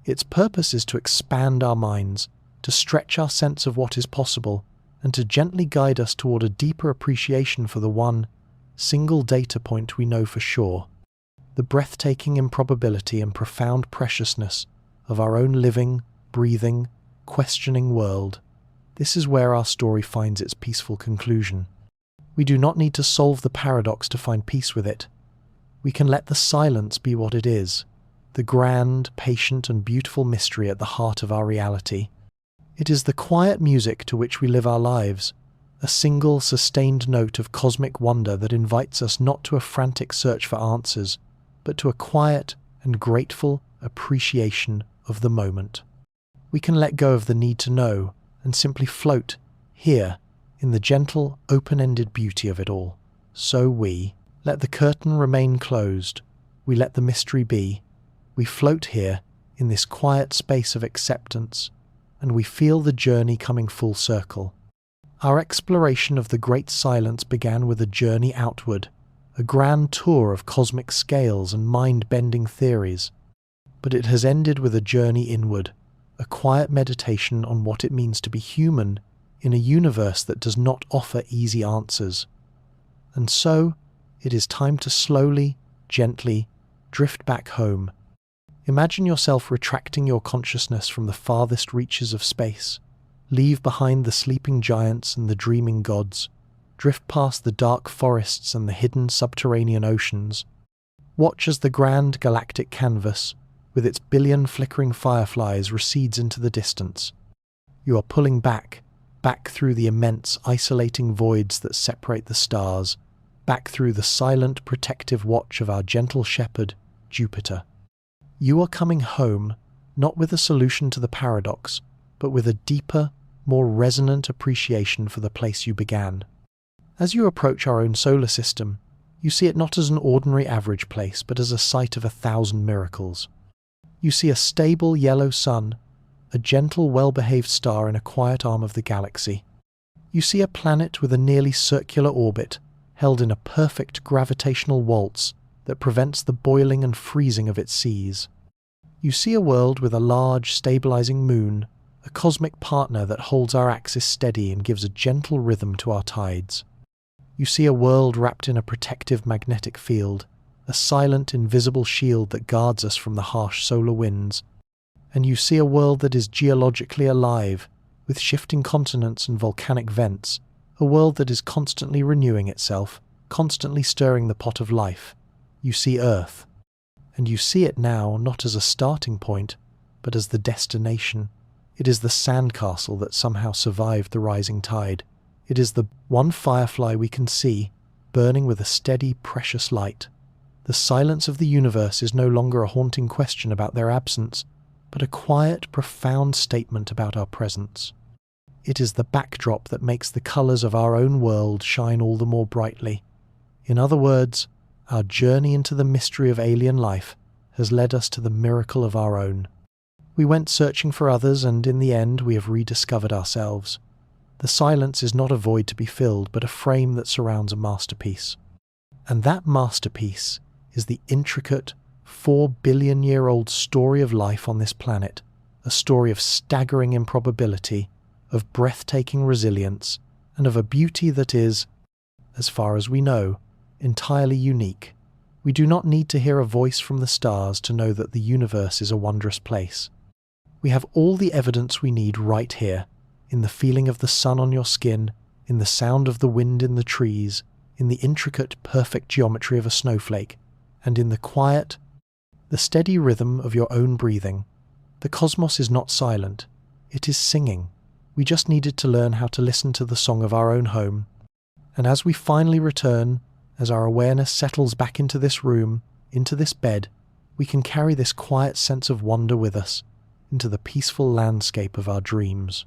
Its purpose is to expand our minds, to stretch our sense of what is possible, and to gently guide us toward a deeper appreciation for the one single data point we know for sure, the breathtaking improbability and profound preciousness of our own living, breathing, questioning world. This is where our story finds its peaceful conclusion. We do not need to solve the paradox to find peace with it. We can let the silence be what it is, the grand, patient, and beautiful mystery at the heart of our reality. It is the quiet music to which we live our lives, a single, sustained note of cosmic wonder that invites us not to a frantic search for answers, but to a quiet and grateful appreciation of the moment. We can let go of the need to know and simply float here in the gentle, open-ended beauty of it all. So we let the curtain remain closed. We let the mystery be. We float here in this quiet space of acceptance, and we feel the journey coming full circle. Our exploration of the great silence began with a journey outward, a grand tour of cosmic scales and mind-bending theories. But it has ended with a journey inward, a quiet meditation on what it means to be human in a universe that does not offer easy answers. And so, it is time to slowly, gently, drift back home. Imagine yourself retracting your consciousness from the farthest reaches of space. Leave behind the sleeping giants and the dreaming gods. Drift past the dark forests and the hidden subterranean oceans. Watch as the grand galactic canvas, with its billion flickering fireflies, recedes into the distance. You are pulling back through the immense, isolating voids that separate the stars, back through the silent, protective watch of our gentle shepherd, Jupiter. You are coming home, not with a solution to the paradox, but with a deeper, more resonant appreciation for the place you began. As you approach our own solar system, you see it not as an ordinary average place, but as a site of 1,000 miracles. You see a stable yellow sun, a gentle, well-behaved star in a quiet arm of the galaxy. You see a planet with a nearly circular orbit, held in a perfect gravitational waltz that prevents the boiling and freezing of its seas. You see a world with a large, stabilizing moon, a cosmic partner that holds our axis steady and gives a gentle rhythm to our tides. You see a world wrapped in a protective magnetic field, a silent, invisible shield that guards us from the harsh solar winds. And you see a world that is geologically alive, with shifting continents and volcanic vents, a world that is constantly renewing itself, constantly stirring the pot of life. You see Earth. And you see it now not as a starting point, but as the destination. It is the sandcastle that somehow survived the rising tide. It is the one firefly we can see, burning with a steady, precious light. The silence of the universe is no longer a haunting question about their absence, but a quiet, profound statement about our presence. It is the backdrop that makes the colours of our own world shine all the more brightly. In other words, our journey into the mystery of alien life has led us to the miracle of our own. We went searching for others, and in the end we have rediscovered ourselves. The silence is not a void to be filled, but a frame that surrounds a masterpiece. And that masterpiece is the intricate, 4-billion-year-old story of life on this planet, a story of staggering improbability, of breathtaking resilience, and of a beauty that is, as far as we know, entirely unique. We do not need to hear a voice from the stars to know that the universe is a wondrous place. We have all the evidence we need right here, in the feeling of the sun on your skin, in the sound of the wind in the trees, in the intricate, perfect geometry of a snowflake, and in the quiet, the steady rhythm of your own breathing. The cosmos is not silent. It is singing. We just needed to learn how to listen to the song of our own home. And as we finally return, as our awareness settles back into this room, into this bed, we can carry this quiet sense of wonder with us into the peaceful landscape of our dreams.